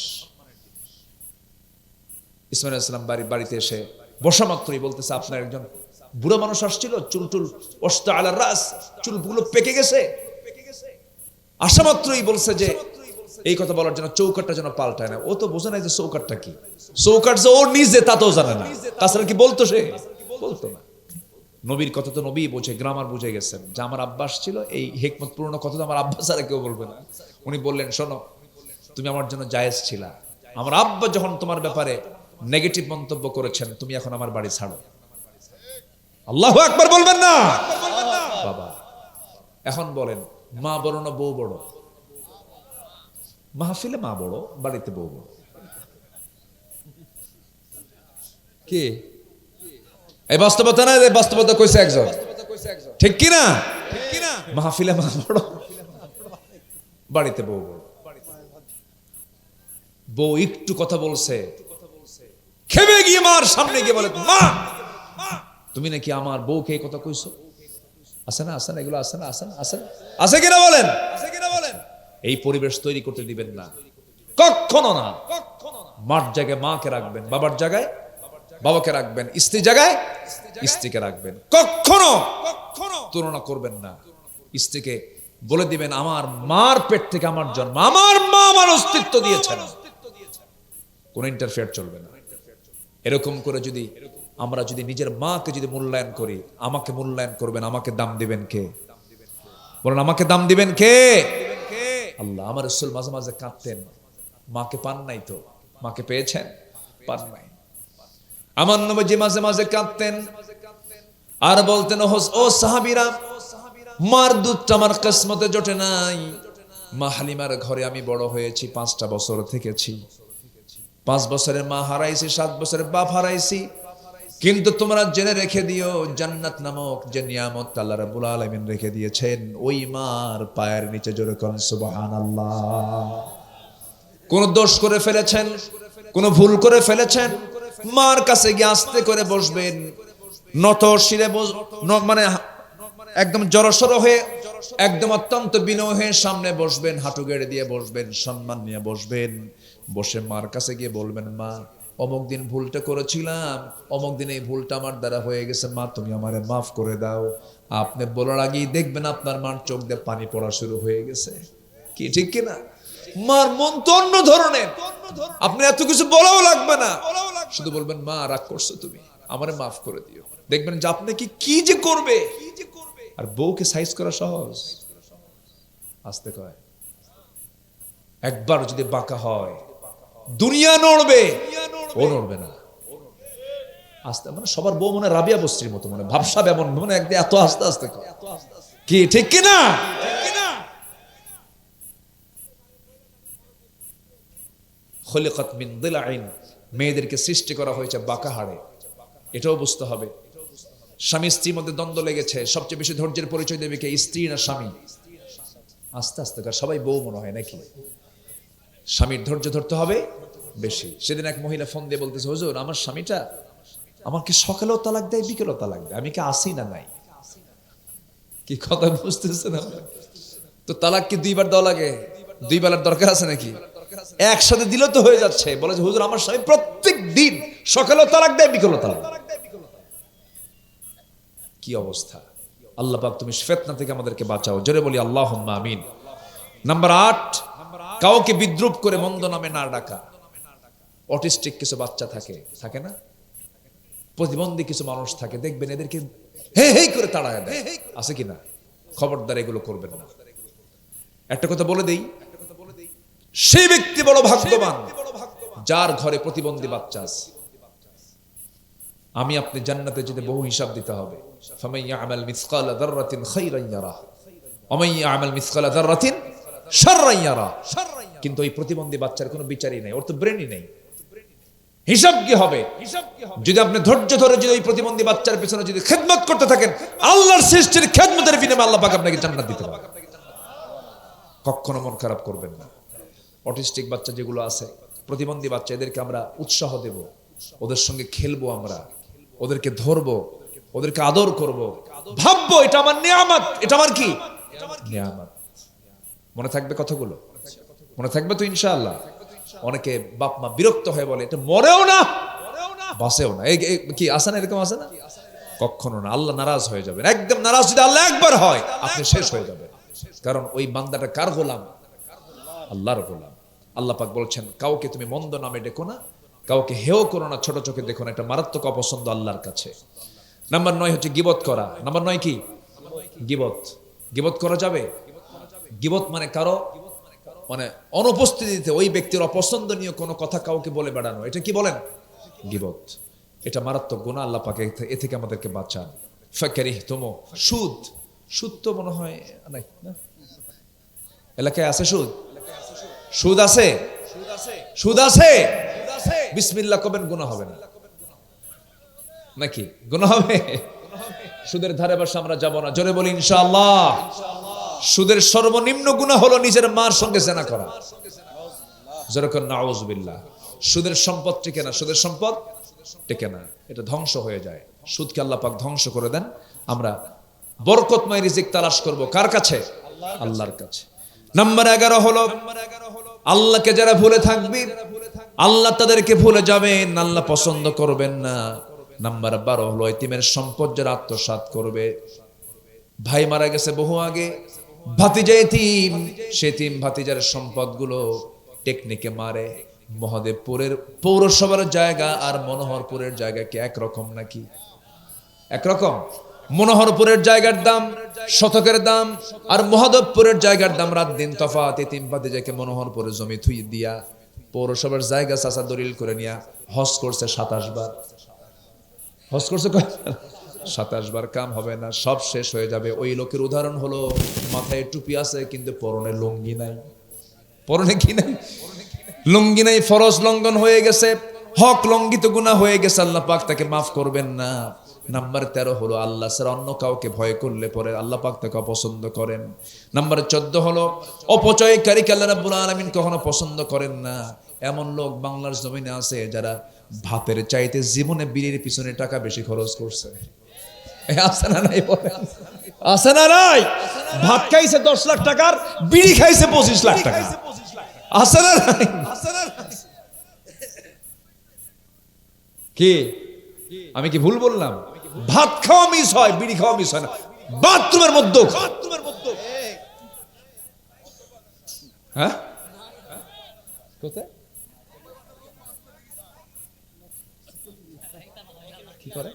ইসমাইল আলাইহিস সালাম বাড়িতে এসে বসা মাত্রই বলতেছে, আপনার একজন বুড়া মানুষ আসছিল, চুল ওয়াস্তা আলা রাস, চুলগুলো পেকে গেছে। আসা মাত্রই বলছে যে এই কথা বলার জন্য চৌকাটটা যেন পাল্টায় না। ও তো বোঝে না যে চৌকাটটা কি, চৌকাট যে ওর নিজে তা তো জানে না, তাছাড়া কি বলতো সে? বলতো না। নবীর কথা তো নবী বোঝে, গ্রামার বুঝে গেছেন যে আমার আব্বাস ছিল এই হিকমতপূর্ণ কথা তো আমার আব্বাস আর কেউ বলবে না। উনি বললেন, শোনো তুমি আমার জন্য জায়েজ ছিলা, আমার আব্বা যখন তোমার ব্যাপারে নেগেটিভ মন্তব্য করেছেন, তুমি এখন আমার বাড়ি ছাড়ো। আল্লাহু আকবার বলবেন না বাবা? এখন বলেন, মা বড় না বউ বড়? মাহফিলে মা বড়, বাড়িতে বউ বড়। কি এই বাস্তবতা না? বাস্তবতা কইছে একজন, ঠিক কি না? মাহফিলে মা বড়, বাড়িতে বউ বড়। বউ একটু কথা বলছে, খেপে গিয়ে মার সামনে গিয়ে বলে, মা তুমি নাকি আমার বউকে এই কথা কইছো? আছে না, আছে না, এগুলো আছে না, আছে না, আছে না, আছে কিনা বলেন? এই পরিবেশ তৈরি করতে দিবেন না, কখনো না। মার জায়গায় মাকে রাখবেন, বাবার জায়গায় বাবাকে রাখবেন, স্ত্রী জায়গায় স্ত্রীকে রাখবেন। কখনো তুলনা করবেন না। স্ত্রীকে বলে দিবেন, আমার মার পেট থেকে আমার জন্ম, আমার মা আমার অস্তিত্ব দিয়েছেন, কোন ইন্টারফেয়ার চলবে না। এরকম করে যদি আমরা যদি নিজের মাকে যদি মূল্যায়ন করি, আমাকে মূল্যায়ন করবেন, আমাকে দাম দিবেন কে? বলেন, আমাকে দাম দিবেন কে? আল্লাহ। আমার রাসূল মাঝে মাঝে কাঁদতেন, মাকে পান নাই তো? মাকে পেয়েছেন? পান নাই। আমার নবীজি মাঝে মাঝে কাঁদতেন আর বলতেন, ও সাহাবীরা, মার দুধটা আমার কিসমতে জোটে নাই। মা হালিমার ঘরে আমি বড় হয়েছি, 5টা বছর থেকেছি। 5 বছরের মা হারাইছি, 7 বছরের বাপ হারাইছি। কিন্তু তোমরা জেনে রেখে দিও, জান্নাত নামক যে নিয়ামত আল্লাহ রাব্বুল আলামিন রেখে দিয়েছেন, ওই মার পায়ের নিচে জোরে কোন সুবহানাল্লাহ। কোন দোষ করে ফেলেছেন, কোন ভুল করে ফেলেছেন, মার কাছে গিয়ে আস্তে করে বসবেন, নত শিরে মানে একদম জড়সড় হয়ে, একদম অত্যন্ত বিনয় হয়ে সামনে বসবেন, হাঁটু গেড়ে দিয়ে বসবেন, সম্মান নিয়ে বসবেন। বসে মার কাছে গিয়ে বলবেন, মা অমুক দিন ভুলটা করেছিলাম, অমুক দিন এই ভুলটা আমার দ্বারা হয়ে গেছে, মা তুমি আমারে মাফ করে দাও। আপনি বলার আগেই দেখবেন আপনার মার চোখ দিয়ে পানি পড়া শুরু হয়ে গেছে। কি ঠিক কিনা? মার মন তো অন্য ধরনের, আপনি এত কিছু বলাও লাগবে না, শুধু বলবেন, মা রাগ করছো তুমি, আমারে মাফ করে দিও। দেখবেন যে আপনি কি যে করবে। আর বউকে সাইজ করা সহজ, আস্তে কয়। একবার যদি বাঁকা হয়, দুনিয়া নড়বে, ও নড়বে না। আস্তে, মানে সবার বউ মনে রাবিয়া বস্ত্রীর মতো, মানে ভাবসাব এমন, মানে একদম এত আস্তে আস্তে কয়। কি ঠিক কিনা? খলিকাত মিন দিলাইন, মেয়েদেরকে সৃষ্টি করা হয়েছে বাঁকা হাড়ে, এটাও বুঝতে হবে। স্বামী স্ত্রীর মধ্যে দ্বন্দ্ব লেগেছে, সবচেয়ে বেশি ধৈর্যের পরিচয় দেবে কে? স্ত্রী না স্বামী? আস্তে আস্তে কর, সবাই বউ মনে হয় নাকি? স্বামীর ধৈর্য ধরতে হবে বেশি। সেদিন এক মহিলা ফোন দিয়ে বলতেছে, হুজুর আমার স্বামীটা আমাকে সকালেও তালাক দেয়, বিকেলেও তালাক দেয়, আমি কি আসি না নাই? কি কথা বুঝতেছে না? তো তালাক কি 2বার দেওয়া লাগে? 2 বেলার দরকার আছে নাকি? একসাথে দিলে তো হয়ে যাচ্ছে। বলে যে, হুজুর আমার স্বামী প্রত্যেক দিন সকালেও তালাক দেয়, বিকেলেও তালাক দেয়। কি অবস্থা! আল্লাহ পাক তুমি ফিতনা থেকে আমাদেরকে বাঁচাও, জোরে বলি আল্লাহুম্মা আমিন। নাম্বার 8, কাউকে বিদ্রুপ করে মন্দ নামে না ডাকা। অটিস্টিক কিছু বাচ্চা থাকে না, প্রতিবন্ধী কিছু মানুষ থাকে, দেখবেন এদেরকে হে হে করে তাড়ায় দেয়, আছে কিনা? খবরদার এগুলো করবেন না। একটা কথা বলে দেই, সেই ব্যক্তি বড় ভাগ্যবান যার ঘরে প্রতিবন্ধী বাচ্চা আছে। আমি আপনি জান্নাতে যেতে বহু হিসাব দিতে হবে। ফামান ইয়ামাল মিসকালা যাররাতিন খায়রান ইয়ারা ওয়া মান ইয়ামাল মিসকালা যাররাতিন শাররান ইয়ারা। কিন্তু এই প্রতিবন্ধী বাচ্চার কোনো বিচারই নেই, ওর তো ব্রেনই নেই। হিসাব কি হবে? যদি আপনি ধৈর্য ধরে যদি এই প্রতিবন্ধী বাচ্চার পেছনে যদি খেদমত করতে থাকেন, আল্লাহর সৃষ্টির খেদমতের বিনিময়ে আল্লাহ পাক আপনাকে জান্নাত দিতে পারবে। কখনো মন খারাপ করবেন না। অটিস্টিক বাচ্চা যেগুলো আছে, প্রতিবন্ধী বাচ্চা, এদেরকে আমরা উৎসাহ দেব, ওদের সঙ্গে খেলবো, আমরা ওদেরকে ধরবো, ওদেরকে আদর করব, ভাববো এটা আমার নিয়ামত, এটা আমার কি নিয়ামত। মনে থাকবে কথাগুলো? মনে থাকবে তো ইনশাআল্লাহ? অনেকে বাপ মা বিরক্ত হয়ে বলে, এটা মরেও না বাসেও না, কি আসে না? এরকম আসে না? কখনো না। আল্লাহ নারাজ হয়ে যাবেন, একদম নারাজ। যদি আল্লাহ একবার হয়, আপনি শেষ হয়ে যাবেন। কারণ ওই বান্দাটা কার গোলাম? আল্লাহর গোলাম। আল্লাহ পাক বলছেন কাউকে তুমি মন্দ নামে ডেকো না, কাউকে হেয় করো না, ছোট চোখে দেখো না, এটা মারাত্মক অপছন্দ আল্লাহর কাছে। নাম্বার 9 হচ্ছে গীবত করা। নাম্বার 9 কি? গীবত। গীবত করা যাবে? গীবত মানে কারো মানে অনুপস্থিতিতে ওই ব্যক্তির অপছন্দনীয় কোনো কথা কাউকে বলে বেড়ানো, এটা কি বলেন? গীবত। এটা মারাত্মক গুনাহ, আল্লাহ পাক এ থেকে আমাদেরকে বাঁচান। ফাকারিহতুমু, সুদ। সুদ তো মনে হয় নাই না, এলাকায় আছে সুদ? সুদ আছে? সুদ আছে? বিসমিল্লাহ কবেন, গুনাহ হবে না নাকি? গুনাহ হবে? সুদের ধারে পাশে আমরা যাব না, জোরে বলি ইনশাআল্লাহ। সুদের সর্বনিম্ন গুনাহ হলো নিজের মার সঙ্গে জিনা করা। জোরে কোন নাউযুবিল্লাহ। সুদের সম্পদ টিকে না, সুদের সম্পদ টিকে না, এটা ধ্বংস হয়ে যায়। সুদকে আল্লাহ পাক ধ্বংস করে দেন। আমরা বরকতময় রিজিক তালাশ করব কার কাছে? আল্লাহর কাছে। নাম্বার 11 হলো আল্লাহকে যারা ভুলে থাকবে আল্লাহ তাদেরকে ভুলে যাবেন, আল্লাহ পছন্দ করবেন না। নাম্বার 12 হলো এতিমের সম্পদ যারা আত্মসাৎ করবে। ভাই মারা গেছে বহু আগে, ভাতিজা এতিম, সে এতিম ভাতিজার সম্পদগুলো টেকনিকে মারে। মহাদেবপুরের পৌরসভার জায়গা আর মনোহরপুরের জায়গা কি একরকম নাকি? একরকম? মনোহরপুরের জায়গার দাম শতকের দাম, আর মহাদেবপুরের জায়গার দাম রাত দিন তফাৎ। এতিম ভাতিজাকে মনোহরপুরে জমি থুই দিয়া পৌরসভার জায়গা চাচা দলিল করে নিয়া হজ করছে 27 বার। হজ করছে 27 বার। কাম হবে না, সব শেষ হয়ে যাবে। ওই লোকের উদাহরণ হলো মাথায় টুপি আছে কিন্তু পরনে লুঙ্গি নাই। পরনে কি নাই? লুঙ্গি নাই, ফরজ লঙ্ঘন হয়ে গেছে, হক লঙ্ঘিত গুনাহ হয়ে গেছে, আল্লাহ পাক তাকে মাফ করবেন না। নাম্বার 13 হলো আল্লাহ ছাড়া অন্য কাউকে ভয় করলে পরে আল্লাহ পাক তাকে অপছন্দ করেন। নাম্বার 14 হলো অপচয়কারীকে আল্লাহ রাব্বুল আলামিন কখনো পছন্দ করেন না। এমন লোক বাংলার জমিনে আছে যারা ভাতের চাইতে জীবনে বিড়ির পিছনে টাকা বেশি খরচ করছে। আছে না নাই? আছে না নাই? ভাত খাইছে 10 লাখ টাকার, বিড়ি খাইছে 25 লাখ টাকা। আছে না নাই? কি আমি কি ভুল বললাম? ভাত খাওয়া মিস হয়, বিড়ি খাওয়া মিস হয় না। বাথরুমের মধ্যে হ্যাঁ কোথায় কি করে?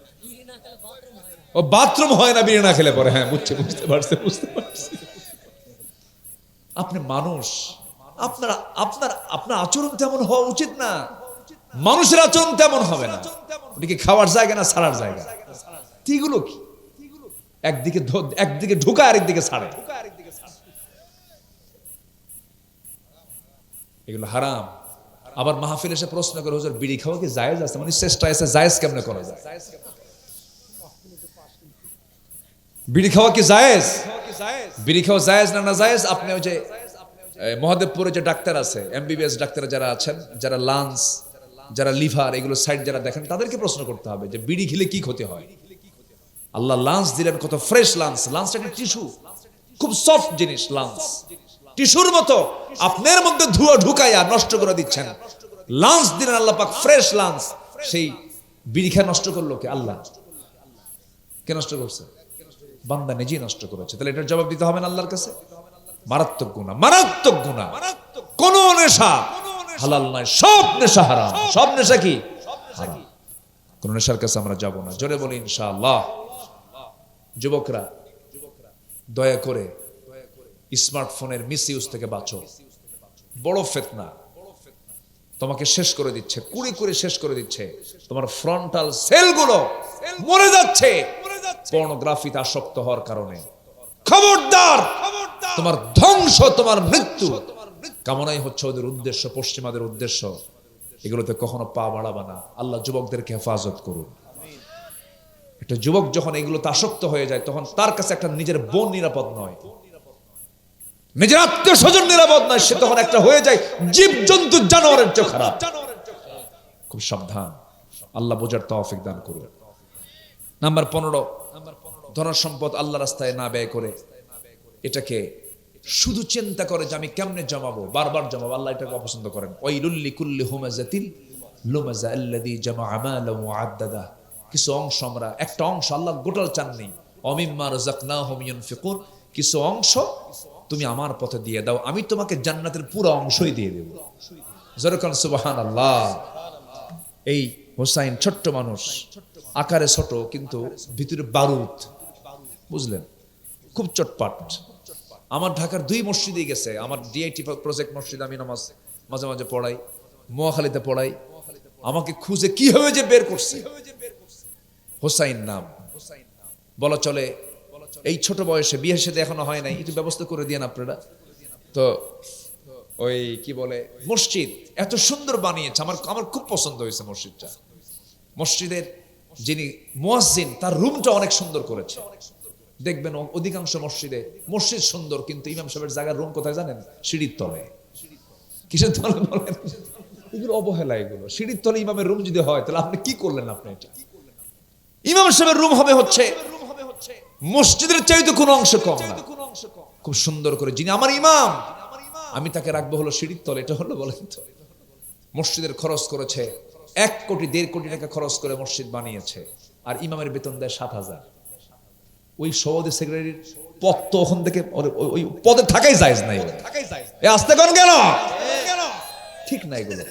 ও বাথরুম হয় না বিড়ি না খেলে পরে। হ্যাঁ বুঝতে পারছি। আপনি মানুষ, আপনার আচরণ তেমন হওয়া উচিত না। মানুষের আচরণ তেমন হবে না। ওটা কি খাওয়ার জায়গা না ছাড়ার জায়গা? এগুলো কি একদিকে ঢুকা আরেকদিকে ছাড়ে, এগুলো হারাম। আবার মাহফিল এসে প্রশ্ন করে হুজুর বিড়ি খাওয়া কি জায়েজ আছে? মানে চেষ্টা আছে, জায়েজ কেমনে করা যায়? বিড়ি খাওয়া কি জায়েজ? বিড়ি খাওয়া জায়েজ না না জায়েজ? আপনি ওই যে মহাদেবপুরে যে ডাক্তার আছে, এমবিবিএস ডাক্তার যারা আছেন, যারা লাংস, যারা লিভার, এগুলো সাইড যারা দেখেন, তাদেরকে প্রশ্ন করতে হবে যে বিড়ি খেলে কি ক্ষতি হয়। আল্লাহ লাংস দিলেন, কত ফ্রেশ লাংস। লাংসটা একটা টিস্যু, খুব সফট জিনিস। লাংস টিস্যুর মতো আপনার মধ্যে ধোঁয়া ঢুকাইয়া নষ্ট করে দিচ্ছেন। লাংস দিলেন আল্লাহ পাক, ফ্রেশ লাংস। সেই বিড়ি খেয়ে নষ্ট করলো কে? আল্লাহ। কে নষ্ট করছে? বান্দা নিজেই নষ্ট করেছে। তাহলে এটার জবাব দিতে হবে না আল্লাহর কাছে? মারাত্মক গুনাহ, মারাত্মক গুনাহ। কোন নেশা হালাল নয়, সব নেশা হারাম। সব নেশা কি হারাম। কোন নেশার কাছে আমরা যাব না, জোরে বলি ইনশাআল্লাহ। যুবকরা দয়া করে স্মার্টফোনের মিসইউজ থেকে বাঁচো। বড় ফিতনা, তোমাকে শেষ করে দিচ্ছে, কুড়ি শেষ করে দিচ্ছে। তোমার ফ্রন্টাল সেলগুলো মরে যাচ্ছে পর্নোগ্রাফিতে আসক্ত হওয়ার কারণে। খবরদার, তোমার ধ্বংস, তোমার মৃত্যু কামনাই হচ্ছে ওদের উদ্দেশ্য, পশ্চিমাদের উদ্দেশ্য। এগুলোতে কখনো পা বাড়াবা না। আল্লাহ যুবকদেরকে হেফাজত করুন। একটা যুবক যখন এগুলোতে আসক্ত হয়ে যায়, তখন তার কাছে একটা নিজের বোন নিরাপদ নয়, নিজের আত্মীয় স্বজন নিরাপদ নয়। সে তখন একটা হয়ে যায় জীবজন্তু, জানোয়ারের চেয়ে খারাপ। খুব সাবধান। আল্লাহ বোঝার তৌফিক দান করুন। নাম্বার 15, ধন সম্পদ আল্লাহ রাস্তায় না ব্যয় করে এটাকে শুধু চিন্তা করে যে আমি কেমনে জমাবো, বারবার জমাবো। আল্লাহ এটাকে অপছন্দ করেন। ওয়াইলুল লিকুল্লি হুমাযাতিল লুমাযা আল্লাযী জামাআ মালান ওয়া আদ্দাদা। কিছু অংশ, আমরা একটা অংশ, আল্লাহ গোটাল চাননি। ওয়া মিম্মা রাযাকনাহুম ইউনফিকুন, কিছু অংশ তুমি আমার পথে দিয়ে দাও, আমি তোমাকে জান্নাতের পুরো অংশই দিয়ে দেব। যেরকম সুবহানাল্লাহ। এই হোসাইন ছোট্ট মানুষ, আকারে ছোট কিন্তু ভিতরে বারুদ, বুঝলেন, খুব চটপাট। আমার ঢাকার 2 মসজিদে গেছে, আমার ডিআইটি প্রজেক্ট মসজিদ, আমি নামাজ মাঝে মাঝে পড়াই, মোয়াখালীতে পড়াই, আমাকে খুঁজে কিভাবে যে বের করছে। হোসাইন নাম, বলা চলে এই ছোট বয়সে, বিয়ে সাথে এখনো হয় নাই, একটু ব্যবস্থা করে দিয়েন আপনারা। তো ওই কি বলে, মসজিদ এত সুন্দর বানিয়েছে, আমার আমার খুব পছন্দ হয়েছে মসজিদটা। মসজিদের যিনি মুয়াজ্জিন, তার রুমটা অনেক সুন্দর করেছে। দেখবেন অধিকাংশ মসজিদে, মসজিদ সুন্দর কিন্তু ইমাম সাহেবের জায়গার রুম কোথায় জানেন? সিঁড়ির তলে। কিসের তলে বলেন? এগুলো অবহেলা। এগুলো সিঁড়ির তলে ইমামের রুম যদি হয়, তাহলে আপনি কি করলেন? আপনি এটা, ইমাম সাহেবের রুম হবে হচ্ছে মসজিদের চাইতে কোনো অংশ কম না, খুব সুন্দর করে। যিনি আমার ইমাম, আমি তাকে রাখবো হলো সিঁড়ির তলে। এটা হলো বলেন তো, মসজিদের খরচ করেছে 1 কোটি 1.5 কোটি টাকা খরচ করে মসজিদ বানিয়েছে, আর ইমামের বেতন দেয় 7,000। ওই সভাপতি সেক্রেটারির পদ তো ওখান থেকে ওই পদে থাকাই জায়েজ নাই। আসতে কোন কেন ঠিক নাই এগুলো।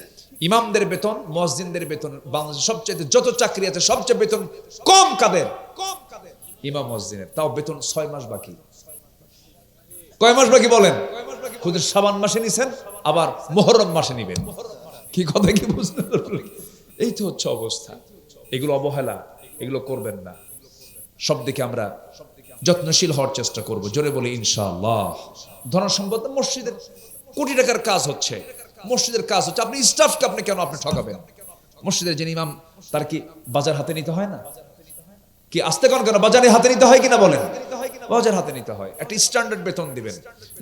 ইমামদের বেতন, মুয়াজ্জিনদের বেতন, বাংলাদেশের সবচেয়ে যত চাকরি আছে সবচেয়ে বেতন কম কাদের? ইমাম মুয়াজ্জিনের। তাও বেতন 6 মাস বাকি। কয় মাস বাকি বলেন? খুদ শাবান মাসে নিছেন, আবার মুহররম মাসে নিবেন। কি কথা কি বুঝলেন? এই তো হচ্ছে অবস্থা। এগুলো অবহেলা, এগুলো করবেন না। সব দিকে আমরা যত্নশীল হওয়ার চেষ্টা করব, জোরে বলি ইনশাআল্লাহ। ধনসম্পদ, মসজিদের কোটি টাকার কাজ হচ্ছে, মসজিদের কাজ হচ্ছে, আপনি স্টাফকে আপনি কেন আপনি ঠকাবেন? মসজিদের যিনি ইমাম, তার কি বাজার হাতে নিতে হয় না? কি আসতে কোন কেন বাজারে হাতে নিতে হয় কিনা বলেন? বাজার হাতে নিতে হয়। একটা স্ট্যান্ডার্ড বেতন দিবেন।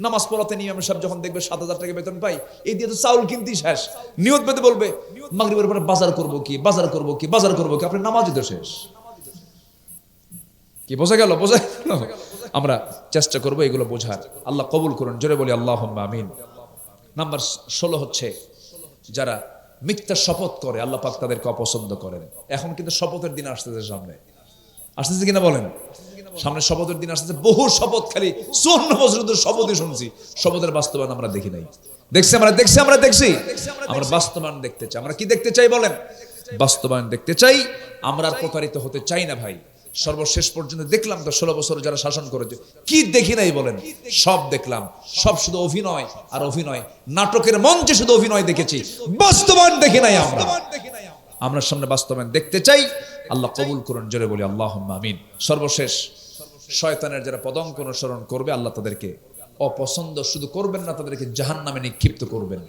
নামাজ পড়াতে ইমাম সাহেব যখন দেখবে 7,000 টাকা বেতন পাই, এই দিয়ে তো চাউল কিনতেই শেষ। নিয়ত বেঁধে বলবে মাগরিবের পরে বাজার করব কি, বাজার করব কি, বাজার করব কি, আপনি নামাজই তো শেষ। কি বোঝা গেল? বোঝা গেল? আমরা চেষ্টা করব এগুলো বোঝার। আল্লাহ কবুল করুন, জোরে বলি আল্লাহুম্মা আমিন। নাম্বার 16 হচ্ছে যারা মিথ্যা শপথ করে, আল্লাহ পাক তাদেরকে অপছন্দ করেন। এখন কিন্তু শপথের দিন আসতেছে, সামনে আসতেছে কিনা বলেন? সামনে শপথের দিন আসতেছে। বহু শপথ, খালি 54 বছর ধরে শপথই শুনছি, শপথের বাস্তবায়ন আমরা দেখি নাই। দেখছি আমরা বাস্তবায়ন দেখতে চাই। আমরা কি দেখতে চাই বলেন? বাস্তবায়ন দেখতে চাই। আমরা আর প্রতারিত হতে চাই না ভাই। সর্বশেষ পর্যন্ত দেখলাম তো 16 বছর যারা শাসন করেছে, কি দেখি নাই বলেন? সব দেখলাম। সব শুধু অভিনয় আর অভিনয়, নাটকের মঞ্চে শুধু অভিনয় দেখেছি, বাস্তবায়ন দেখি নাই আমরা। আমরা সামনে বাস্তবায়ন দেখতে চাই। আল্লাহ কবুল করুন, জোরে বলি আল্লাহুম্মা আমিন। সর্বশেষ, শয়তানের যারা পদাঙ্ক অনুসরণ করবে, আল্লাহ তাদেরকে অপছন্দ শুধু করবেন না, তাদেরকে জাহান্নামে নিক্ষিপ্ত করবেন।